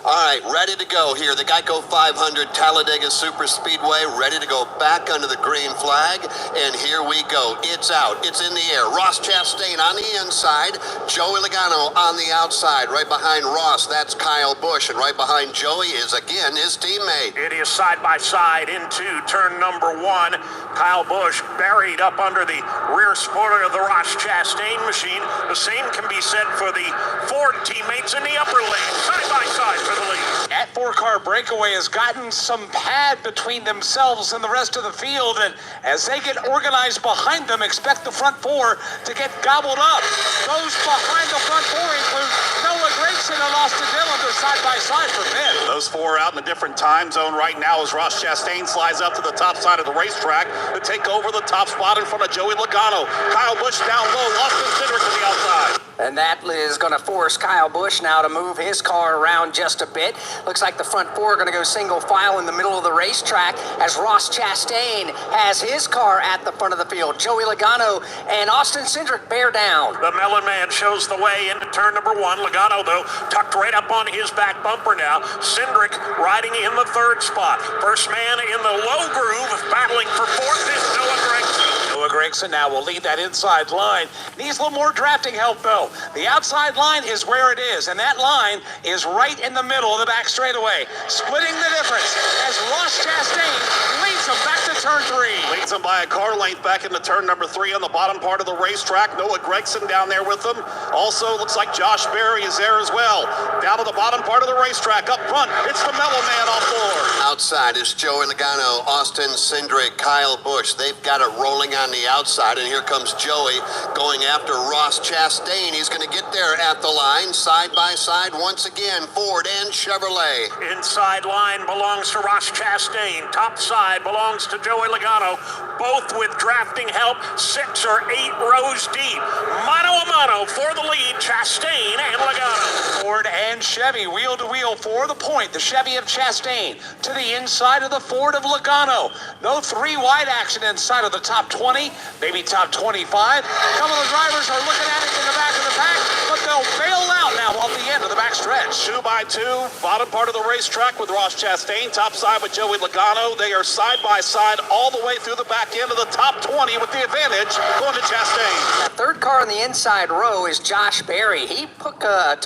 All right, ready to go here. The Geico 500 Talladega Super Speedway, ready to go back under the green flag. And here we go. It's out. It's in the air. Ross Chastain on the inside. Joey Logano on the outside. Right behind Ross, that's Kyle Busch. And right behind Joey is, again, his teammate. It is side by side into turn number 1. Kyle Busch buried up under the rear spoiler of the Ross Chastain machine. The same can be said for the Ford teammates in the upper lane. Side by side for the lead. That 4-car breakaway has gotten some pad between themselves and the rest of the field, and as they get organized behind them, expect the front 4 to get gobbled up. Those behind the front 4 include Noah Gragson and Austin Dillon. They're side by side for fifth. Those 4 are out in a different time zone right now as Ross Chastain slides up to the top side of the racetrack to take over the top spot in front of Joey Logano. Kyle Busch down low, Austin Cindric to the outside. And that is going to force Kyle Busch now to move his car around just a bit. Looks like the front 4 are going to go single file in the middle of the racetrack as Ross Chastain has his car at the front of the field. Joey Logano and Austin Cindric bear down. The Melon Man shows the way into turn number 1. Logano, though, tucked right up on his back bumper now. Cindric riding in the 3rd spot. First man in the low groove, battling for 4th is Noah Gragson. Noah Gragson now will lead that inside line. Needs a little more drafting help, though. The outside line is where it is, and that line is right in the middle of the back straightaway, splitting the difference as Ross Chastain leads him back to turn 3. Leads him by a car length back into turn number 3 on the bottom part of the racetrack. Noah Gragson down there with him. Also, looks like Josh Berry is there as well. Down to the bottom part of the racetrack. Up front, it's the Mellow Man off board. Outside is Joey Logano, Austin Cindric, Kyle Busch. They've got it rolling on the outside, and here comes Joey going after Ross Chastain. He's going to get there at the line, side by side once again, Ford and Chevrolet. Inside line belongs to Ross Chastain. Top side belongs to Joey Logano. Both with drafting help, 6 or 8 rows deep. Mano a mano for the lead, Chastain and Logano. Ford and Chevy, wheel to wheel for the point. The Chevy of Chastain to the inside of the Ford of Logano. No 3-wide action inside of the top 20, maybe top 25. A couple of drivers are looking at it in the back of the pack, but they'll bail out now off the end of the back stretch. 2 by 2, bottom part of the racetrack with Ross Chastain, top side with Joey Logano. They are side by side all the way through the back end of the top 20 with the advantage going to Chastain. That 3rd car in the inside row is Josh Berry. He took a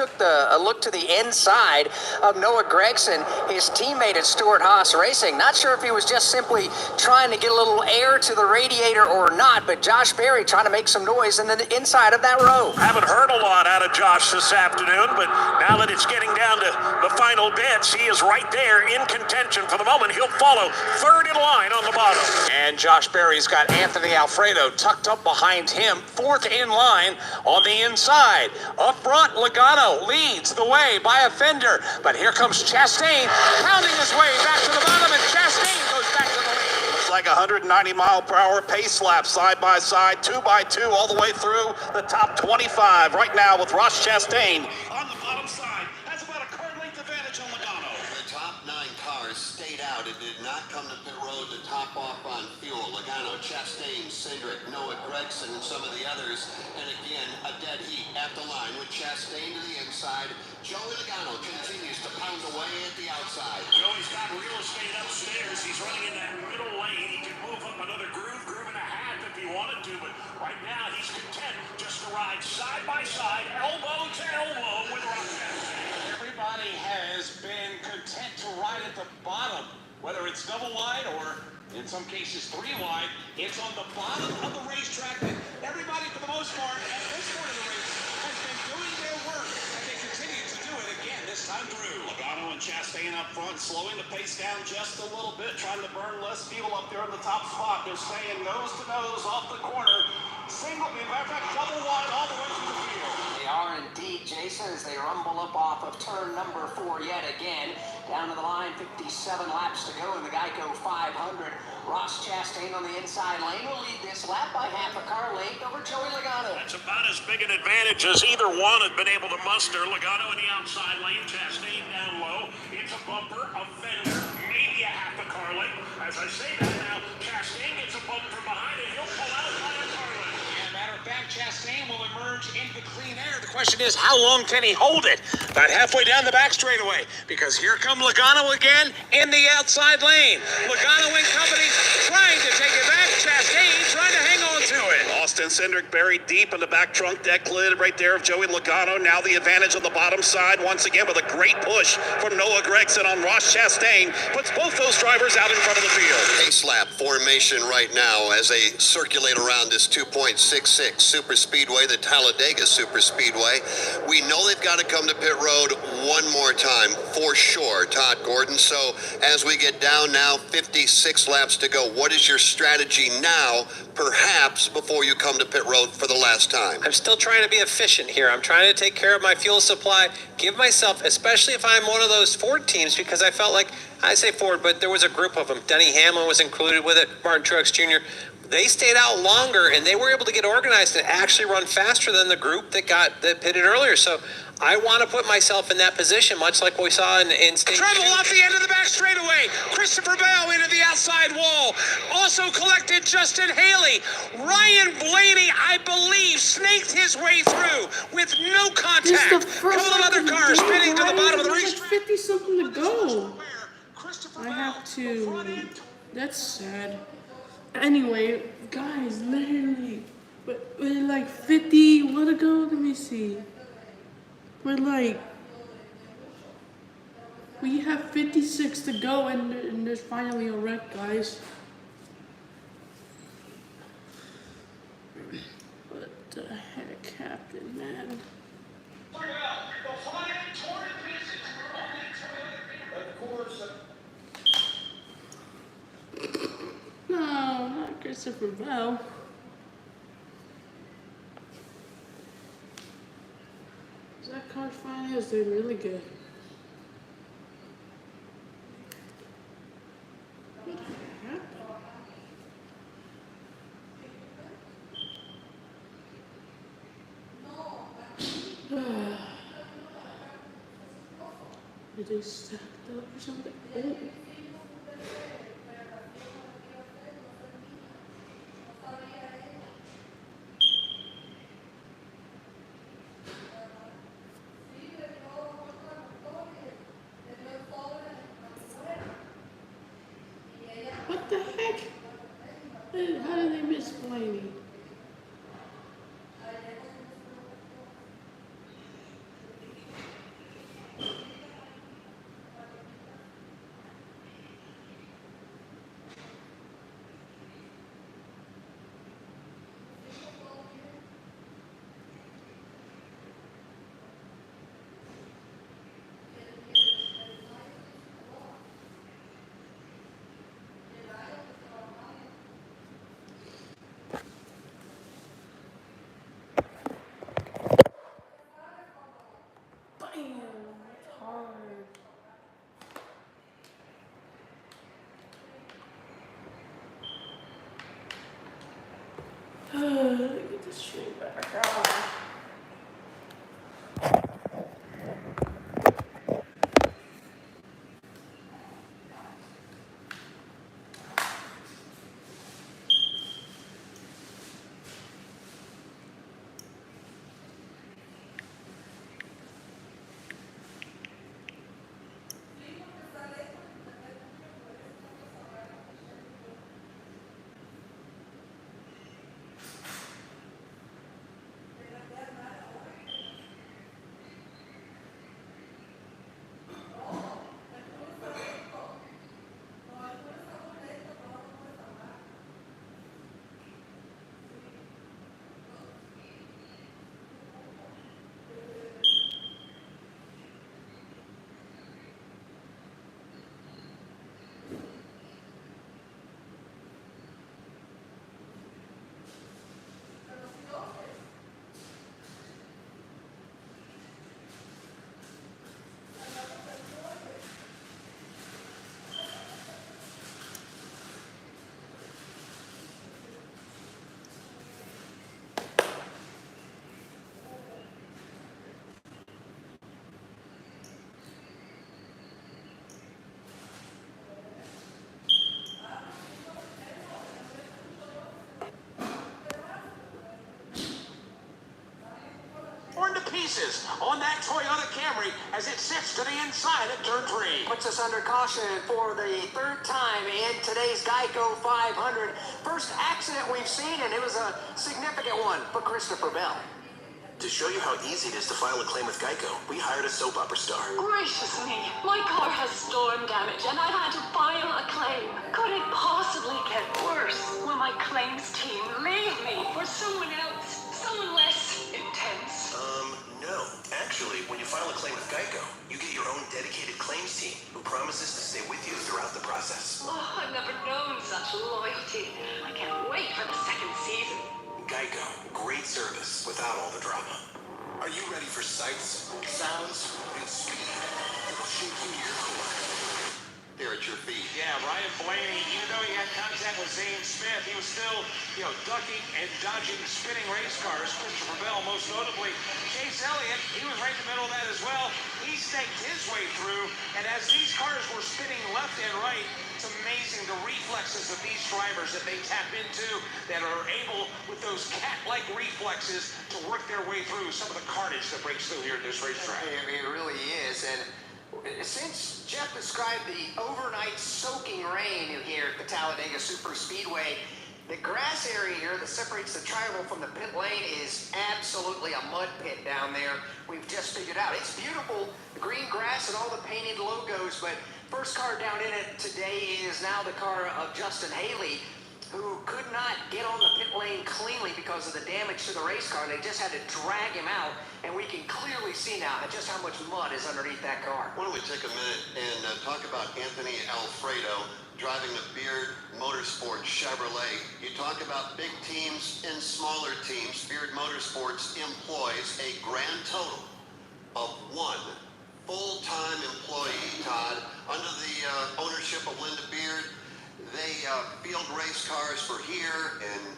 look to the inside of Noah Gragson, his teammate at Stewart Haas Racing. Not sure if he was just simply trying to get a little air to the radiator or not, but Josh Berry trying to make some noise in the inside of that row. Haven't heard a lot out of Josh this afternoon, but now that it's getting down to the final bits, he is right there in contention for the moment. He'll follow 3rd in line on the bottom. And Josh Berry's got Anthony Alfredo tucked up behind him, 4th in line on the inside. Up front, Logano leads the way by a fender, but here comes Chastain pounding his way back to the bottom, and Chastain goes back to the lead. Looks like 190-mile-per-hour pace lap, side by side, 2 by 2, all the way through the top 25. Right now with Ross Chastain on the bottom side. Has about a car length advantage on Logano. The top 9 cars stayed out. It did not come to pit road to top off on fuel. Logano, Chastain, Cindric, Noah Gragson, and some of the others. And again, a dead heat at the line with Chastain to the inside. Joey Logano continues to pound away at the outside. Joey's got real estate upstairs. He's running in that middle lane. He could move up another groove and a half if he wanted to, but right now he's content just to ride side by side, elbow to elbow with Ross Chastain. Everybody has been content to ride at the bottom, whether it's double wide or in some cases 3 wide. It's on the bottom of the racetrack that everybody, for the most part, at this point of the race, has been doing their work, and they continue to do it again this time through. Logano and Chastain up front, slowing the pace down just a little bit, trying to burn less fuel up there in the top spot. They're staying nose to nose off the corner. Single, matter of fact, double wide all the way through the field. They are indeed, Jason, as they rumble up off of turn number 4 yet again. Down to the line, 57 laps to go in the Geico 500. Ross Chastain on the inside lane will lead this lap by half a car length over Joey Logano. That's about as big an advantage as either one have been able to muster. Logano in the outside lane, Chastain down low. It's a bumper, a fender, maybe a half a car length. As I say that now, Chastain gets a bump from behind and he'll pull out by a car length. Matter of fact, Chastain will emerge into the clean air. The question is, how long can he hold it? About halfway down the back straightaway, because here come Logano again in the outside lane. Logano and company trying to take it back. Chastain trying to hang on to it. Austin Cindric buried deep in the back trunk deck lid right there of Joey Logano. Now the advantage on the bottom side once again with a great push from Noah Gragson on Ross Chastain. Puts both those drivers out in front of the field. Pace lap formation right now as they circulate around this 2.66 super speedway, the Talladega super speedway. We know they've got to come to pit road one more time for sure, Todd Gordon. So as we get down now, 56 laps to go, what is your strategy now, perhaps before you come to pit road for the last time? I'm still trying to be efficient here. I'm trying to take care of my fuel supply, give myself, especially if I'm one of those Ford teams, because I felt like, I say Ford, but there was a group of them. Denny Hamlin was included with it, Martin Truex Jr. They stayed out longer, and they were able to get organized and actually run faster than the group that pitted earlier. So I want to put myself in that position, much like we saw in stage Treble off the end of the back straightaway. Christopher Bell into the outside wall. Also collected Justin Haley. Ryan Blaney, I believe, snaked his way through with no contact. This is the first Couple of other cars spinning to the bottom of the race. 50 something to go. I have to. That's sad. Anyway, guys, literally, we're like 50. What to go? Let me see. We have 56 to go, and there's finally a wreck, guys. What the heck happened, man? No, not Christopher Bell. That car finally is doing really good. What happened? Did they stack up or something? Oh. What the heck? How did they miss Blaney? Get this shit back on. pieces on that Toyota Camry as it sits to the inside at turn 3. Puts us under caution for the third time in today's GEICO 500. First accident we've seen, and it was a significant one for Christopher Bell. To show you how easy it is to file a claim with GEICO, we hired a soap opera star. Gracious me, my car has storm damage and I had to file a claim. Could it possibly get worse? Will my claims team leave me for someone else? Someone less intense? No. Actually, when you file a claim with GEICO, you get your own dedicated claims team who promises to stay with you throughout the process. Oh, I've never known such loyalty. I can't wait for the second season. GEICO, great service without all the drama. Are you ready for sights, sounds, and speed that'll shake you to your core? They're at your feet. Yeah, Ryan Blaney, even though he had contact with Zane Smith, he was still, ducking and dodging spinning race cars. Christopher Bell, most notably. Chase Elliott, he was right in the middle of that as well. He snaked his way through, and as these cars were spinning left and right, it's amazing the reflexes of these drivers that they tap into, that are able, with those cat-like reflexes, to work their way through some of the carnage that breaks through here at this racetrack. It really is, and since Jeff described the overnight soaking rain here at the Talladega Superspeedway, the grass area here that separates the tri-oval from the pit lane is absolutely a mud pit down there. We've just figured out. It's beautiful, the green grass and all the painted logos, but first car down in it today is now the car of Justin Haley, who could not get on the pit lane cleanly because of the damage to the race car. They just had to drag him out, and we can clearly see now just how much mud is underneath that car. Why don't we take a minute and talk about Anthony Alfredo driving the Beard Motorsports Chevrolet. You talk about big teams and smaller teams. Beard Motorsports employs a grand total of 1 full-time employee, Todd, under the ownership of Linda Beard. They field race cars for here and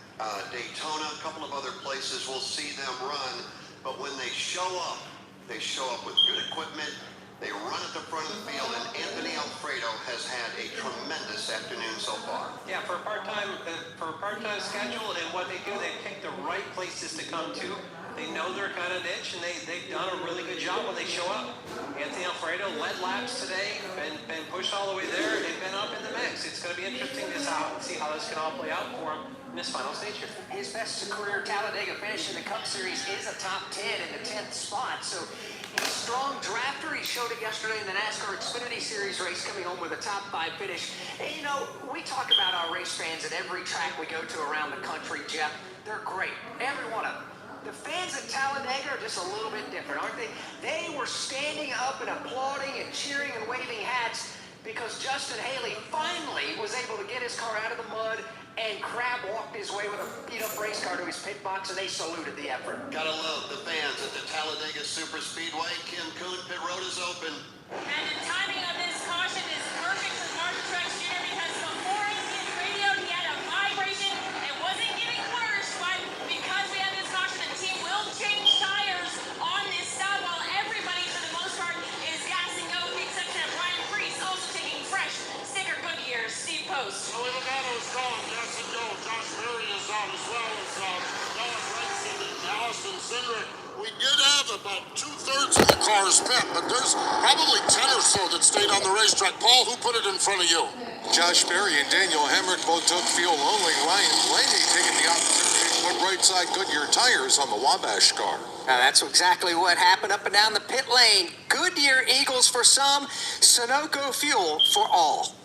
Daytona, a couple of other places we'll see them run. But when they show up with good equipment. They run at the front of the field, and Anthony Alfredo has had a tremendous afternoon so far. Yeah, for a part-time schedule and what they do, they pick the right places to come to. They know their kind of niche, and they've done a really good job when they show up. Anthony Alfredo led laps today, been pushed all the way there, and been up in the mix. It's going to be interesting to see how this can all play out for him in this final stage here. His best career Talladega finish in the Cup Series is a top 10 in the 10th spot. So he's a strong drafter. He showed it yesterday in the NASCAR Xfinity Series race, coming home with a top 5 finish. And we talk about our race fans at every track we go to around the country, Jeff. They're great, every one of them. The fans at Talladega are just a little bit different, aren't they? They were standing up and applauding and cheering and waving hats because Justin Haley finally was able to get his car out of the mud and crab walked his way with a beat-up race car to his pit box, and they saluted the effort. Gotta love the fans at the Talladega Superspeedway. Kim Kuhn, pit road is open. And the timing of this caution is perfect for Martin Truex Jr. because before he hit radio, he had a vibration and wasn't getting worse. But because we have this caution, the team will change tires on this stop while everybody, for the most part, is gassing go, with the exception of Brian Priest, also taking fresh sticker Goodyear, Steve Post. Oliverato's gone. Yes, and go. Josh Berry is out as well as Nolan Racing and Allison Cindric. We did have about 2/3 of the cars pit, but there's probably 10 or so that stayed on the racetrack. Paul, who put it in front of you? Josh Berry and Daniel Hemrick both took field only. Ryan Blaney taking the opportunity to put right side Goodyear tires on the Wabash car. Now, that's exactly what happened up and down the pit lane. Goodyear Eagles for some, Sunoco fuel for all.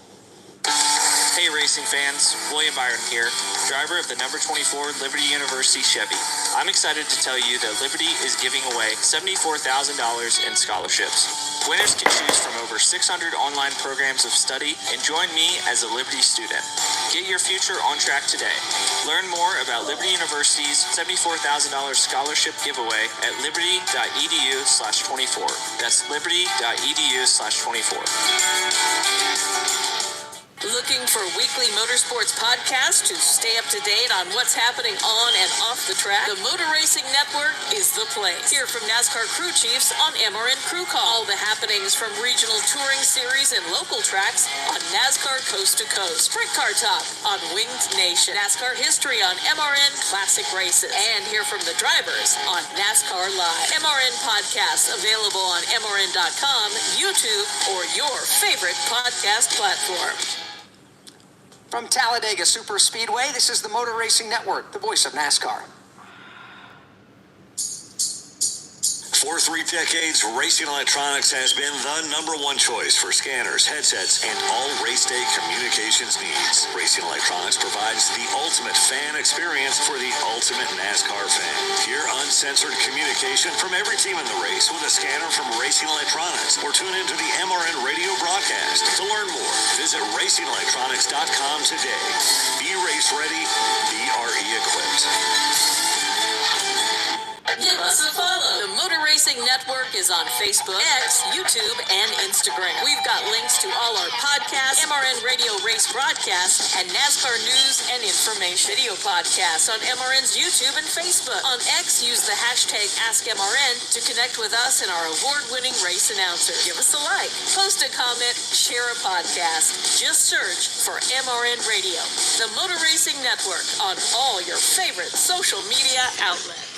Hey racing fans, William Byron here, driver of the number 24 Liberty University Chevy. I'm excited to tell you that Liberty is giving away $74,000 in scholarships. Winners can choose from over 600 online programs of study and join me as a Liberty student. Get your future on track today. Learn more about Liberty University's $74,000 scholarship giveaway at liberty.edu/24. That's liberty.edu/24. Looking for weekly motorsports podcasts to stay up to date on what's happening on and off the track? The Motor Racing Network is the place. Hear from NASCAR crew chiefs on MRN Crew Call. All the happenings from regional touring series and local tracks on NASCAR Coast to Coast. Sprint Car Talk on Winged Nation. NASCAR history on MRN Classic Races. And hear from the drivers on NASCAR Live. MRN podcasts available on MRN.com, YouTube, or your favorite podcast platform. From Talladega Superspeedway, this is the Motor Racing Network, the voice of NASCAR. For 3 decades, Racing Electronics has been the #1 choice for scanners, headsets, and all race day communications needs. Racing Electronics provides the ultimate fan experience for the ultimate NASCAR fan. Hear uncensored communication from every team in the race with a scanner from Racing Electronics, or tune into the MRN radio broadcast. To learn more, visit racingelectronics.com today. Be race ready, be RE equipped. Give us a follow. The Motor Racing Network is on Facebook, X, YouTube, and Instagram. We've got links to all our podcasts, MRN Radio Race broadcasts, and NASCAR news and information. Video podcasts on MRN's YouTube and Facebook. On X, use the hashtag AskMRN to connect with us and our award-winning race announcer. Give us a like, post a comment, share a podcast. Just search for MRN Radio. The Motor Racing Network on all your favorite social media outlets.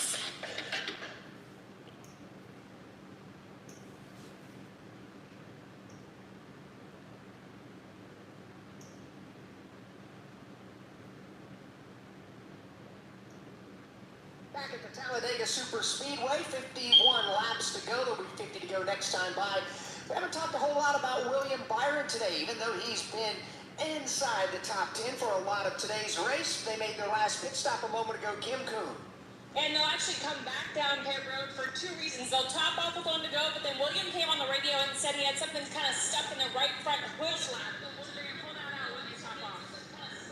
Back at the Talladega Superspeedway, 51 laps to go. There'll be 50 to go next time by. We haven't talked a whole lot about William Byron today, even though he's been inside the top 10 for a lot of today's race. They made their last pit stop a moment ago, Kim Kuhn. And they'll actually come back down pit road for 2 reasons. They'll top off with one to go, but then William came on the radio and said he had something kind of stuck in the right front wheel slap. They're going to pull that out when they top off.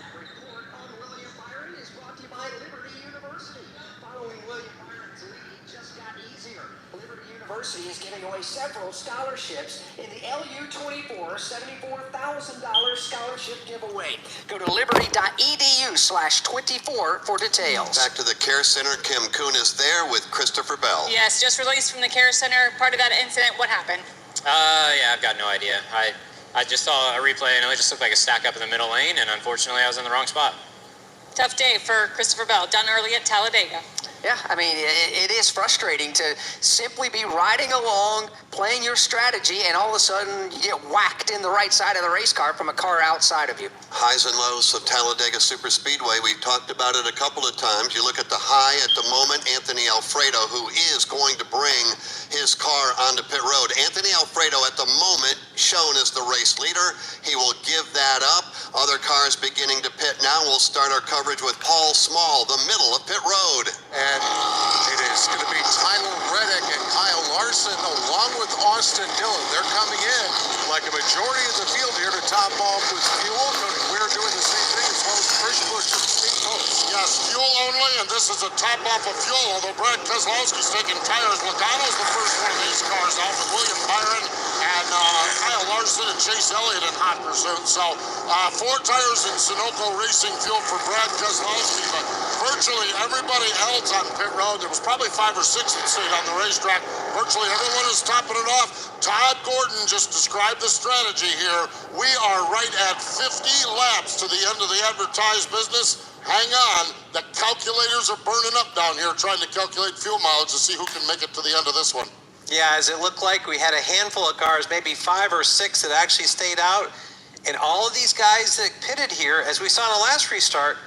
That report on William Byron is brought to you by Liberty University. Following William Byron's lead, it just got easier. Liberty University is giving away several scholarships in the LU24 $74,000 scholarship giveaway. Go to liberty.edu/24 for details. Back to the Care Center. Kim Kuhn is there with Christopher Bell. Yes, just released from the Care Center. Part of that incident, what happened? Yeah, I've got no idea. I just saw a replay and it just looked like a stack up in the middle lane, and unfortunately I was in the wrong spot. Tough day for Christopher Bell, done early at Talladega. Yeah, I mean, it is frustrating to simply be riding along, playing your strategy, and all of a sudden you get whacked in the right side of the race car from a car outside of you. Highs and lows of Talladega Superspeedway. We've talked about it a couple of times. You look at the high at the moment, Anthony Alfredo, who is going to bring his car onto pit road. Anthony Alfredo at the moment shown as the race leader. He will give that up. Other cars beginning to pit now. We'll start our coverage with Paul Small, the middle of pit road. And it is going to be Tyler Reddick and Kyle Larson along with Austin Dillon. They're coming in like a majority of the field here to top off with fuel. We're doing the same thing as well as Chris Busch and Steve Post. Yes, fuel only, and this is a top off of fuel, although Brad Keselowski's taking tires. Logano's the first one of these cars out with William Byron and Kyle Larson and Chase Elliott in hot pursuit. So 4 tires in Sunoco Racing fuel for Brad Keselowski, but virtually everybody else on pit road, there was probably 5 or 6 that stayed on the racetrack. Virtually everyone is topping it off. Todd Gordon just described the strategy here. We are right at 50 laps to the end of the advertised business. Hang on, the calculators are burning up down here trying to calculate fuel mileage to see who can make it to the end of this one. Yeah, as it looked like, we had a handful of cars, maybe 5 or 6 that actually stayed out. And all of these guys that pitted here, as we saw in the last restart,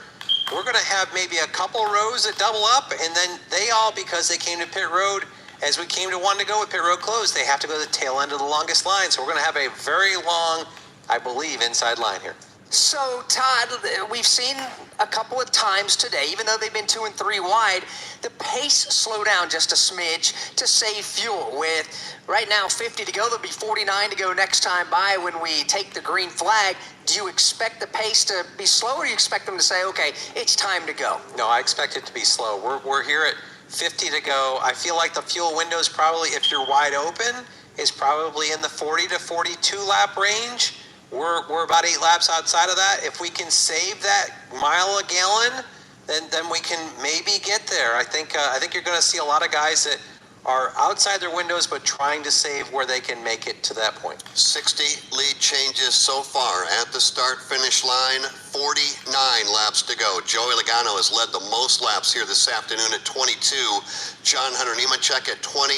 we're going to have maybe a couple rows that double up, and then they all, because they came to pit road, as we came to one to go with pit road closed, they have to go to the tail end of the longest line. So we're going to have a very long, I believe, inside line here. So, Todd, we've seen a couple of times today, even though they've been 2 and 3 wide, the pace slow down just a smidge to save fuel. With right now 50 to go, there'll be 49 to go next time by when we take the green flag. Do you expect the pace to be slow, or do you expect them to say, okay, it's time to go? No, I expect it to be slow. We're here at 50 to go. I feel like the fuel window is probably, if you're wide open, is probably in the 40 to 42 lap range. We're about 8 laps outside of that. If we can save that mile a gallon, then we can maybe get there. I think you're going to see a lot of guys that are outside their windows but trying to save where they can make it to that point. 60 lead changes so far at the start-finish line. 49 laps to go. Joey Logano has led the most laps here this afternoon at 22. John Hunter Nemechek at 20.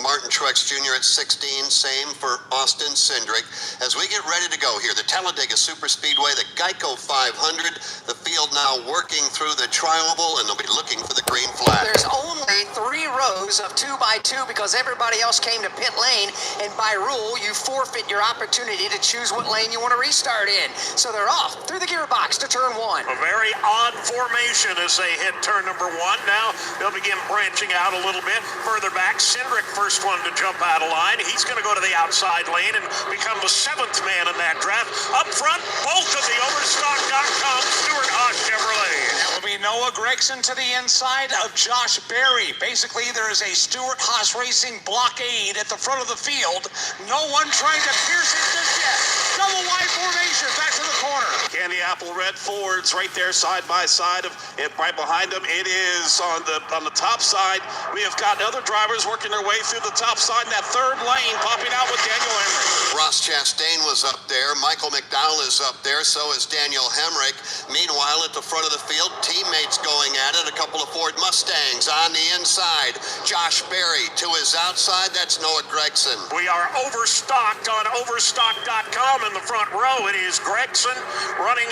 Martin Truex Jr. at 16, same for Austin Cindric. As we get ready to go here, the Talladega Superspeedway, the GEICO 500, the field now working through the tri-oval, and they'll be looking for the green flag. There's only 3 rows of 2x2 because everybody else came to pit lane, and by rule, you forfeit your opportunity to choose what lane you want to restart in. So they're off through the gearbox to turn 1. A very odd formation as they hit turn number 1. Now they'll begin branching out a little bit further back. Cindric, first one to jump out of line. He's going to go to the outside lane and become the 7th man in that draft. Up front, both of the Overstock.com Stewart Haas Chevrolet. That will be Noah Gregson to the inside of Josh Berry. Basically, there is a Stewart Haas Racing blockade at the front of the field. No one trying to pierce it just yet. Double wide formation back to the corner. Candy apple red Fords right there side by side of it. Right behind them, it is on the top side. We have got other drivers working their way through the top side in that 3rd lane, popping out with Daniel Hemrick. Ross Chastain was up there. Michael McDowell is up there. So is Daniel Hemrick. Meanwhile, at the front of the field, teammates going at it. A couple of Ford Mustangs on the inside. Josh Berry to his outside. That's Noah Gregson. We are overstocked on Overstock.com in the front row. It is Gregson running,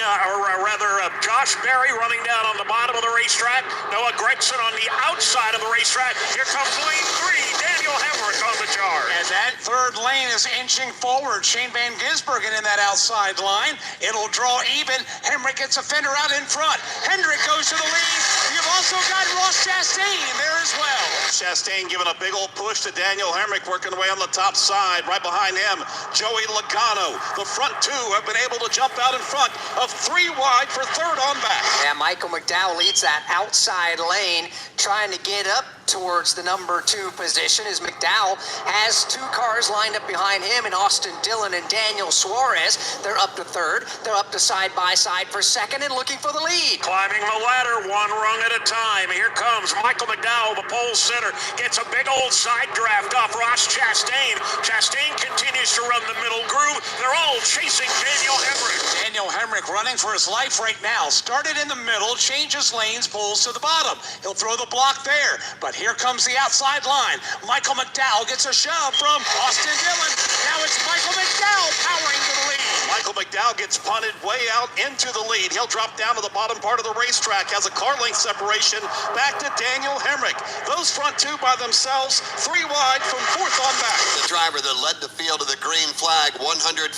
Josh Berry running down on the bottom of the racetrack. Noah Gregson on the outside of the racetrack. Here comes lane 3. Daniel Hemrick on the charge. And that 3rd lane is inching forward. Shane Van Gisbergen in that outside line. It'll draw even. Hemrick gets a fender out in front. Hendrick goes to the lead. You've also got Ross Chastain there as well. Chastain giving a big old push to Daniel Hemrick, working away on the top side. Right behind him, Joey Logano. The front 2 have been able to jump out in front of 3 wide for 3rd on back. Yeah, Michael McDowell leads that outside lane, trying to get up towards the number 2 position as McDowell has 2 cars lined up behind him in Austin Dillon and Daniel Suarez. They're up to 3rd. They're up to side by side for 2nd and looking for the lead. Climbing the ladder 1 rung at a time. Here comes Michael McDowell, the pole sitter. Gets a big old side draft off Ross Chastain. Chastain continues to run the middle groove. They're all chasing Daniel Hemrick. Daniel Hemrick running for his life right now. Started in the middle, changes lanes, pulls to the bottom. He'll throw the block there, but here comes the outside line. Michael McDowell gets a shove from Austin Dillon. Now it's Michael McDowell powering to the lead. Michael McDowell gets punted way out into the lead. He'll drop down to the bottom part of the racetrack, has a car length separation back to Daniel Hemrick. Those front 2 by themselves, 3 wide from 4th on back. The driver that led the field to the green flag 142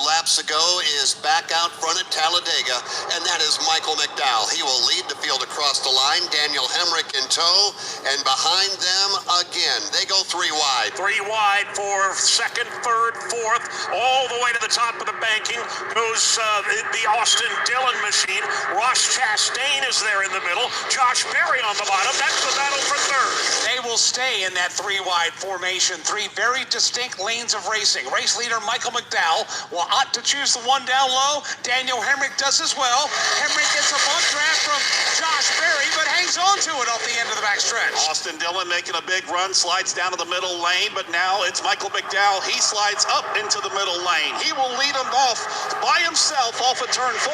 laps ago is back out front at Talladega, and that is Michael McDowell. He will lead the field across the line. Daniel Hemrick in tow, and behind them again, they go 3 wide. 3 wide for 2nd, 3rd, 4th, all the way to the top of the banking goes the Austin Dillon machine. Ross Chastain is there in the middle. Josh Berry on the bottom. That's the battle for 3rd. They will stay in that 3 wide formation. 3 very distinct lanes of racing. Race leader Michael McDowell will opt to choose the one down low. Daniel Hemrick does as well. Hemrick gets a bump draft from Josh Berry, but hangs on to it off the end of the backstretch. Austin Dillon making a big run, slides down to the middle lane, but now it's Michael McDowell. He slides up into the middle lane. He will lead him off by himself off of turn 4,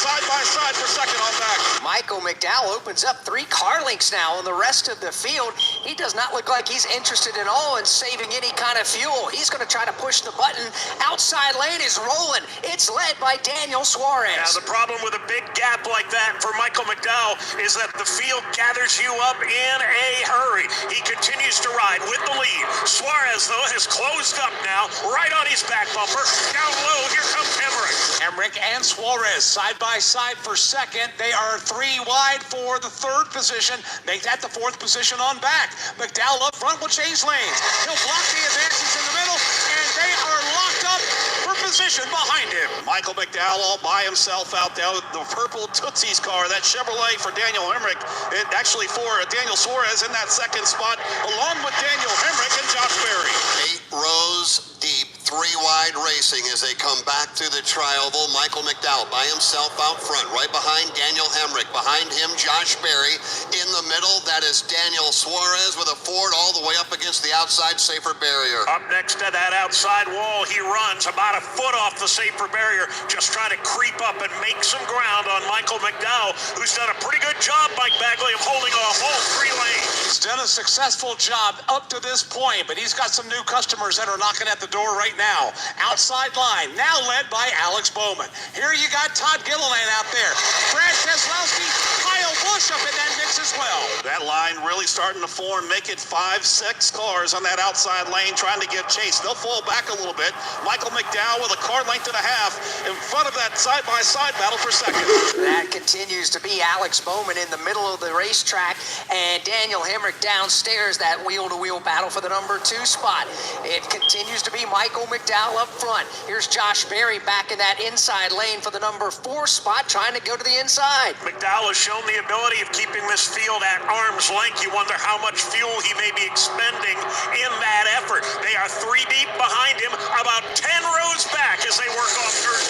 side by side for 2nd on back. Michael McDowell opens up 3 car links now on the rest of the field. He does not look like he's interested at all in saving any kind of fuel. He's going to try to push the button. Outside lane is rolling. It's led by Daniel Suarez. Now, the problem with a big gap like that for Michael McDowell is that the field gathers you up in a hurry. He continues to ride with the lead. Suarez, though, has closed up now, right on his back bumper. Down low, here comes Hemrick. Hemrick and Suarez side by side for 2nd. They are 3 wide for the 3rd position. Make that the 4th position on back. McDowell up front will change lanes. He'll block the advances in the middle, and they are locked up for position behind him. Michael McDowell all by himself out there with the purple Tootsie's car, that Chevrolet for Daniel Hemrick, and actually for Daniel Suarez in that 2nd spot, along with Daniel Hemrick and Josh Berry. 8 rows deep, Three Wide Racing as they come back through the tri-oval. Michael McDowell by himself out front, right behind Daniel Hemrick. Behind him, Josh Berry. In the middle, that is Daniel Suarez with a Ford all the way up against the outside safer barrier. Up next to that outside wall, he runs about a foot off the safer barrier, just trying to creep up and make some ground on Michael McDowell, who's done a pretty good job, Mike Bagley, of holding a whole 3 lanes. He's done a successful job up to this point, but he's got some new customers that are knocking at the door right now. Outside line, now led by Alex Bowman. Here you got Todd Gilliland out there. Brad Keselowski, Kyle Busch up in that mix as well. That line really starting to form, make it 5-6 cars on that outside lane trying to give chase. They'll fall back a little bit. Michael McDowell with a car length and a half in front of that side-by-side battle for second. That continues to be Alex Bowman in the middle of the racetrack, and Daniel Hemrick downstairs, that wheel-to-wheel battle for the number 2 spot. It continues to be Michael McDowell up front. Here's Josh Berry back in that inside lane for the number 4 spot, trying to go to the inside. McDowell has shown the ability of keeping this field at arm's length. You wonder how much fuel he may be expending in that effort. They are 3 deep behind him, about 10 rows back as they work off turn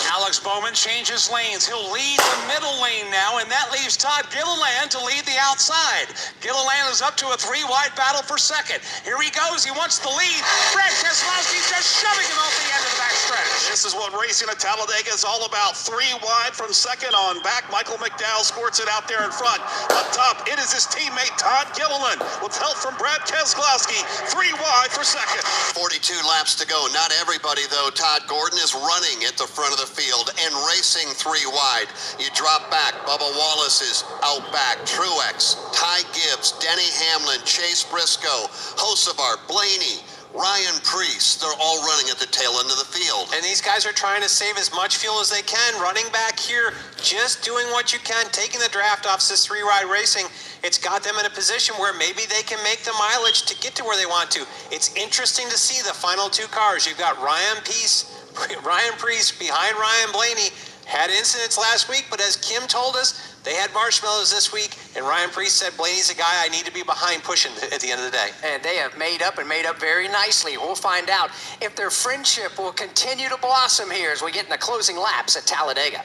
2. Alex Bowman changes lanes. He'll lead the middle lane now, and that leaves Todd Gilliland to lead the outside. Gilliland is up to a 3-wide battle for second. Here he goes. He wants the lead. Brad Keselowski just shoving him off the end of the backstretch. This is what racing at Talladega is all about. 3 wide from second on back. Michael McDowell squirts it out there in front. Up top, it is his teammate Todd Gilliland with help from Brad Keselowski. 3 wide for second. 42 laps to go. Not everybody, though. Todd Gordon is running at the front of the field and racing 3 wide. You drop back. Bubba Wallace is out back. Truex, Ty Gibbs, Denny Hamlin, Chase Briscoe, Hocevar, Blaney, Ryan Preece, they're all running at the tail end of the field. And these guys are trying to save as much fuel as they can. Running back here, just doing what you can, taking the draft off this 3-wide racing. It's got them in a position where maybe they can make the mileage to get to where they want to. It's interesting to see the final 2 cars. You've got Ryan Preece behind Ryan Blaney. Had incidents last week, but as Kim told us, they had marshmallows this week, and Ryan Preece said Blaney's a guy I need to be behind pushing at the end of the day. And they have made up very nicely. We'll find out if their friendship will continue to blossom here as we get in the closing laps at Talladega.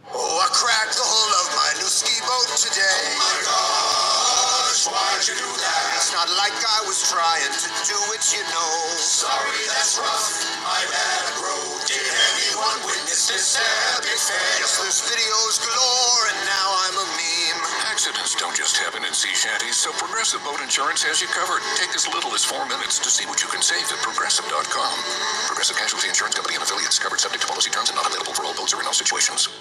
Oh, I cracked the hull of my new ski boat today. Oh my gosh, why'd you do that? It's not like I was trying to do it, you know. Sorry, that's rough. My bad road. Did anyone witness this epic fail? Yes, there's videos galore, and now I'm a meme. Accidents don't just happen in sea shanties, so Progressive Boat Insurance has you covered. Take as little as 4 minutes to see what you can save at Progressive.com. Progressive Casualty Insurance Company and affiliates, covered subject to policy terms and not available for all boats or in all situations.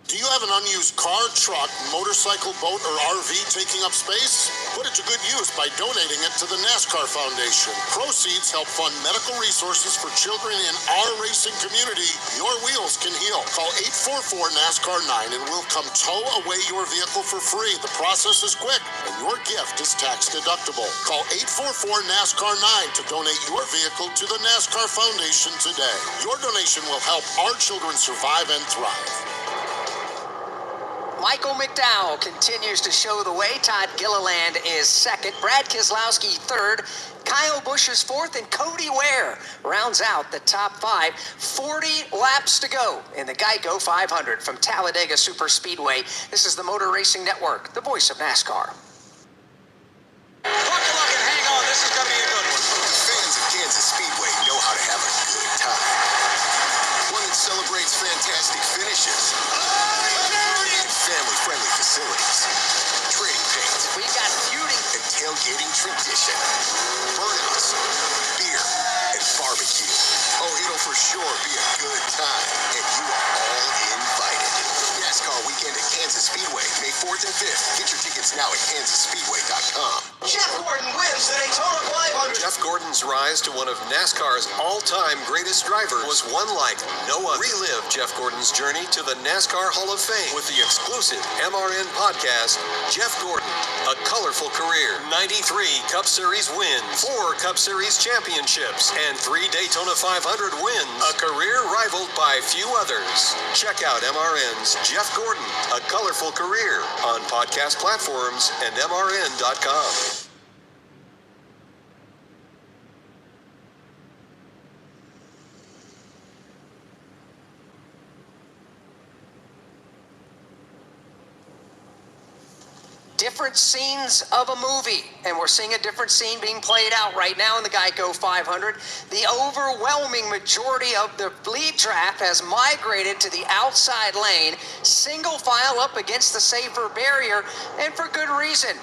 Do you have an unused car, truck, motorcycle, boat, or RV taking up space? Put it to good use by donating it to the NASCAR Foundation. Proceeds help fund medical resources for children in our racing community. Your wheels can heal. Call 844-NASCAR-9 and we'll come tow away your vehicle for free. The process is quick and your gift is tax deductible. Call 844-NASCAR-9 to donate your vehicle to the NASCAR Foundation today. Your donation will help our children survive and thrive. Michael McDowell continues to show the way. Todd Gilliland is second. Brad Keselowski third. Kyle Busch is fourth. And Cody Ware rounds out the top 5. 40 laps to go in the GEICO 500 from Talladega Superspeedway. This is the Motor Racing Network, the voice of NASCAR. Buckle up and hang on. This is going to be a good one. Fans of Kansas Speedway know how to have a good time. One that celebrates fantastic finishes and family-friendly facilities. Trading paint. We got beauty and tailgating tradition. Burnouts, beer, and barbecue. Oh, it'll for sure be a good time, and you are all invited. NASCAR Weekend at Kansas Speedway, May 4th and 5th. Get your tickets now at KansasSpeedway.com. Jeff Gordon wins the Daytona 500. Jeff Gordon's rise to one of NASCAR's all-time greatest drivers was one like no other. Relive Jeff Gordon's journey to the NASCAR Hall of Fame with the exclusive MRN podcast, Jeff Gordon, A Colorful Career. 93 Cup Series wins, 4 Cup Series championships, and 3 Daytona 500 wins. A career rivaled by few others. Check out MRN's Jeff Gordon, A Colorful Career on podcast platforms and MRN.com. different scenes of a movie, and we're seeing a different scene being played out right now in the Geico 500. The overwhelming majority of the lead draft has migrated to the outside lane, single file up against the safer barrier, and for good reason.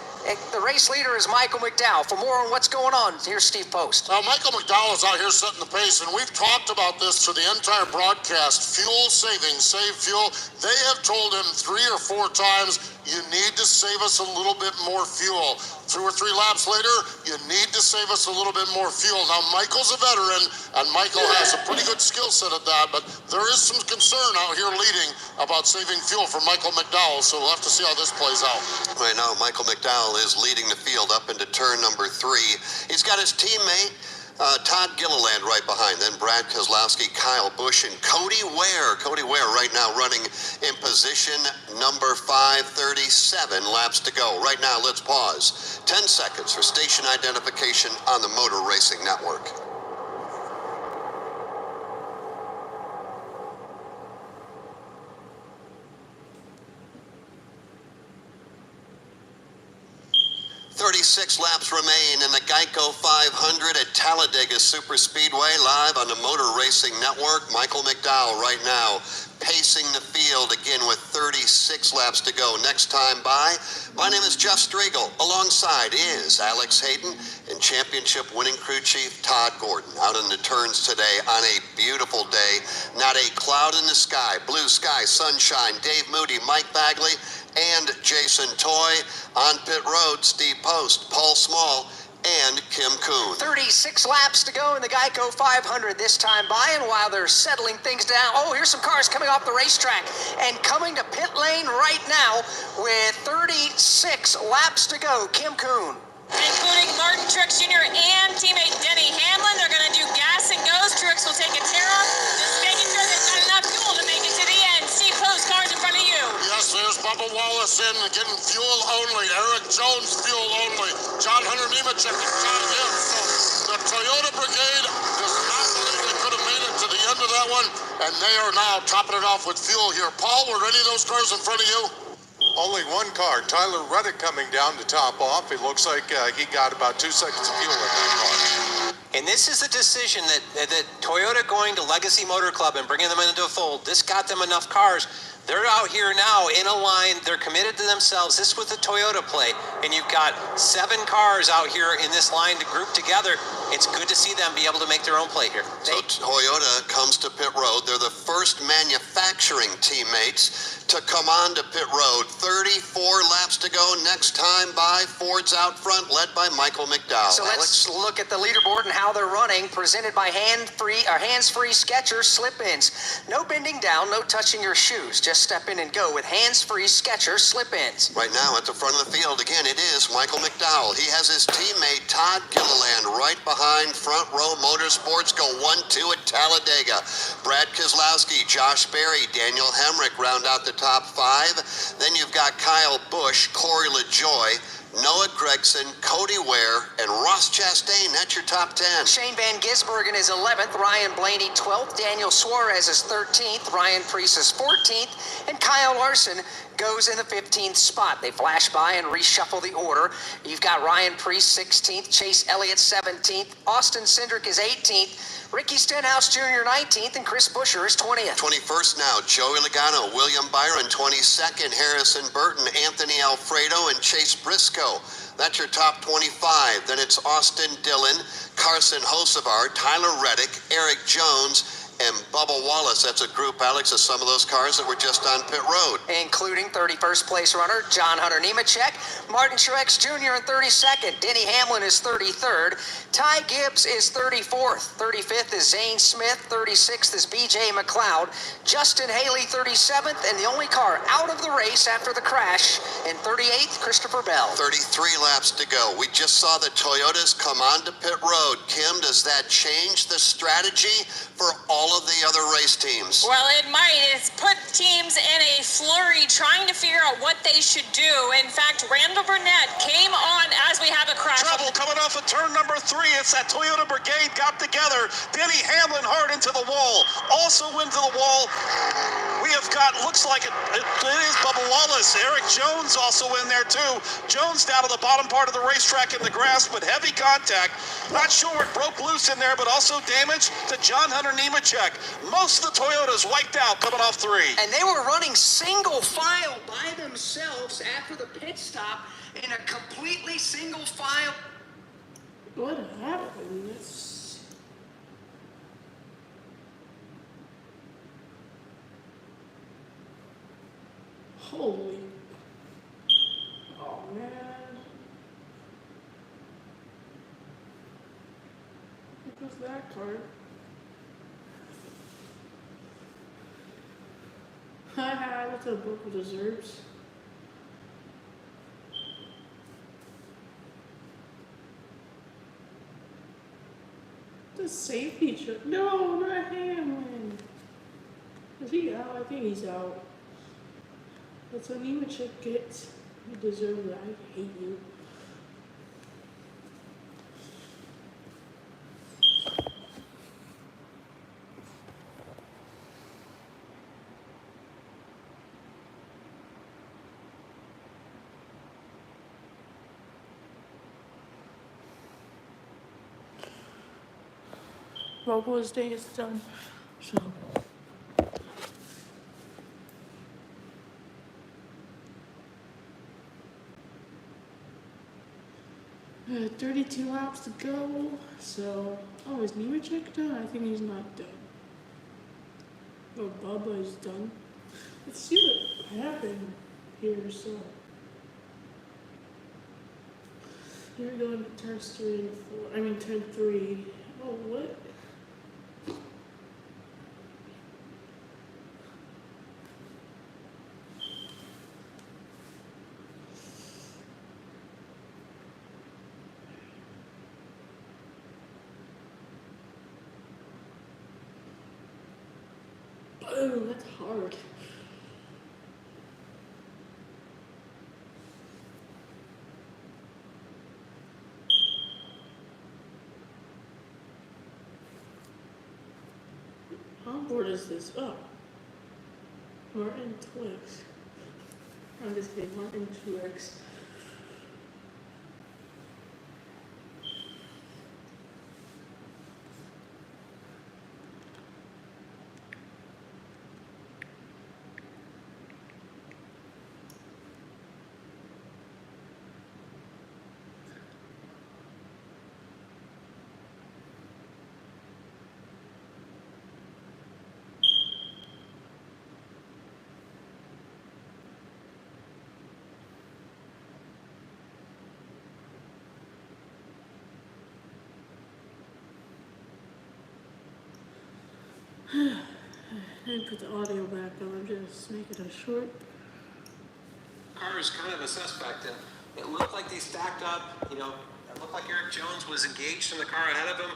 The race leader is Michael McDowell. For more on what's going on, here's Steve Post. Now, Michael McDowell is out here setting the pace, and we've talked about this for the entire broadcast. Fuel saving, save fuel. They have told him 3 or 4 times, you need to save us a little bit more fuel. 2 or 3 laps later, you need to save us a little bit more fuel. Now, Michael's a veteran, and Michael has a pretty good skill set at that, but there is some concern out here leading about saving fuel for Michael McDowell, so we'll have to see how this plays out. Right now, Michael McDowell is leading the field up into turn number 3. He's got his teammate, Todd Gilliland right behind. Then Brad Keselowski, Kyle Busch, and Cody Ware. Cody Ware right now running in position number 5, 37 laps to go. Right now, let's pause. 10 seconds for station identification on the Motor Racing Network. Six laps remain in the Geico 500 at Talladega Superspeedway, live on the Motor Racing Network. Michael McDowell right now pacing the field again with 36 laps to go. Next time by, my name is Jeff Striegel. Alongside is Alex Hayden and championship winning crew chief Todd Gordon. Out in the turns today on a beautiful day. Not a cloud in the sky. Blue sky, sunshine. Dave Moody, Mike Bagley, and Jason Toy. On pit road, Steve Post, Paul Small, and Kim Kuhn. 36 laps to go in the Geico 500 this time by, and while they're settling things down, oh, here's some cars coming off the racetrack and coming to pit lane right now with 36 laps to go. Kim Kuhn. Including Martin Truex Jr. and teammate Denny Hamlin. They're going to do gas and goes. Truex will take a tear off, just making sure they've got enough fuel to make it to the end. Steve Post, cars in front of you. Yes, there's Bubba Wallace in, getting fuel only. Eric Jones, fuel only. John Hunter Nemechek is not in. So the Toyota Brigade does not believe they could have made it to the end of that one, and they are now topping it off with fuel here. Paul, were any of those cars in front of you? Only one car, Tyler Reddick, coming down to top off. It looks like he got about 2 seconds of fuel in that car. And this is a decision that Toyota going to Legacy Motor Club and bringing them into the fold, this got them enough cars. They're out here now in a line. They're committed to themselves. This was the Toyota play. And you've got 7 cars out here in this line to group together. It's good to see them be able to make their own play here. So Toyota comes to pit road. They're the first manufacturing teammates to come on to pit road. 34 laps to go. Next time by, Ford's out front, led by Michael McDowell. So let's look at the leaderboard and how they're running. Presented by hands-free Skechers slip-ins. No bending down, no touching your shoes. Just step in and go with hands-free Skechers slip-ins. Right now at the front of the field, again, it is Michael McDowell. He has his teammate Todd Gilliland right behind. Front row motorsports go 1-2 at Talladega. Brad Keselowski, Josh Berry, Daniel Hemrick round out the top 5. Then you've got Kyle Busch, Corey LaJoie, Noah Gregson, Cody Ware, and Ross Chastain. That's your top 10. Shane Van Gisbergen is 11th, Ryan Blaney 12th, Daniel Suarez is 13th, Ryan Preece is 14th, and Kyle Larson goes in the 15th spot. They flash by and reshuffle the order. You've got Ryan Preece 16th, Chase Elliott 17th, Austin Cindric is 18th, Ricky Stenhouse Jr. 19th, and Chris Buescher is 20th. 21st now, Joey Logano, William Byron 22nd, Harrison Burton, Anthony Alfredo, and Chase Briscoe. That's your top 25. Then it's Austin Dillon, Carson Hocevar, Tyler Reddick, Eric Jones, and Bubba Wallace. That's a group, Alex, of some of those cars that were just on pit road. Including 31st place runner John Hunter Nemechek, Martin Truex Jr. in 32nd, Denny Hamlin is 33rd, Ty Gibbs is 34th, 35th is Zane Smith, 36th is BJ McLeod, Justin Haley 37th, and the only car out of the race after the crash in 38th, Christopher Bell. 33 laps to go. We just saw the Toyotas come onto pit road. Kim, does that change the strategy for all all of the other race teams? Well, it might. It's put teams in a flurry trying to figure out what they should do. In fact, Randall Burnett came on as we have a crash. Trouble coming off of turn number 3. It's that Toyota Brigade got together. Denny Hamlin hard into the wall. Also into the wall. We have got, looks like it is Bubba Wallace. Eric Jones also in there too. Jones down to the bottom part of the racetrack in the grass, but heavy contact. Not sure what broke loose in there, but also damage to John Hunter Nemechek. Most of the Toyotas wiped out coming off 3. And they were running single file by themselves after the pit stop in a completely single file. What happened? That's... Holy... Oh, man. What was that card? Haha, that's what a book deserves. The safety truck. No, not Hamlin. Is he out? I think he's out. That's what Nemechek gets. You deserve that. I hate you. Robo's day is done. So. 32 laps to go. So, oh, is Nemechek done? I think he's not done. Oh, Bubba is done. Let's see what happened here. So, here we go into turns 3 and 4. I mean, turn 3. Oh, what? Oh, that's hard. How board is this? Oh. Martin Twix. I'm just kidding, Martin Twix. I didn't put the audio back on, I'm just making it short. Car is kind of a suspect. It looked like they stacked up, you know, it looked like Eric Jones was engaged in the car ahead of him.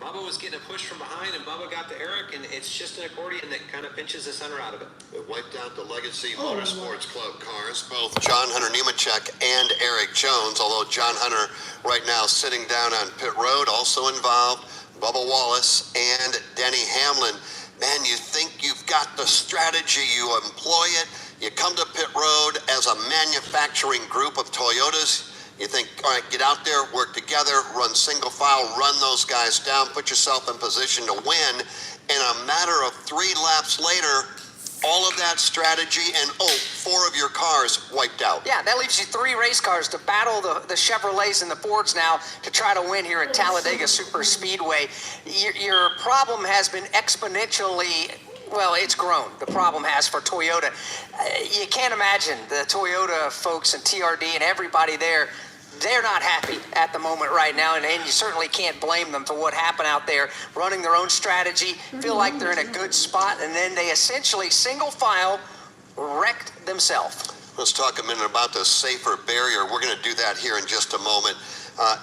Bubba was getting a push from behind, and Bubba got to Eric, and it's just an accordion that kind of pinches the center out of it. It wiped out the Legacy Motorsports Club cars, both John Hunter Nemechek and Eric Jones, although John Hunter right now sitting down on pit road, also involved, Bubba Wallace and Denny Hamlin. Man, you think you've got the strategy, you employ it, you come to pit road as a manufacturing group of Toyotas. You think, all right, get out there, work together, run single file, run those guys down, put yourself in position to win. And a matter of 3 laps later, all of that strategy and, 4 of your cars wiped out. Yeah, that leaves you 3 race cars to battle the Chevrolets and the Fords now to try to win here at Talladega Super Speedway. Your problem has been exponentially, well, it's grown. The problem has for Toyota. You can't imagine the Toyota folks and TRD and everybody there. They're not happy at the moment right now, and you certainly can't blame them for what happened out there, running their own strategy, feel like they're in a good spot, and then they essentially single file wrecked themselves. Let's talk a minute about the safer barrier. We're going to do that here in just a moment.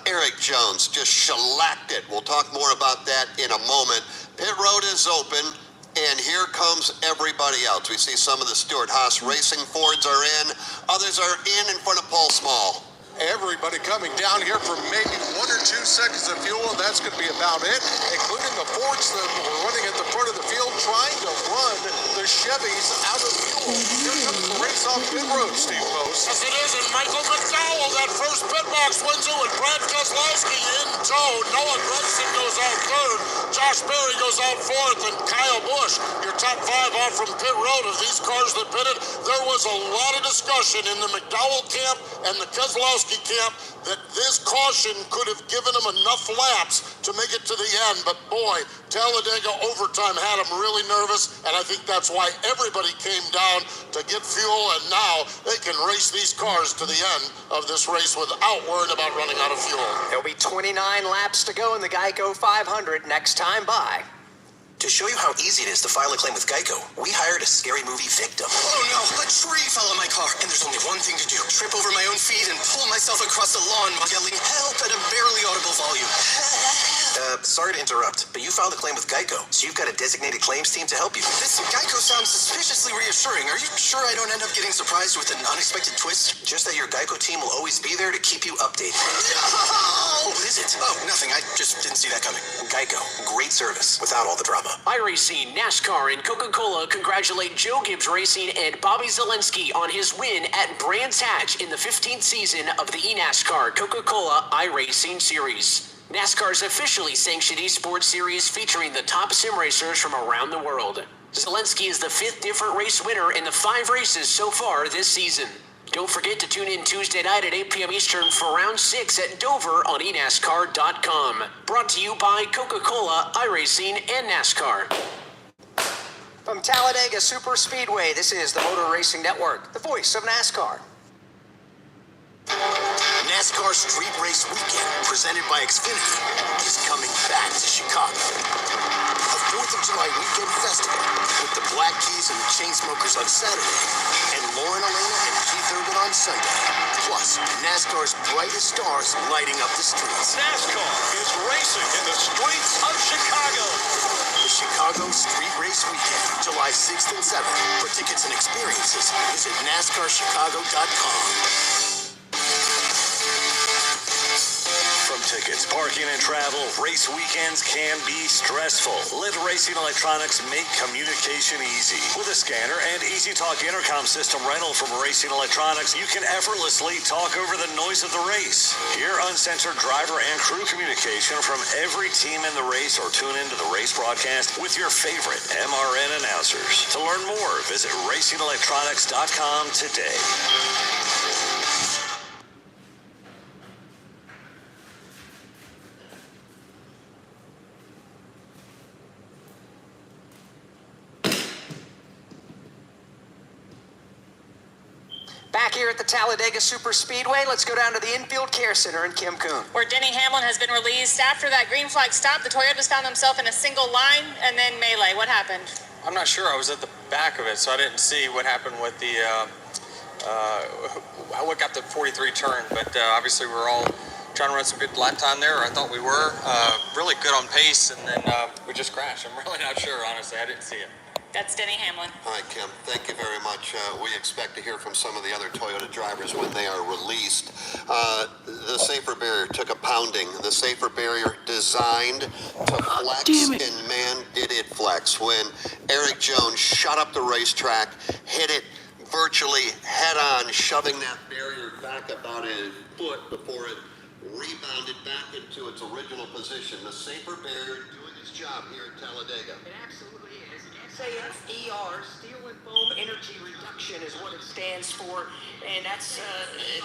Eric Jones just shellacked it. We'll talk more about that in a moment. Pit road is open, and here comes everybody else. We see some of the Stewart-Haas Racing Fords are in. Others are in front of Paul Small. Everybody coming down here for maybe 1 or 2 seconds of fuel, and that's going to be about it, including the Fords that were running at the front of the field trying to run the Chevys out of fuel. Here comes the race off pit road, Steve Post. Yes, it is, and Michael McDowell, that first pit box wins it with Brad Keselowski in tow. Noah Gragson goes out third, Josh Berry goes out fourth, and Kyle Busch, your top 5 off from pit road. Of these cars that pitted, there was a lot of discussion in the McDowell camp and the Keselowski camp that this caution could have given him enough laps to make it to the end. But boy, Talladega overtime had him really nervous, and I think that's why everybody came down to get fuel, and now they can race these cars to the end of this race without worrying about running out of fuel. There'll be 29 laps to go in the GEICO 500 next time by. To show you how easy it is to file a claim with GEICO, we hired a scary movie victim. Oh no, a tree fell on my car, and there's only one thing to do. Trip over my own feet and pull myself across the lawn while yelling help at a barely audible volume. Sorry to interrupt, but you filed a claim with GEICO, so you've got a designated claims team to help you. This GEICO sounds suspiciously reassuring. Are you sure I don't end up getting surprised with an unexpected twist? Just that your GEICO team will always be there to keep you updated. No! What is it? Oh, nothing. I just didn't see that coming. GEICO. Great service without all the drama. iRacing, NASCAR, and Coca-Cola congratulate Joe Gibbs Racing and Bobby Zelensky on his win at Brands Hatch in the 15th season of the eNASCAR Coca-Cola iRacing Series. NASCAR's officially sanctioned esports series featuring the top sim racers from around the world. Zelensky is the 5th different race winner in the 5 races so far this season. Don't forget to tune in Tuesday night at 8 p.m. Eastern for Round 6 at Dover on eNASCAR.com. Brought to you by Coca-Cola, iRacing, and NASCAR. From Talladega Superspeedway, this is the Motor Racing Network, the voice of NASCAR. NASCAR Street Race Weekend, presented by Xfinity, is coming back to Chicago. A 4th of July weekend festival with the Black Keys and the Chainsmokers on Saturday, and Lauren Elena and Keith Urban on Sunday. Plus, NASCAR's brightest stars lighting up the streets. NASCAR is racing in the streets of Chicago. The Chicago Street Race Weekend, July 6th and 7th. For tickets and experiences, visit NASCARChicago.com. From tickets, parking, and travel, race weekends can be stressful. Let Racing Electronics make communication easy. With a scanner and Easy Talk intercom system rental from Racing Electronics, you can effortlessly talk over the noise of the race. Hear uncensored driver and crew communication from every team in the race, or tune into the race broadcast with your favorite MRN announcers. To learn more, visit RacingElectronics.com today. Back here at the Talladega Superspeedway, let's go down to the Infield Care Center in Kim Coon. Where Denny Hamlin has been released. After that green flag stop, the Toyotas found themselves in a single line and then melee. What happened? I'm not sure. I was at the back of it, so I didn't see what happened with the what got the 43 turn. But obviously, we were all trying to run some good lap time there. I thought we were really good on pace, and then we just crashed. I'm really not sure, honestly. I didn't see it. That's Denny Hamlin. Hi, Kim. Thank you very much. We expect to hear from some of the other Toyota drivers when they are released. The safer barrier took a pounding. The safer barrier designed to flex, and man, did it flex. When Eric Jones shot up the racetrack, hit it virtually head-on, shoving that barrier back about a foot before it rebounded back into its original position. The safer barrier doing its job here at Talladega. It absolutely is. SAFER, Steel and Foam Energy Reduction, is what it stands for, and that's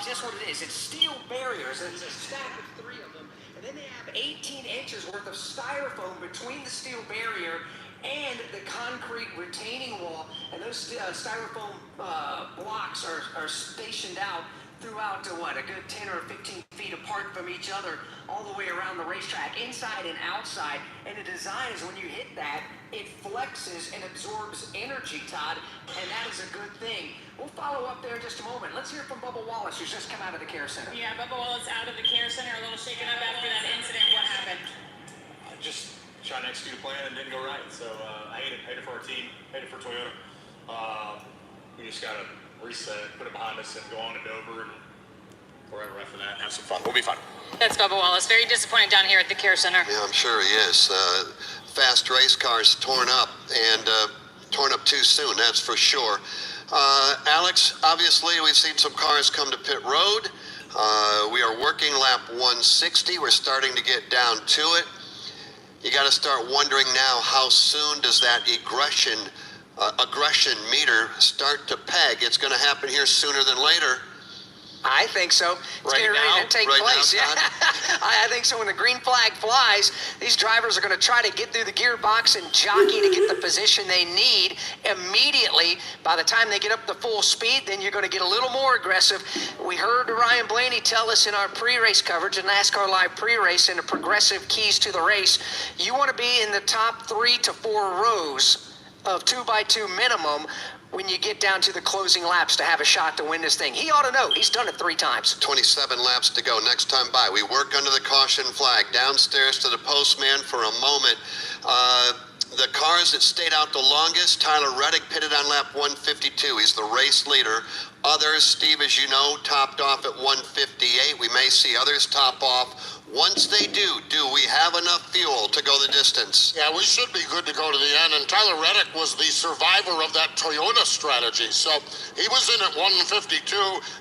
just what it is. It's steel barriers, and it's a stack of 3 of them, and then they have 18 inches worth of styrofoam between the steel barrier and the concrete retaining wall, and those styrofoam blocks are stationed out throughout a good 10 or 15 feet apart from each other, all the way around the racetrack, inside and outside. And the design is when you hit that, it flexes and absorbs energy, Todd, and that is a good thing. We'll follow up there in just a moment. Let's hear from Bubba Wallace, who's just come out of the care center. Yeah, Bubba Wallace out of the care center, a little shaken up after that incident. What happened? Just trying to execute a plan and didn't go right. So I hate it for our team, hate it for Toyota. We just got to reset, put it behind us, and go on to Dover and wherever after that and have some fun. We'll be fine. That's Bubba Wallace. Very disappointed down here at the care center. Yeah, I'm sure he is. Fast race cars torn up, and torn up too soon, that's for sure. Alex, obviously we've seen some cars come to pit road. We are working lap 160. We're starting to get down to it. You got to start wondering now, how soon does that aggression meter start to peg? It's going to happen here sooner than later. I think so. It's getting ready to take place. Yeah. I think so. When the green flag flies, these drivers are going to try to get through the gearbox and jockey to get the position they need immediately. By the time they get up to full speed, then you're going to get a little more aggressive. We heard Ryan Blaney tell us in our pre-race coverage, in NASCAR Live pre-race, in the progressive keys to the race, you want to be in the top 3 to 4 rows of 2x2 minimum when you get down to the closing laps to have a shot to win this thing. He ought to know. He's done it 3 times. 27 laps to go. Next time by, we work under the caution flag. Downstairs to the postman for a moment. The cars that stayed out the longest, Tyler Reddick pitted on lap 152. He's the race leader. Others, Steve, as you know, topped off at 158. We may see others top off. Once they do we have enough fuel to go the distance? Yeah, we should be good to go to the end. And Tyler Reddick was the survivor of that Toyota strategy. So he was in at 152.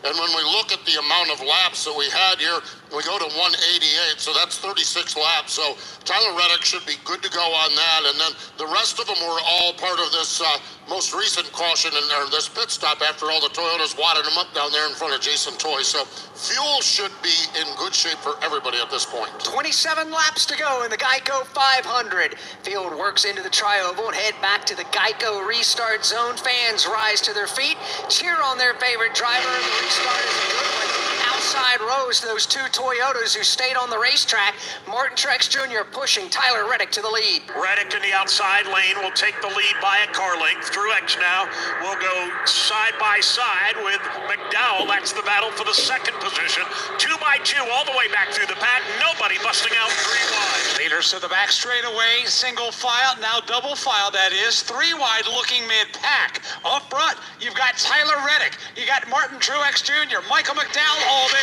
And when we look at the amount of laps that we had here, we go to 188. So that's 36 laps. So Tyler Reddick should be good to go on that. And then the rest of them were all part of this most recent caution in there, this pit stop after all the Toyotas wadded them up down there in front of Jason Toy. So fuel should be in good shape for everybody at this point. 27 laps to go in the GEICO 500. Field works into the tri-oval and head back to the GEICO restart zone. Fans rise to their feet, cheer on their favorite driver, and the restart is a good one. Outside rows, those 2 Toyotas who stayed on the racetrack. Martin Truex Jr. pushing Tyler Reddick to the lead. Reddick in the outside lane will take the lead by a car length. Truex now will go side by side with McDowell. That's the battle for the second position. 2x2 all the way back through the pack. Nobody busting out 3 wide. Leaders to the back straightaway, single file, now double file, that is. 3 wide looking mid-pack. Up front, you've got Tyler Reddick. You got Martin Truex Jr., Michael McDowell, all there.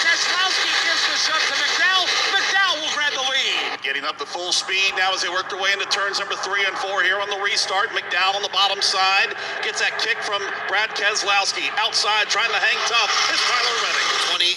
Keselowski gives the shove to McDowell. McDowell will grab the lead. Getting up to full speed now as they work their way into turns number 3 and 4 here on the restart. McDowell on the bottom side gets that kick from Brad Keselowski. Outside trying to hang tough is Tyler Reddick.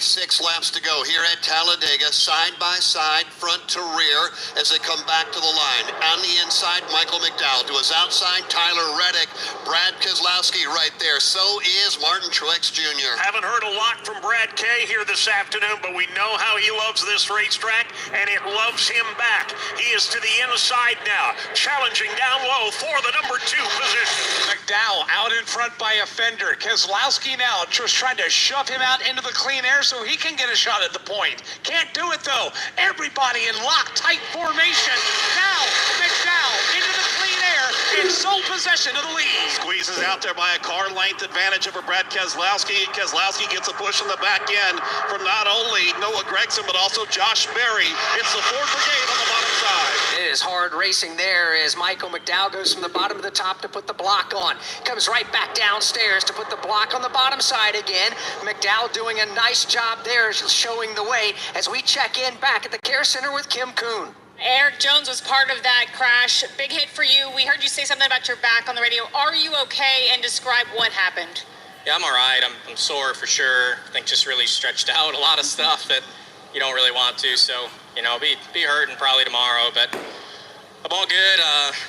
26 laps to go here at Talladega, side by side, front to rear, as they come back to the line. On the inside, Michael McDowell. To his outside, Tyler Reddick. Brad Keselowski right there. So is Martin Truex Jr. Haven't heard a lot from Brad K here this afternoon, but we know how he loves this racetrack, and it loves him back. He is to the inside now, challenging down low for the number 2 position. McDowell out in front by a fender. Keselowski now just trying to shove him out into the clean air so he can get a shot at the point. Can't do it though. Everybody in lock-tight formation. Now McDowell into the clean air in sole possession of the lead. Squeezes out there by a car length advantage over Brad Keselowski. Keselowski gets a push in the back end from not only Noah Gragson but also Josh Berry. It's the Ford Brigade on the bottom side. It is hard racing there as Michael McDowell goes from the bottom to the top to put the block on. Comes right back downstairs to put the block on the bottom side again. McDowell doing a nice job there, showing the way as we check in back at the care center with Kim Kuhn. Eric Jones was part of that crash. Big hit for you. We heard you say something about your back on the radio. Are you okay? And describe what happened. Yeah, I'm all right. I'm sore for sure. I think just really stretched out a lot of stuff that you don't really want to. So, be hurting probably tomorrow. But I'm all good.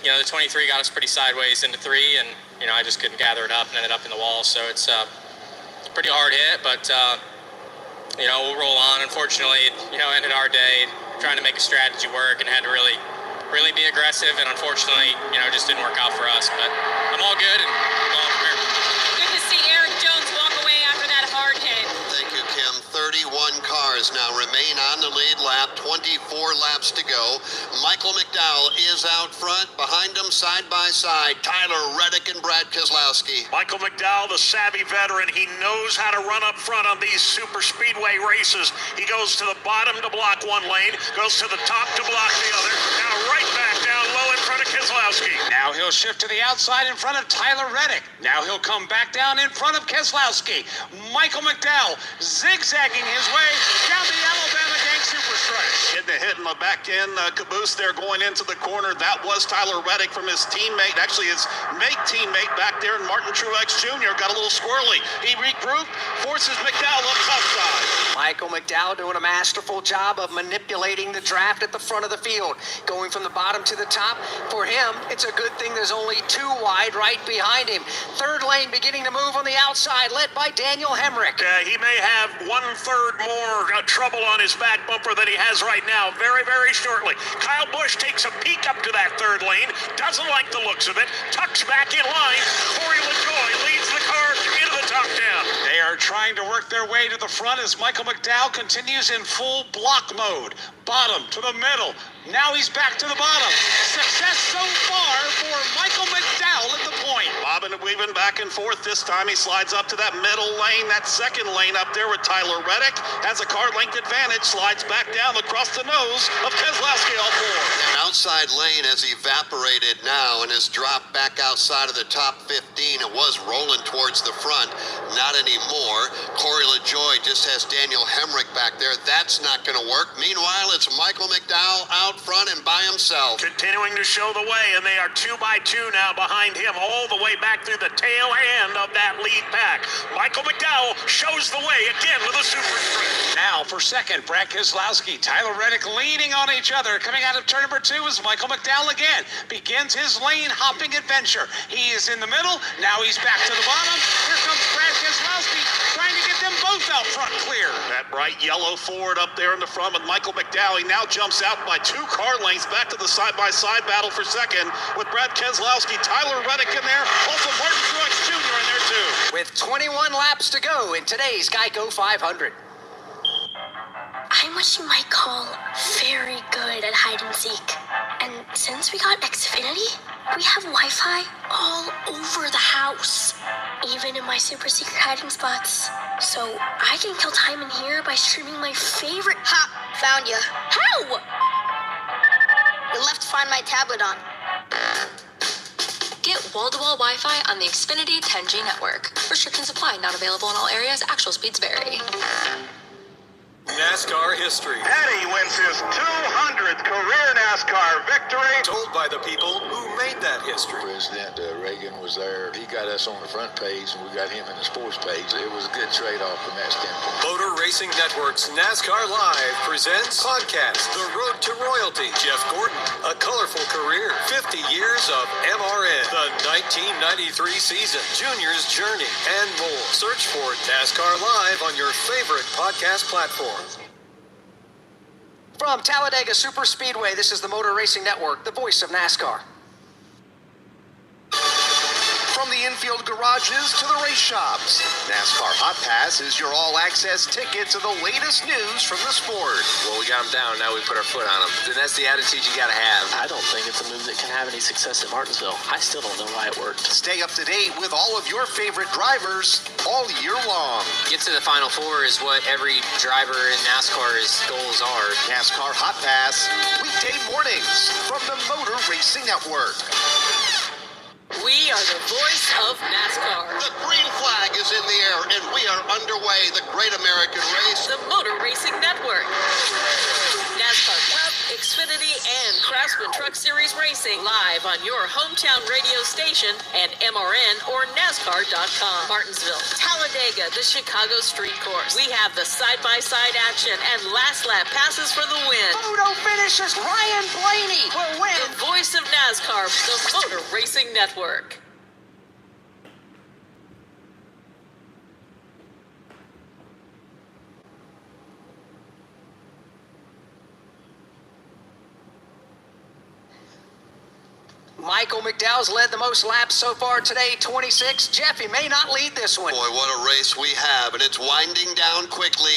The 23 got us pretty sideways into 3, and, I just couldn't gather it up and ended up in the wall. So it's a pretty hard hit, but, we'll roll on. Unfortunately, ended our day trying to make a strategy work and had to really be aggressive. And unfortunately, it just didn't work out for us. But I'm all good and going from here. Good to see Eric Jones walk away after that hard hit. Thank you. cars now remain on the lead lap, 24 laps to go. Michael McDowell is out front. Behind him, side by side, Tyler Reddick and Brad Keselowski. Michael McDowell, the savvy veteran, he knows how to run up front on these super speedway races. He goes to the bottom to block one lane, goes to the top to block the other. Now right back down low in front of Keselowski. Now he'll shift to the outside in front of Tyler Reddick. Now he'll come back down in front of Keselowski. Michael McDowell zigzagging his way down the Alabama Gang Super Stretch. Getting a hit in the back end caboose there going into the corner. That was Tyler Reddick from his teammate, actually his mate teammate back there, and Martin Truex Jr. got a little squirrely. He regrouped, forces McDowell up top side. Michael McDowell doing a masterful job of manipulating the draft at the front of the field, going from the bottom to the top. For him, it's a good thing there's only two wide right behind him. Third lane beginning to move on the outside, led by Daniel Hemrick. He may have 1/3 more trouble on his back bumper than he has right now, very, very shortly. Kyle Busch takes a peek up to that third lane, doesn't like the looks of it, tucks back in line. Corey LaJoie leads the car into the top 10. They are trying to work their way to the front as Michael McDowell continues in full block mode. Bottom to the middle. Now he's back to the bottom. Success so far for Michael McDowell at the point. Bobbing and weaving back and forth. This time he slides up to that middle lane, that second lane up there with Tyler Reddick. Has a car length advantage, slides back down across the nose of Keselowski all four. An outside lane has evaporated now and has dropped back outside of the top 15. It was rolling towards the front, not anymore. Corey LaJoie just has Daniel Hemrick back there. That's not going to work. Meanwhile, it's Michael McDowell out front and by himself. Continuing to show the way, and they are 2 by 2 now behind him, all the way back through the tail end of that lead pack. Michael McDowell shows the way again with a super stretch. Now for second, Brad Keselowski, Tyler Reddick leaning on each other. Coming out of turn number 2 is Michael McDowell again. Begins his lane hopping adventure. He is in the middle. Now he's back to the bottom. Here comes Brad Keselowski trying to get them both out front clear. That bright yellow Ford up there in the front with Michael McDowell. He now jumps out by 2 car lengths back to the side-by-side battle for second with Brad Keselowski, Tyler Reddick in there, also Martin Truex Jr. in there too. With 21 laps to go in today's GEICO 500. I'm what you might call very good at hide and seek. And since we got Xfinity, we have Wi-Fi all over the house, even in my super secret hiding spots. So I can kill time in here by streaming my favorite. Ha! Found you. How? You left Find My tablet on. Get wall-to-wall Wi-Fi on the Xfinity 10G network. Restrictions apply. Not available in all areas. Actual speeds vary. NASCAR history. Eddie wins his 200th career NASCAR victory. Told by the people who made that history. President Reagan was there. He got us on the front page, and we got him in the sports page. It was a good trade-off from that standpoint. Motor Racing Network's NASCAR Live presents podcast The Road to Royalty. Jeff Gordon, a colorful career, 50 years of MRN, the 1993 season, Junior's Journey, and more. Search for NASCAR Live on your favorite podcast platform. From Talladega Super Speedway, this is the Motor Racing Network, the voice of NASCAR. From the infield garages to the race shops, NASCAR Hot Pass is your all-access ticket to the latest news from the sport. Well, we got them down, now we put our foot on them. And that's the attitude you gotta have. I don't think it's a move that can have any success at Martinsville. I still don't know why it worked. Stay up to date with all of your favorite drivers all year long. Get to the Final Four is what every driver in NASCAR's goals are. NASCAR Hot Pass, weekday mornings from the Motor Racing Network. We are the voice of NASCAR. The green flag is in the air, and we are underway. The Great American Race. The Motor Racing Network. NASCAR Cup, Xfinity, and Craftsman Truck Series Racing live on your hometown radio station and MRN or NASCAR.com. Martinsville, Talladega, the Chicago Street Course. We have the side-by-side action and last lap passes for the win. Photo finishes, Ryan Blaney will win. The voice of NASCAR, the Motor Racing Network. Michael McDowell's led the most laps so far today, 26. Jeff, he may not lead this one. Boy, what a race we have, and it's winding down quickly.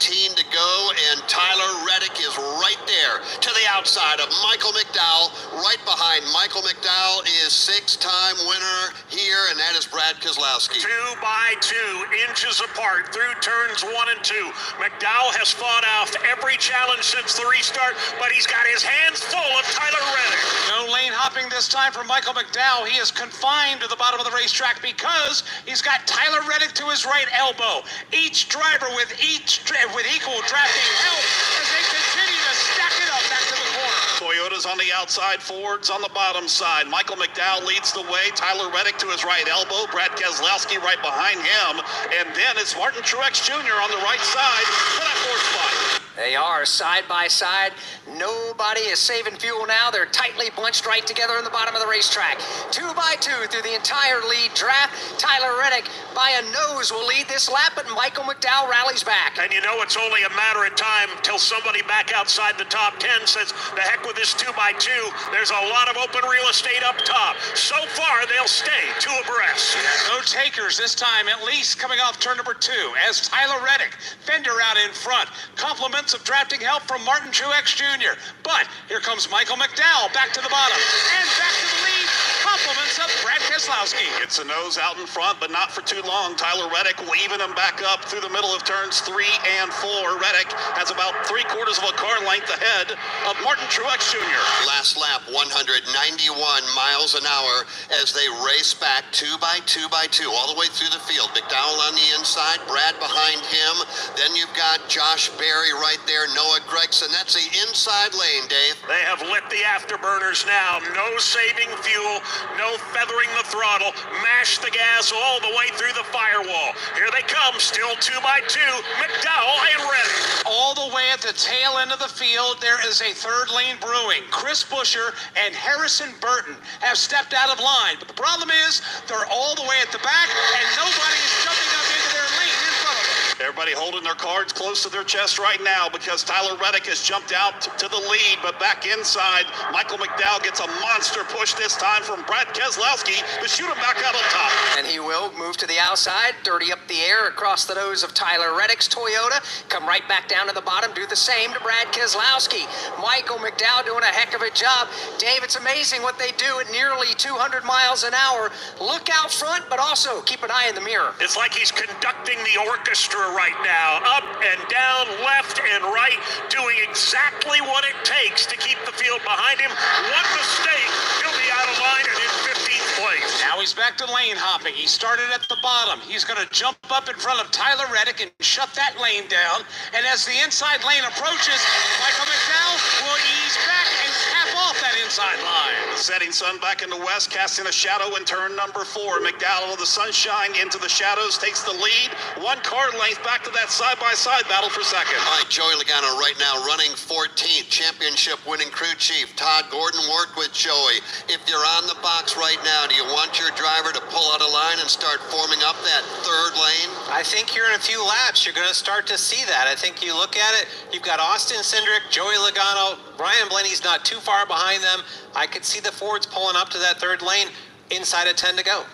18 to go, and Tyler Reddick is right there to the outside of Michael McDowell. Right behind Michael McDowell is six-time winner here, and that is Brad Keselowski. 2 by 2 inches apart through turns 1 and 2. McDowell has fought off every challenge since the restart, but he's got his hands full of Tyler Reddick. No lane hopping this time for Michael McDowell. He is confined to the bottom of the racetrack because he's got Tyler Reddick to his right elbow. Each driver with equal drafting help as they continue to stack it up back to the corner. Toyota's on the outside, Ford's on the bottom side. Michael McDowell leads the way. Tyler Reddick to his right elbow. Brad Keselowski right behind him. And then it's Martin Truex Jr. on the right side for that fourth spot. They are side by side. Nobody is saving fuel now. They're tightly bunched right together in the bottom of the racetrack. 2 by 2 through the entire lead draft. Tyler Reddick by a nose will lead this lap, but Michael McDowell rallies back. And you know it's only a matter of time till somebody back outside the top 10 says, the heck with this 2 by 2. There's a lot of open real estate up top. So far, they'll stay 2 abreast. No takers this time, at least coming off turn number 2, as Tyler Reddick, fender out in front. Compliments of drafting help from Martin Truex Jr. But here comes Michael McDowell back to the bottom and back to the lead. Compliments of Brad Keselowski. It's a nose out in front, but not for too long. Tyler Reddick will even him back up through the middle of turns 3 and 4. Reddick has about 3/4 of a car length ahead of Martin Truex Jr. Last lap, 191 miles an hour as they race back 2 by 2 by 2 all the way through the field. McDowell on the inside, Brad behind him. Then you've got Josh Berry right there, Noah Gregson. That's the inside lane, Dave. They have lit the afterburners now. No saving fuel, no feathering the throttle. Mash the gas all the way through the firewall. Here they come, still 2 by 2. McDowell and Reddick. All the way at the tail end of the field, there is a third lane brewing. Chris Buescher and Harrison Burton have stepped out of line. But the problem is, they're all the way at the back, and nobody is jumping up into their lane in front of them. Everybody holding their cards close to their chest right now because Tyler Reddick has jumped out to the lead, but back inside, Michael McDowell gets a monster push this time from Brad Keselowski to shoot him back out on top. And he will move to the outside, dirty up the air across the nose of Tyler Reddick's Toyota, come right back down to the bottom, do the same to Brad Keselowski. Michael McDowell doing a heck of a job. Dave, it's amazing what they do at nearly 200 miles an hour. Look out front, but also keep an eye in the mirror. It's like he's conducting the orchestra right now, up and down, left and right, doing exactly what it takes to keep the field behind him. One mistake, he'll be out of line and in 15th place. Now he's back to lane hopping. He started at the bottom. He's going to jump up in front of Tyler Reddick and shut that lane down. And as the inside lane approaches, Michael McDowell will ease back and cap off that inside line. The setting sun back in the west, casting a shadow in turn number 4. McDowell of the sunshine into the shadows takes the lead. 1 car length back to that side-by-side battle for second. All right, Joey Logano right now running 14th, championship winning crew chief. Todd Gordon worked with Joey. If you're on the box right now, do you want your driver to pull out a line and start forming up that third lane? I think here in a few laps, you're going to start to see that. I think you look at it, you've got Austin Cindric, Joey Logano, Brian Blaney's not too far behind them. I could see the Fords pulling up to that third lane inside of 10 to go.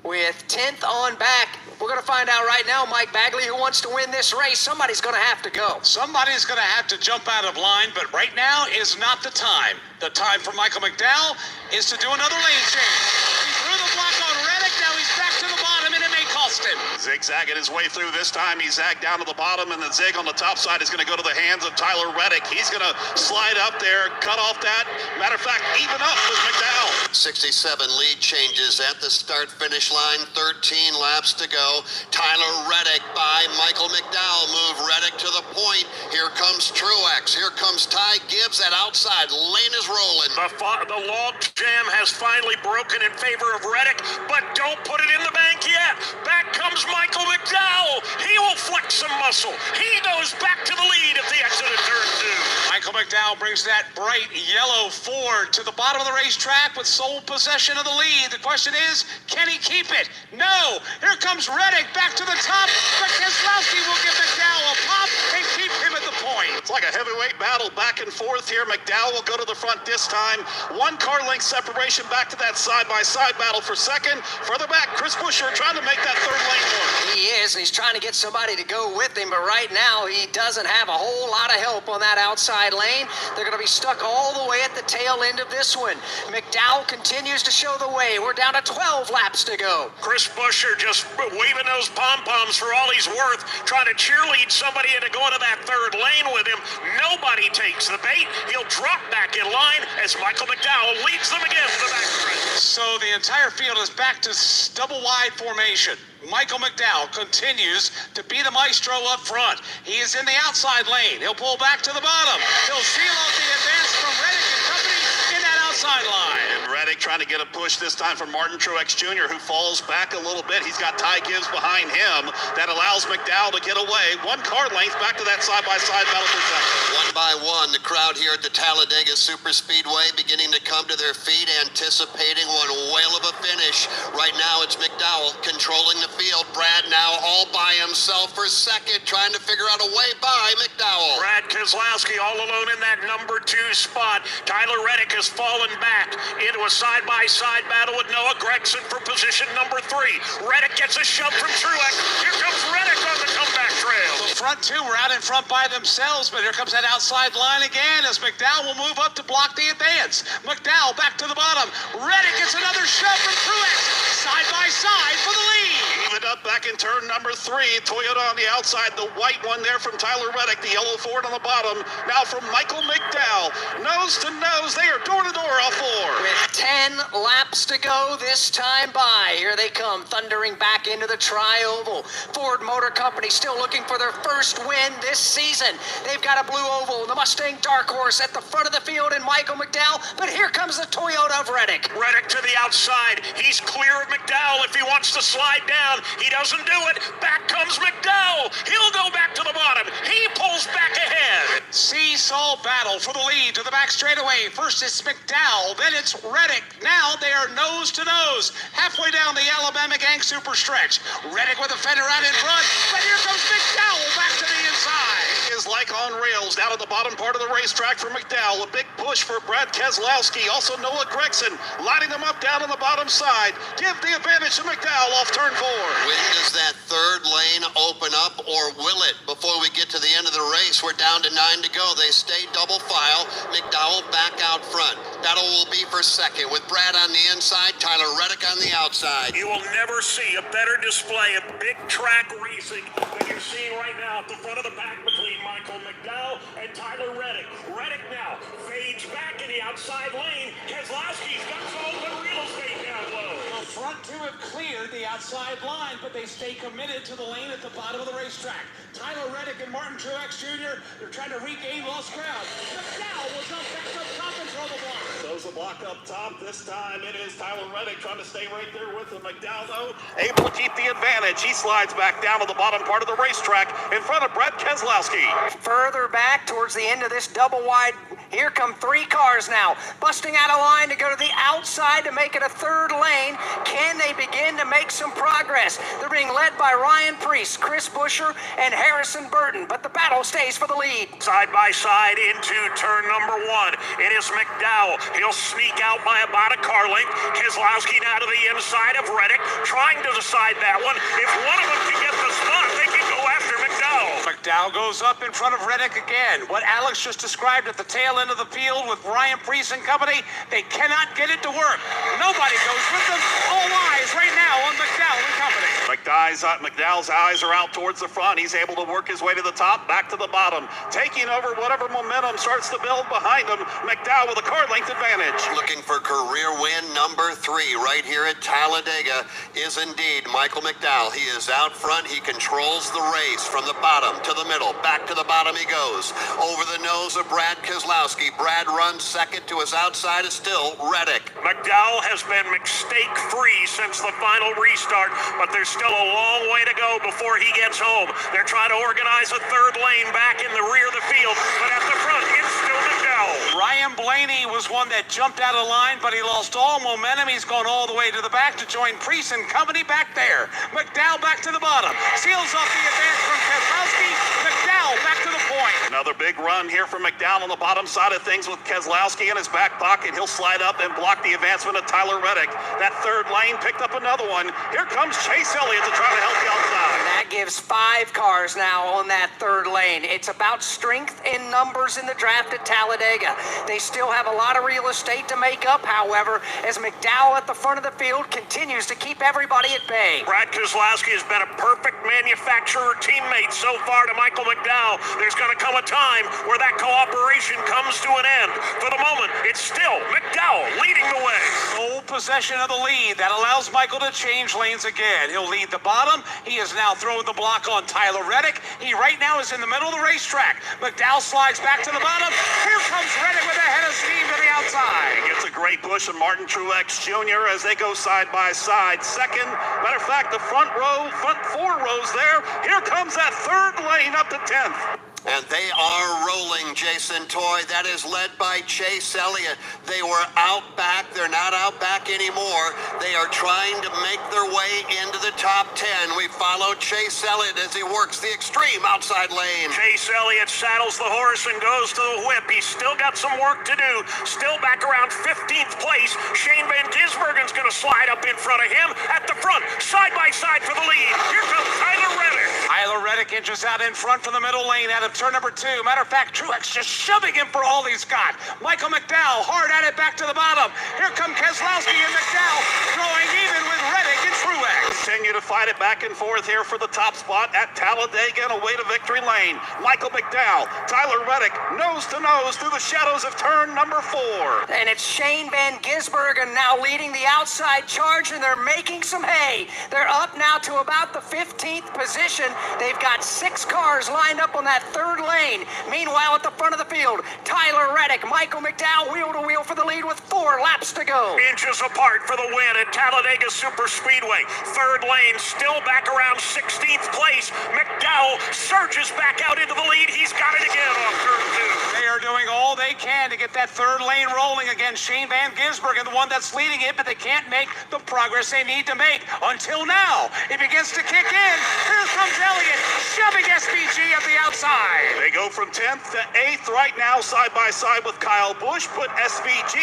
With 10th on back, we're going to find out right now, Mike Bagley, who wants to win this race. Somebody's going to have to go. Somebody's going to have to jump out of line, but right now is not the time. The time for Michael McDowell is to do another lane change. He threw the block on Reddick, now he's back to the bottom, and it may cost him. Zigzagging his way through this time. He zagged down to the bottom, and the zig on the top side is going to go to the hands of Tyler Reddick. He's going to slide up there, cut off that. Matter of fact, even up with McDowell. 67 lead changes at the start-finish line. 13 laps to go. Tyler Reddick by Michael McDowell. Move Reddick to the point. Here comes Truex. Here comes Ty Gibbs. That outside lane is rolling. The log jam has finally broken in favor of Reddick, but don't put it in the bank yet. Back comes Michael McDowell. He will flex some muscle. He goes back to the lead at the exit of turn 2. Michael McDowell brings that bright yellow Ford to the bottom of the racetrack with sole possession of the lead. The question is, can he keep it? No. Here comes Reddick back to the top, but Keselowski will give McDowell a pop and keep him at the point. It's like a heavyweight heavyweight battle back and forth here. McDowell will go to the front this time. 1 car length separation back to that side-by-side battle for second. Further back, Chris Buescher trying to make that third lane work. He is, and he's trying to get somebody to go with him, but right now he doesn't have a whole lot of help on that outside lane. They're going to be stuck all the way at the tail end of this one. McDowell continues to show the way. We're down to 12 laps to go. Chris Buescher just waving those pom-poms for all he's worth, trying to cheerlead somebody into going to that third lane with him. Nobody takes the bait. He'll drop back in line as Michael McDowell leads them again to the back stretch. So the entire field is back to double wide formation. Michael McDowell continues to be the maestro up front. He is in the outside lane. He'll pull back to the bottom. He'll seal off the advance from Reddick and company in that outside line. And Reddick trying to get a push this time from Martin Truex Jr., who falls back a little bit. He's got Ty Gibbs behind him. That allows McDowell to get away. 1 car length back to that side-by-side battle for second. One by one, the crowd here at the Talladega Superspeedway beginning to come to their feet, anticipating one whale of a finish. Right now, it's McDowell controlling the field. Brad now all by himself for second, trying to figure out a way by McDowell. Brad Keselowski all alone in that number 2 spot. Tyler Reddick has fallen back into a side-by-side battle with Noah Gragson for position number 3. Reddick gets a shove from Truex. Here comes Reddick on the comeback trail. The front 2 were out in front by themselves, but here comes that outside line again as McDowell will move up to block the advance. McDowell back to the bottom. Reddick gets another shove from Truex. Side by side for the lead. Even up back in turn number 3. Toyota on the outside. The white one there from Tyler Reddick. The yellow Ford on the bottom. Now from Michael McDowell. Nose to nose. They are door to door off 4. With 10 laps to go this time by. Here they come, thundering back into the Tri-Oval. Ford Motor Company still looking for their first win this season. They've got a blue oval, the Mustang Dark Horse at the front of the field, and Michael McDowell. But here comes the Toyota of Reddick. Reddick to the outside. He's clear of McDowell if he wants to slide down. He doesn't do it. Back comes McDowell. He'll go back to the bottom. He pulls back ahead. Seesaw battle for the lead to the back straightaway. First it's McDowell, then it's Reddick. Now they are nose to nose, halfway down the Alabama Gang Super Stretch. Reddick with a fender out in front, but here comes McDowell back to the inside. He is like on rails down at the bottom part of the racetrack for McDowell. A big push for Brad Keselowski. Also Noah Gragson lining them up down on the bottom side. Give the advantage to McDowell off turn 4. When does that third lane open up, or will it? Before we get to the end of the race, we're down to 9 to go. They stay double file. McDowell back out front. Battle will be for second with Brad on the inside, Tyler Reddick on the outside. You will never see a better display of big track racing than you're seeing right now at the front of the pack between Michael McDowell and Tyler Reddick. Reddick now fades back in the outside lane. Keselowski's got some open real estate down low. The front 2 have cleared the outside line, but they stay committed to the lane at the bottom of the racetrack. Tyler Reddick and Martin Truex Jr., they're trying to regain lost ground. McDowell was up back up top and throw the block. Throws the block up top. This time it is Tyler Reddick trying to stay right there with him. McDowell, though, able to keep the advantage. He slides back down to the bottom part of the racetrack in front of Brad Keselowski. Further back towards the end of this double wide, here come 3 cars now, busting out of line to go to the outside to make it a third lane. Can they begin to make some progress? They're being led by Ryan Preece, Chris Buescher, and Harrison Burton, but the battle stays for the lead. Side by side into turn number 1. It is McDowell. He'll sneak out by about a car length. Keselowski now to the inside of Reddick, trying to decide that one. If one of them can get the spot, they can go after McDowell. McDowell goes up in front of Reddick again. What Alex just described at the tail end of the field with Ryan Preece and company, they cannot get it to work. Nobody goes with them. All eyes right now on McDowell and company. McDowell's eyes are out towards the front. He's able to work his way to the top, back to the bottom, taking over whatever momentum starts to build behind him. McDowell with a car length advantage. Looking for career win number 3 right here at Talladega is indeed Michael McDowell. He is out front. He controls the race from the bottom to the middle. Back to the bottom he goes. Over the nose of Brad Keselowski. Brad runs second. To his outside is still Reddick. McDowell has been mistake-free since the final restart, but there's still a long way to go before he gets home. They're trying to organize a third lane back in the rear of the field, but at the front, it's still McDowell. Ryan Blaney was one that jumped out of line, but he lost all momentum. He's gone all the way to the back to join Preece and company back there. McDowell back to the bottom. Seals off the advance from Keselowski. McDowell back to the point. Another big run here from McDowell on the bottom side of things with Keselowski in his back pocket. He'll slide up and block the advancement of Tyler Reddick. That third lane picked up another one. Here comes Chase Elliott to try to help the outside. That gives 5 cars now on that third lane. It's about strength in numbers in the draft at Talladega. They still have a lot of real estate to make up, however, as McDowell at the front of the field continues to keep everybody at bay. Brad Keselowski has been a perfect manufacturer teammate so far to Michael McDowell. There's going to come a time where that cooperation comes to an end. For the moment, it's still McDowell leading the way. Sole possession of the lead. That allows Michael to change lanes again. He'll lead the bottom. He is now throwing the block on Tyler Reddick. He right now is in the middle of the racetrack. McDowell slides back to the bottom. Here comes Reddick with a head of steam to the outside. He gets a great push on Martin Truex Jr. as they go side by side. Second, matter of fact, the front 4 rows there. Here comes that third lane up to 10th. And they are rolling, Jason Toy. That is led by Chase Elliott. They were out back. They're not out back anymore. They are trying to make their way into the top 10. We follow Chase Elliott as he works the extreme outside lane. Chase Elliott saddles the horse and goes to the whip. He's still got some work to do. Still back around 15th place. Shane Van Gisbergen's going to slide up in front of him at the front, side by side for the lead. Here comes Tyler Reddick. Tyler Reddick inches out in front from the middle lane out of turn number 2. Matter of fact, Truex just shoving him for all he's got. Michael McDowell hard at it back to the bottom. Here come Keselowski and McDowell throwing even with Reddick and Truex. Continue to fight it back and forth here for the top spot at Talladega and away to victory lane. Michael McDowell, Tyler Reddick, nose to nose through the shadows of turn number 4. And it's Shane Van Gisbergen now leading the outside charge, and they're making some hay. They're up now to about the 15th position. They've got 6 cars lined up on that third lane. Meanwhile, at the front of the field, Tyler Reddick, Michael McDowell wheel to wheel for the lead with 4 laps to go. Inches apart for the win at Talladega Superspeedway. Third lane still back around 16th place. McDowell surges back out into the lead. He's got it again off turn 2. They are doing all they can to get that third lane rolling again. Shane Van Gisbergen, the one that's leading it, but they can't make the progress they need to make. Until now, it begins to kick in. Here comes Elliott, shoving SVG at the outside. They go from 10th to 8th right now, side by side with Kyle Busch. Put SVG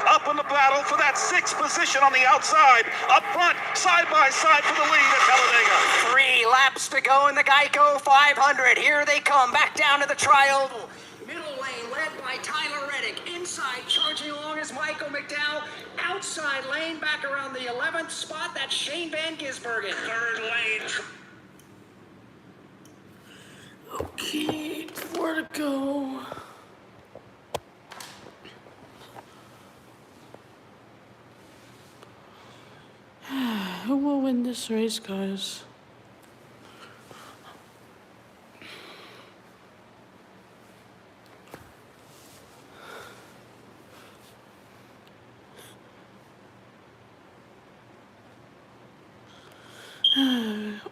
up in the battle for that 6th position on the outside. Up front, side by side for the lead at Talladega. 3 laps to go in the Geico 500. Here they come, back down to the tri-oval. Middle lane led by Tyler Reddick. Inside, charging along is Michael McDowell. Outside lane, back around the 11th spot. That's Shane Van Gisbergen. Third lane. Okay, where to go? Who will win this race, guys?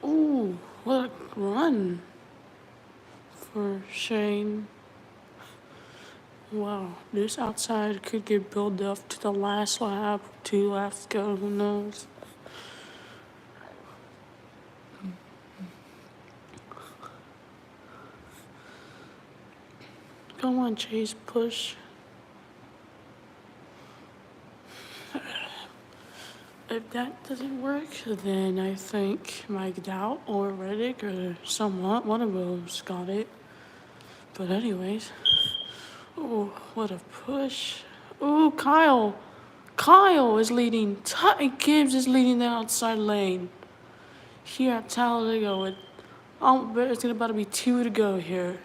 Ooh, what a run for Shane. Wow, this outside could get built up to the last lap. 2 laps to go, who knows? Come on, Chase, push. If that doesn't work, then I think McDowell or Reddick or someone, one of those got it. But anyways, oh, what a push. Oh, Kyle is leading. Ty Gibbs is leading the outside lane. Here at Talladega, it's about to be 2 to go here.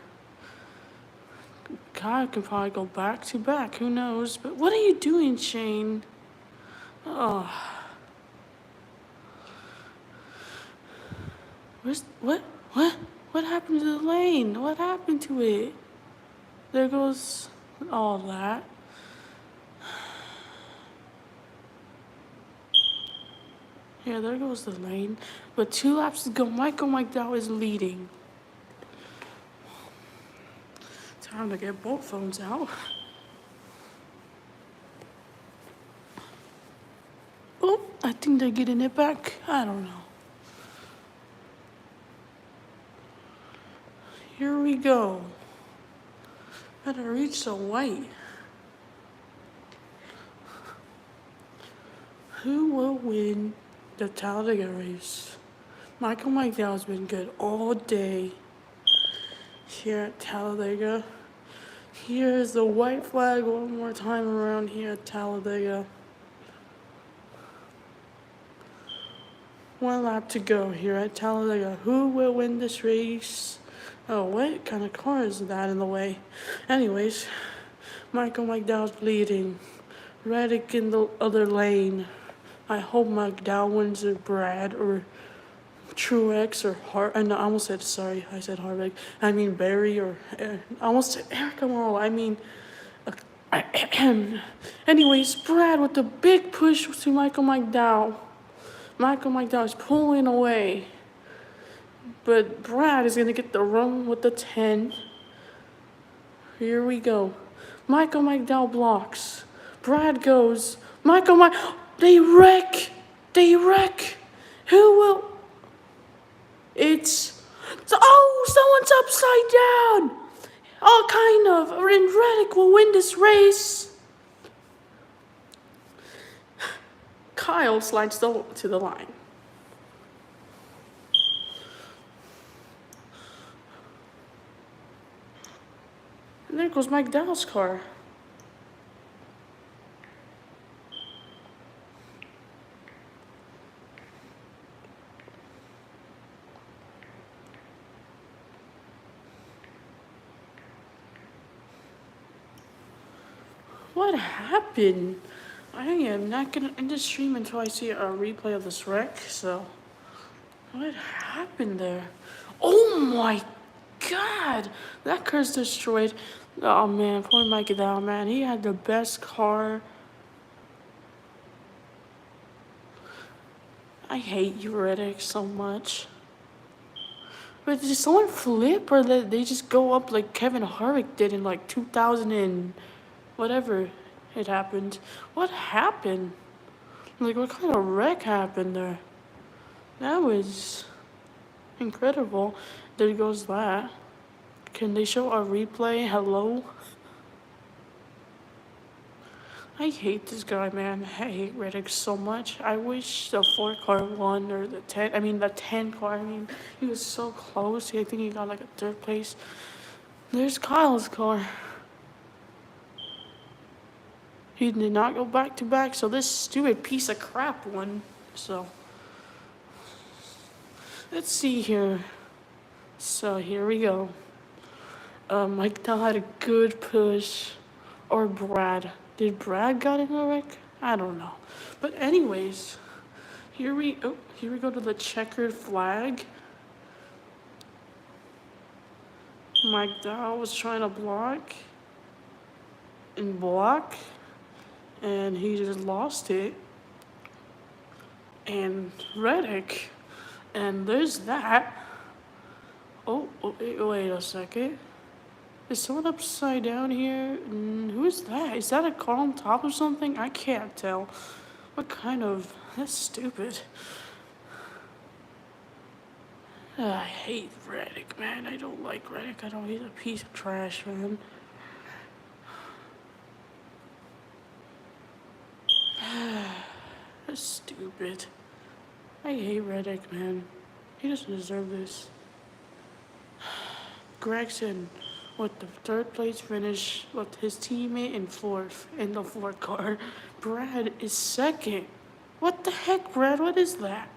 Kyle can probably go back to back, who knows? But what are you doing, Shane? Oh. What happened to the lane? What happened to it? There goes all that. Yeah, there goes the lane. But 2 laps to go. Michael McDowell is leading. Time to get both phones out. Oh, I think they're getting it back. I don't know. Here we go. Gotta reach the white. Who will win the Talladega race? Michael McDowell's been good all day here at Talladega. Here's the white flag one more time around here at Talladega. 1 lap to go here at Talladega. Who will win this race? Oh, what kind of car is that in the way? Anyways, Michael McDowell's leading. Reddick in the other lane. I hope McDowell wins or Brad or Truex or I almost said, sorry, I said Harvick. I mean Barry or, I almost said Eric Amaro. I mean, anyways, Brad with the big push to Michael McDowell. Michael McDowell is pulling away. But Brad is going to get the run with the 10. Here we go. Michael McDowell blocks. Brad goes. They wreck. They wreck. Who will? Someone's upside down. All kind of. And Reddick will win this race. Kyle slides to the line. And there goes McDowell's car. What happened? I am not gonna end the stream until I see a replay of this wreck, so. What happened there? Oh my God! That car's destroyed. Oh man, poor Mikey Dow, man. He had the best car. I hate you, Reddick, so much. But did someone flip or did they just go up like Kevin Harvick did in like 2000 and whatever it happened? What happened? Like, what kind of wreck happened there? That was incredible. There goes that. Can they show a replay? Hello? I hate this guy, man. I hate Reddick so much. I wish the 4 car won or the 10 car. I mean, he was so close. I think he got like a 3rd place. There's Kyle's car. He did not go back to back, so this stupid piece of crap won. So, let's see here. So, here we go. Mike Dell had a good push. Or Brad. Did Brad got in a wreck? I don't know. But anyways, here we go to the checkered flag. Mike Dow was trying to block. And he just lost it. And Reddick. And there's that. Oh, wait a second. Is someone upside down here? Who is that? Is that a car on top of something? I can't tell. What kind of... That's stupid. I hate Reddick, man. I don't like Reddick. He's a piece of trash, man. That's stupid. I hate Reddick, man. He doesn't deserve this. Gregson with the 3rd place finish with his teammate in 4th in the 4th car. Brad is 2nd. What the heck, Brad? What is that?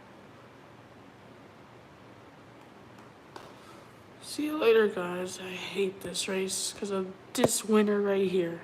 See you later, guys. I hate this race because of this winner right here.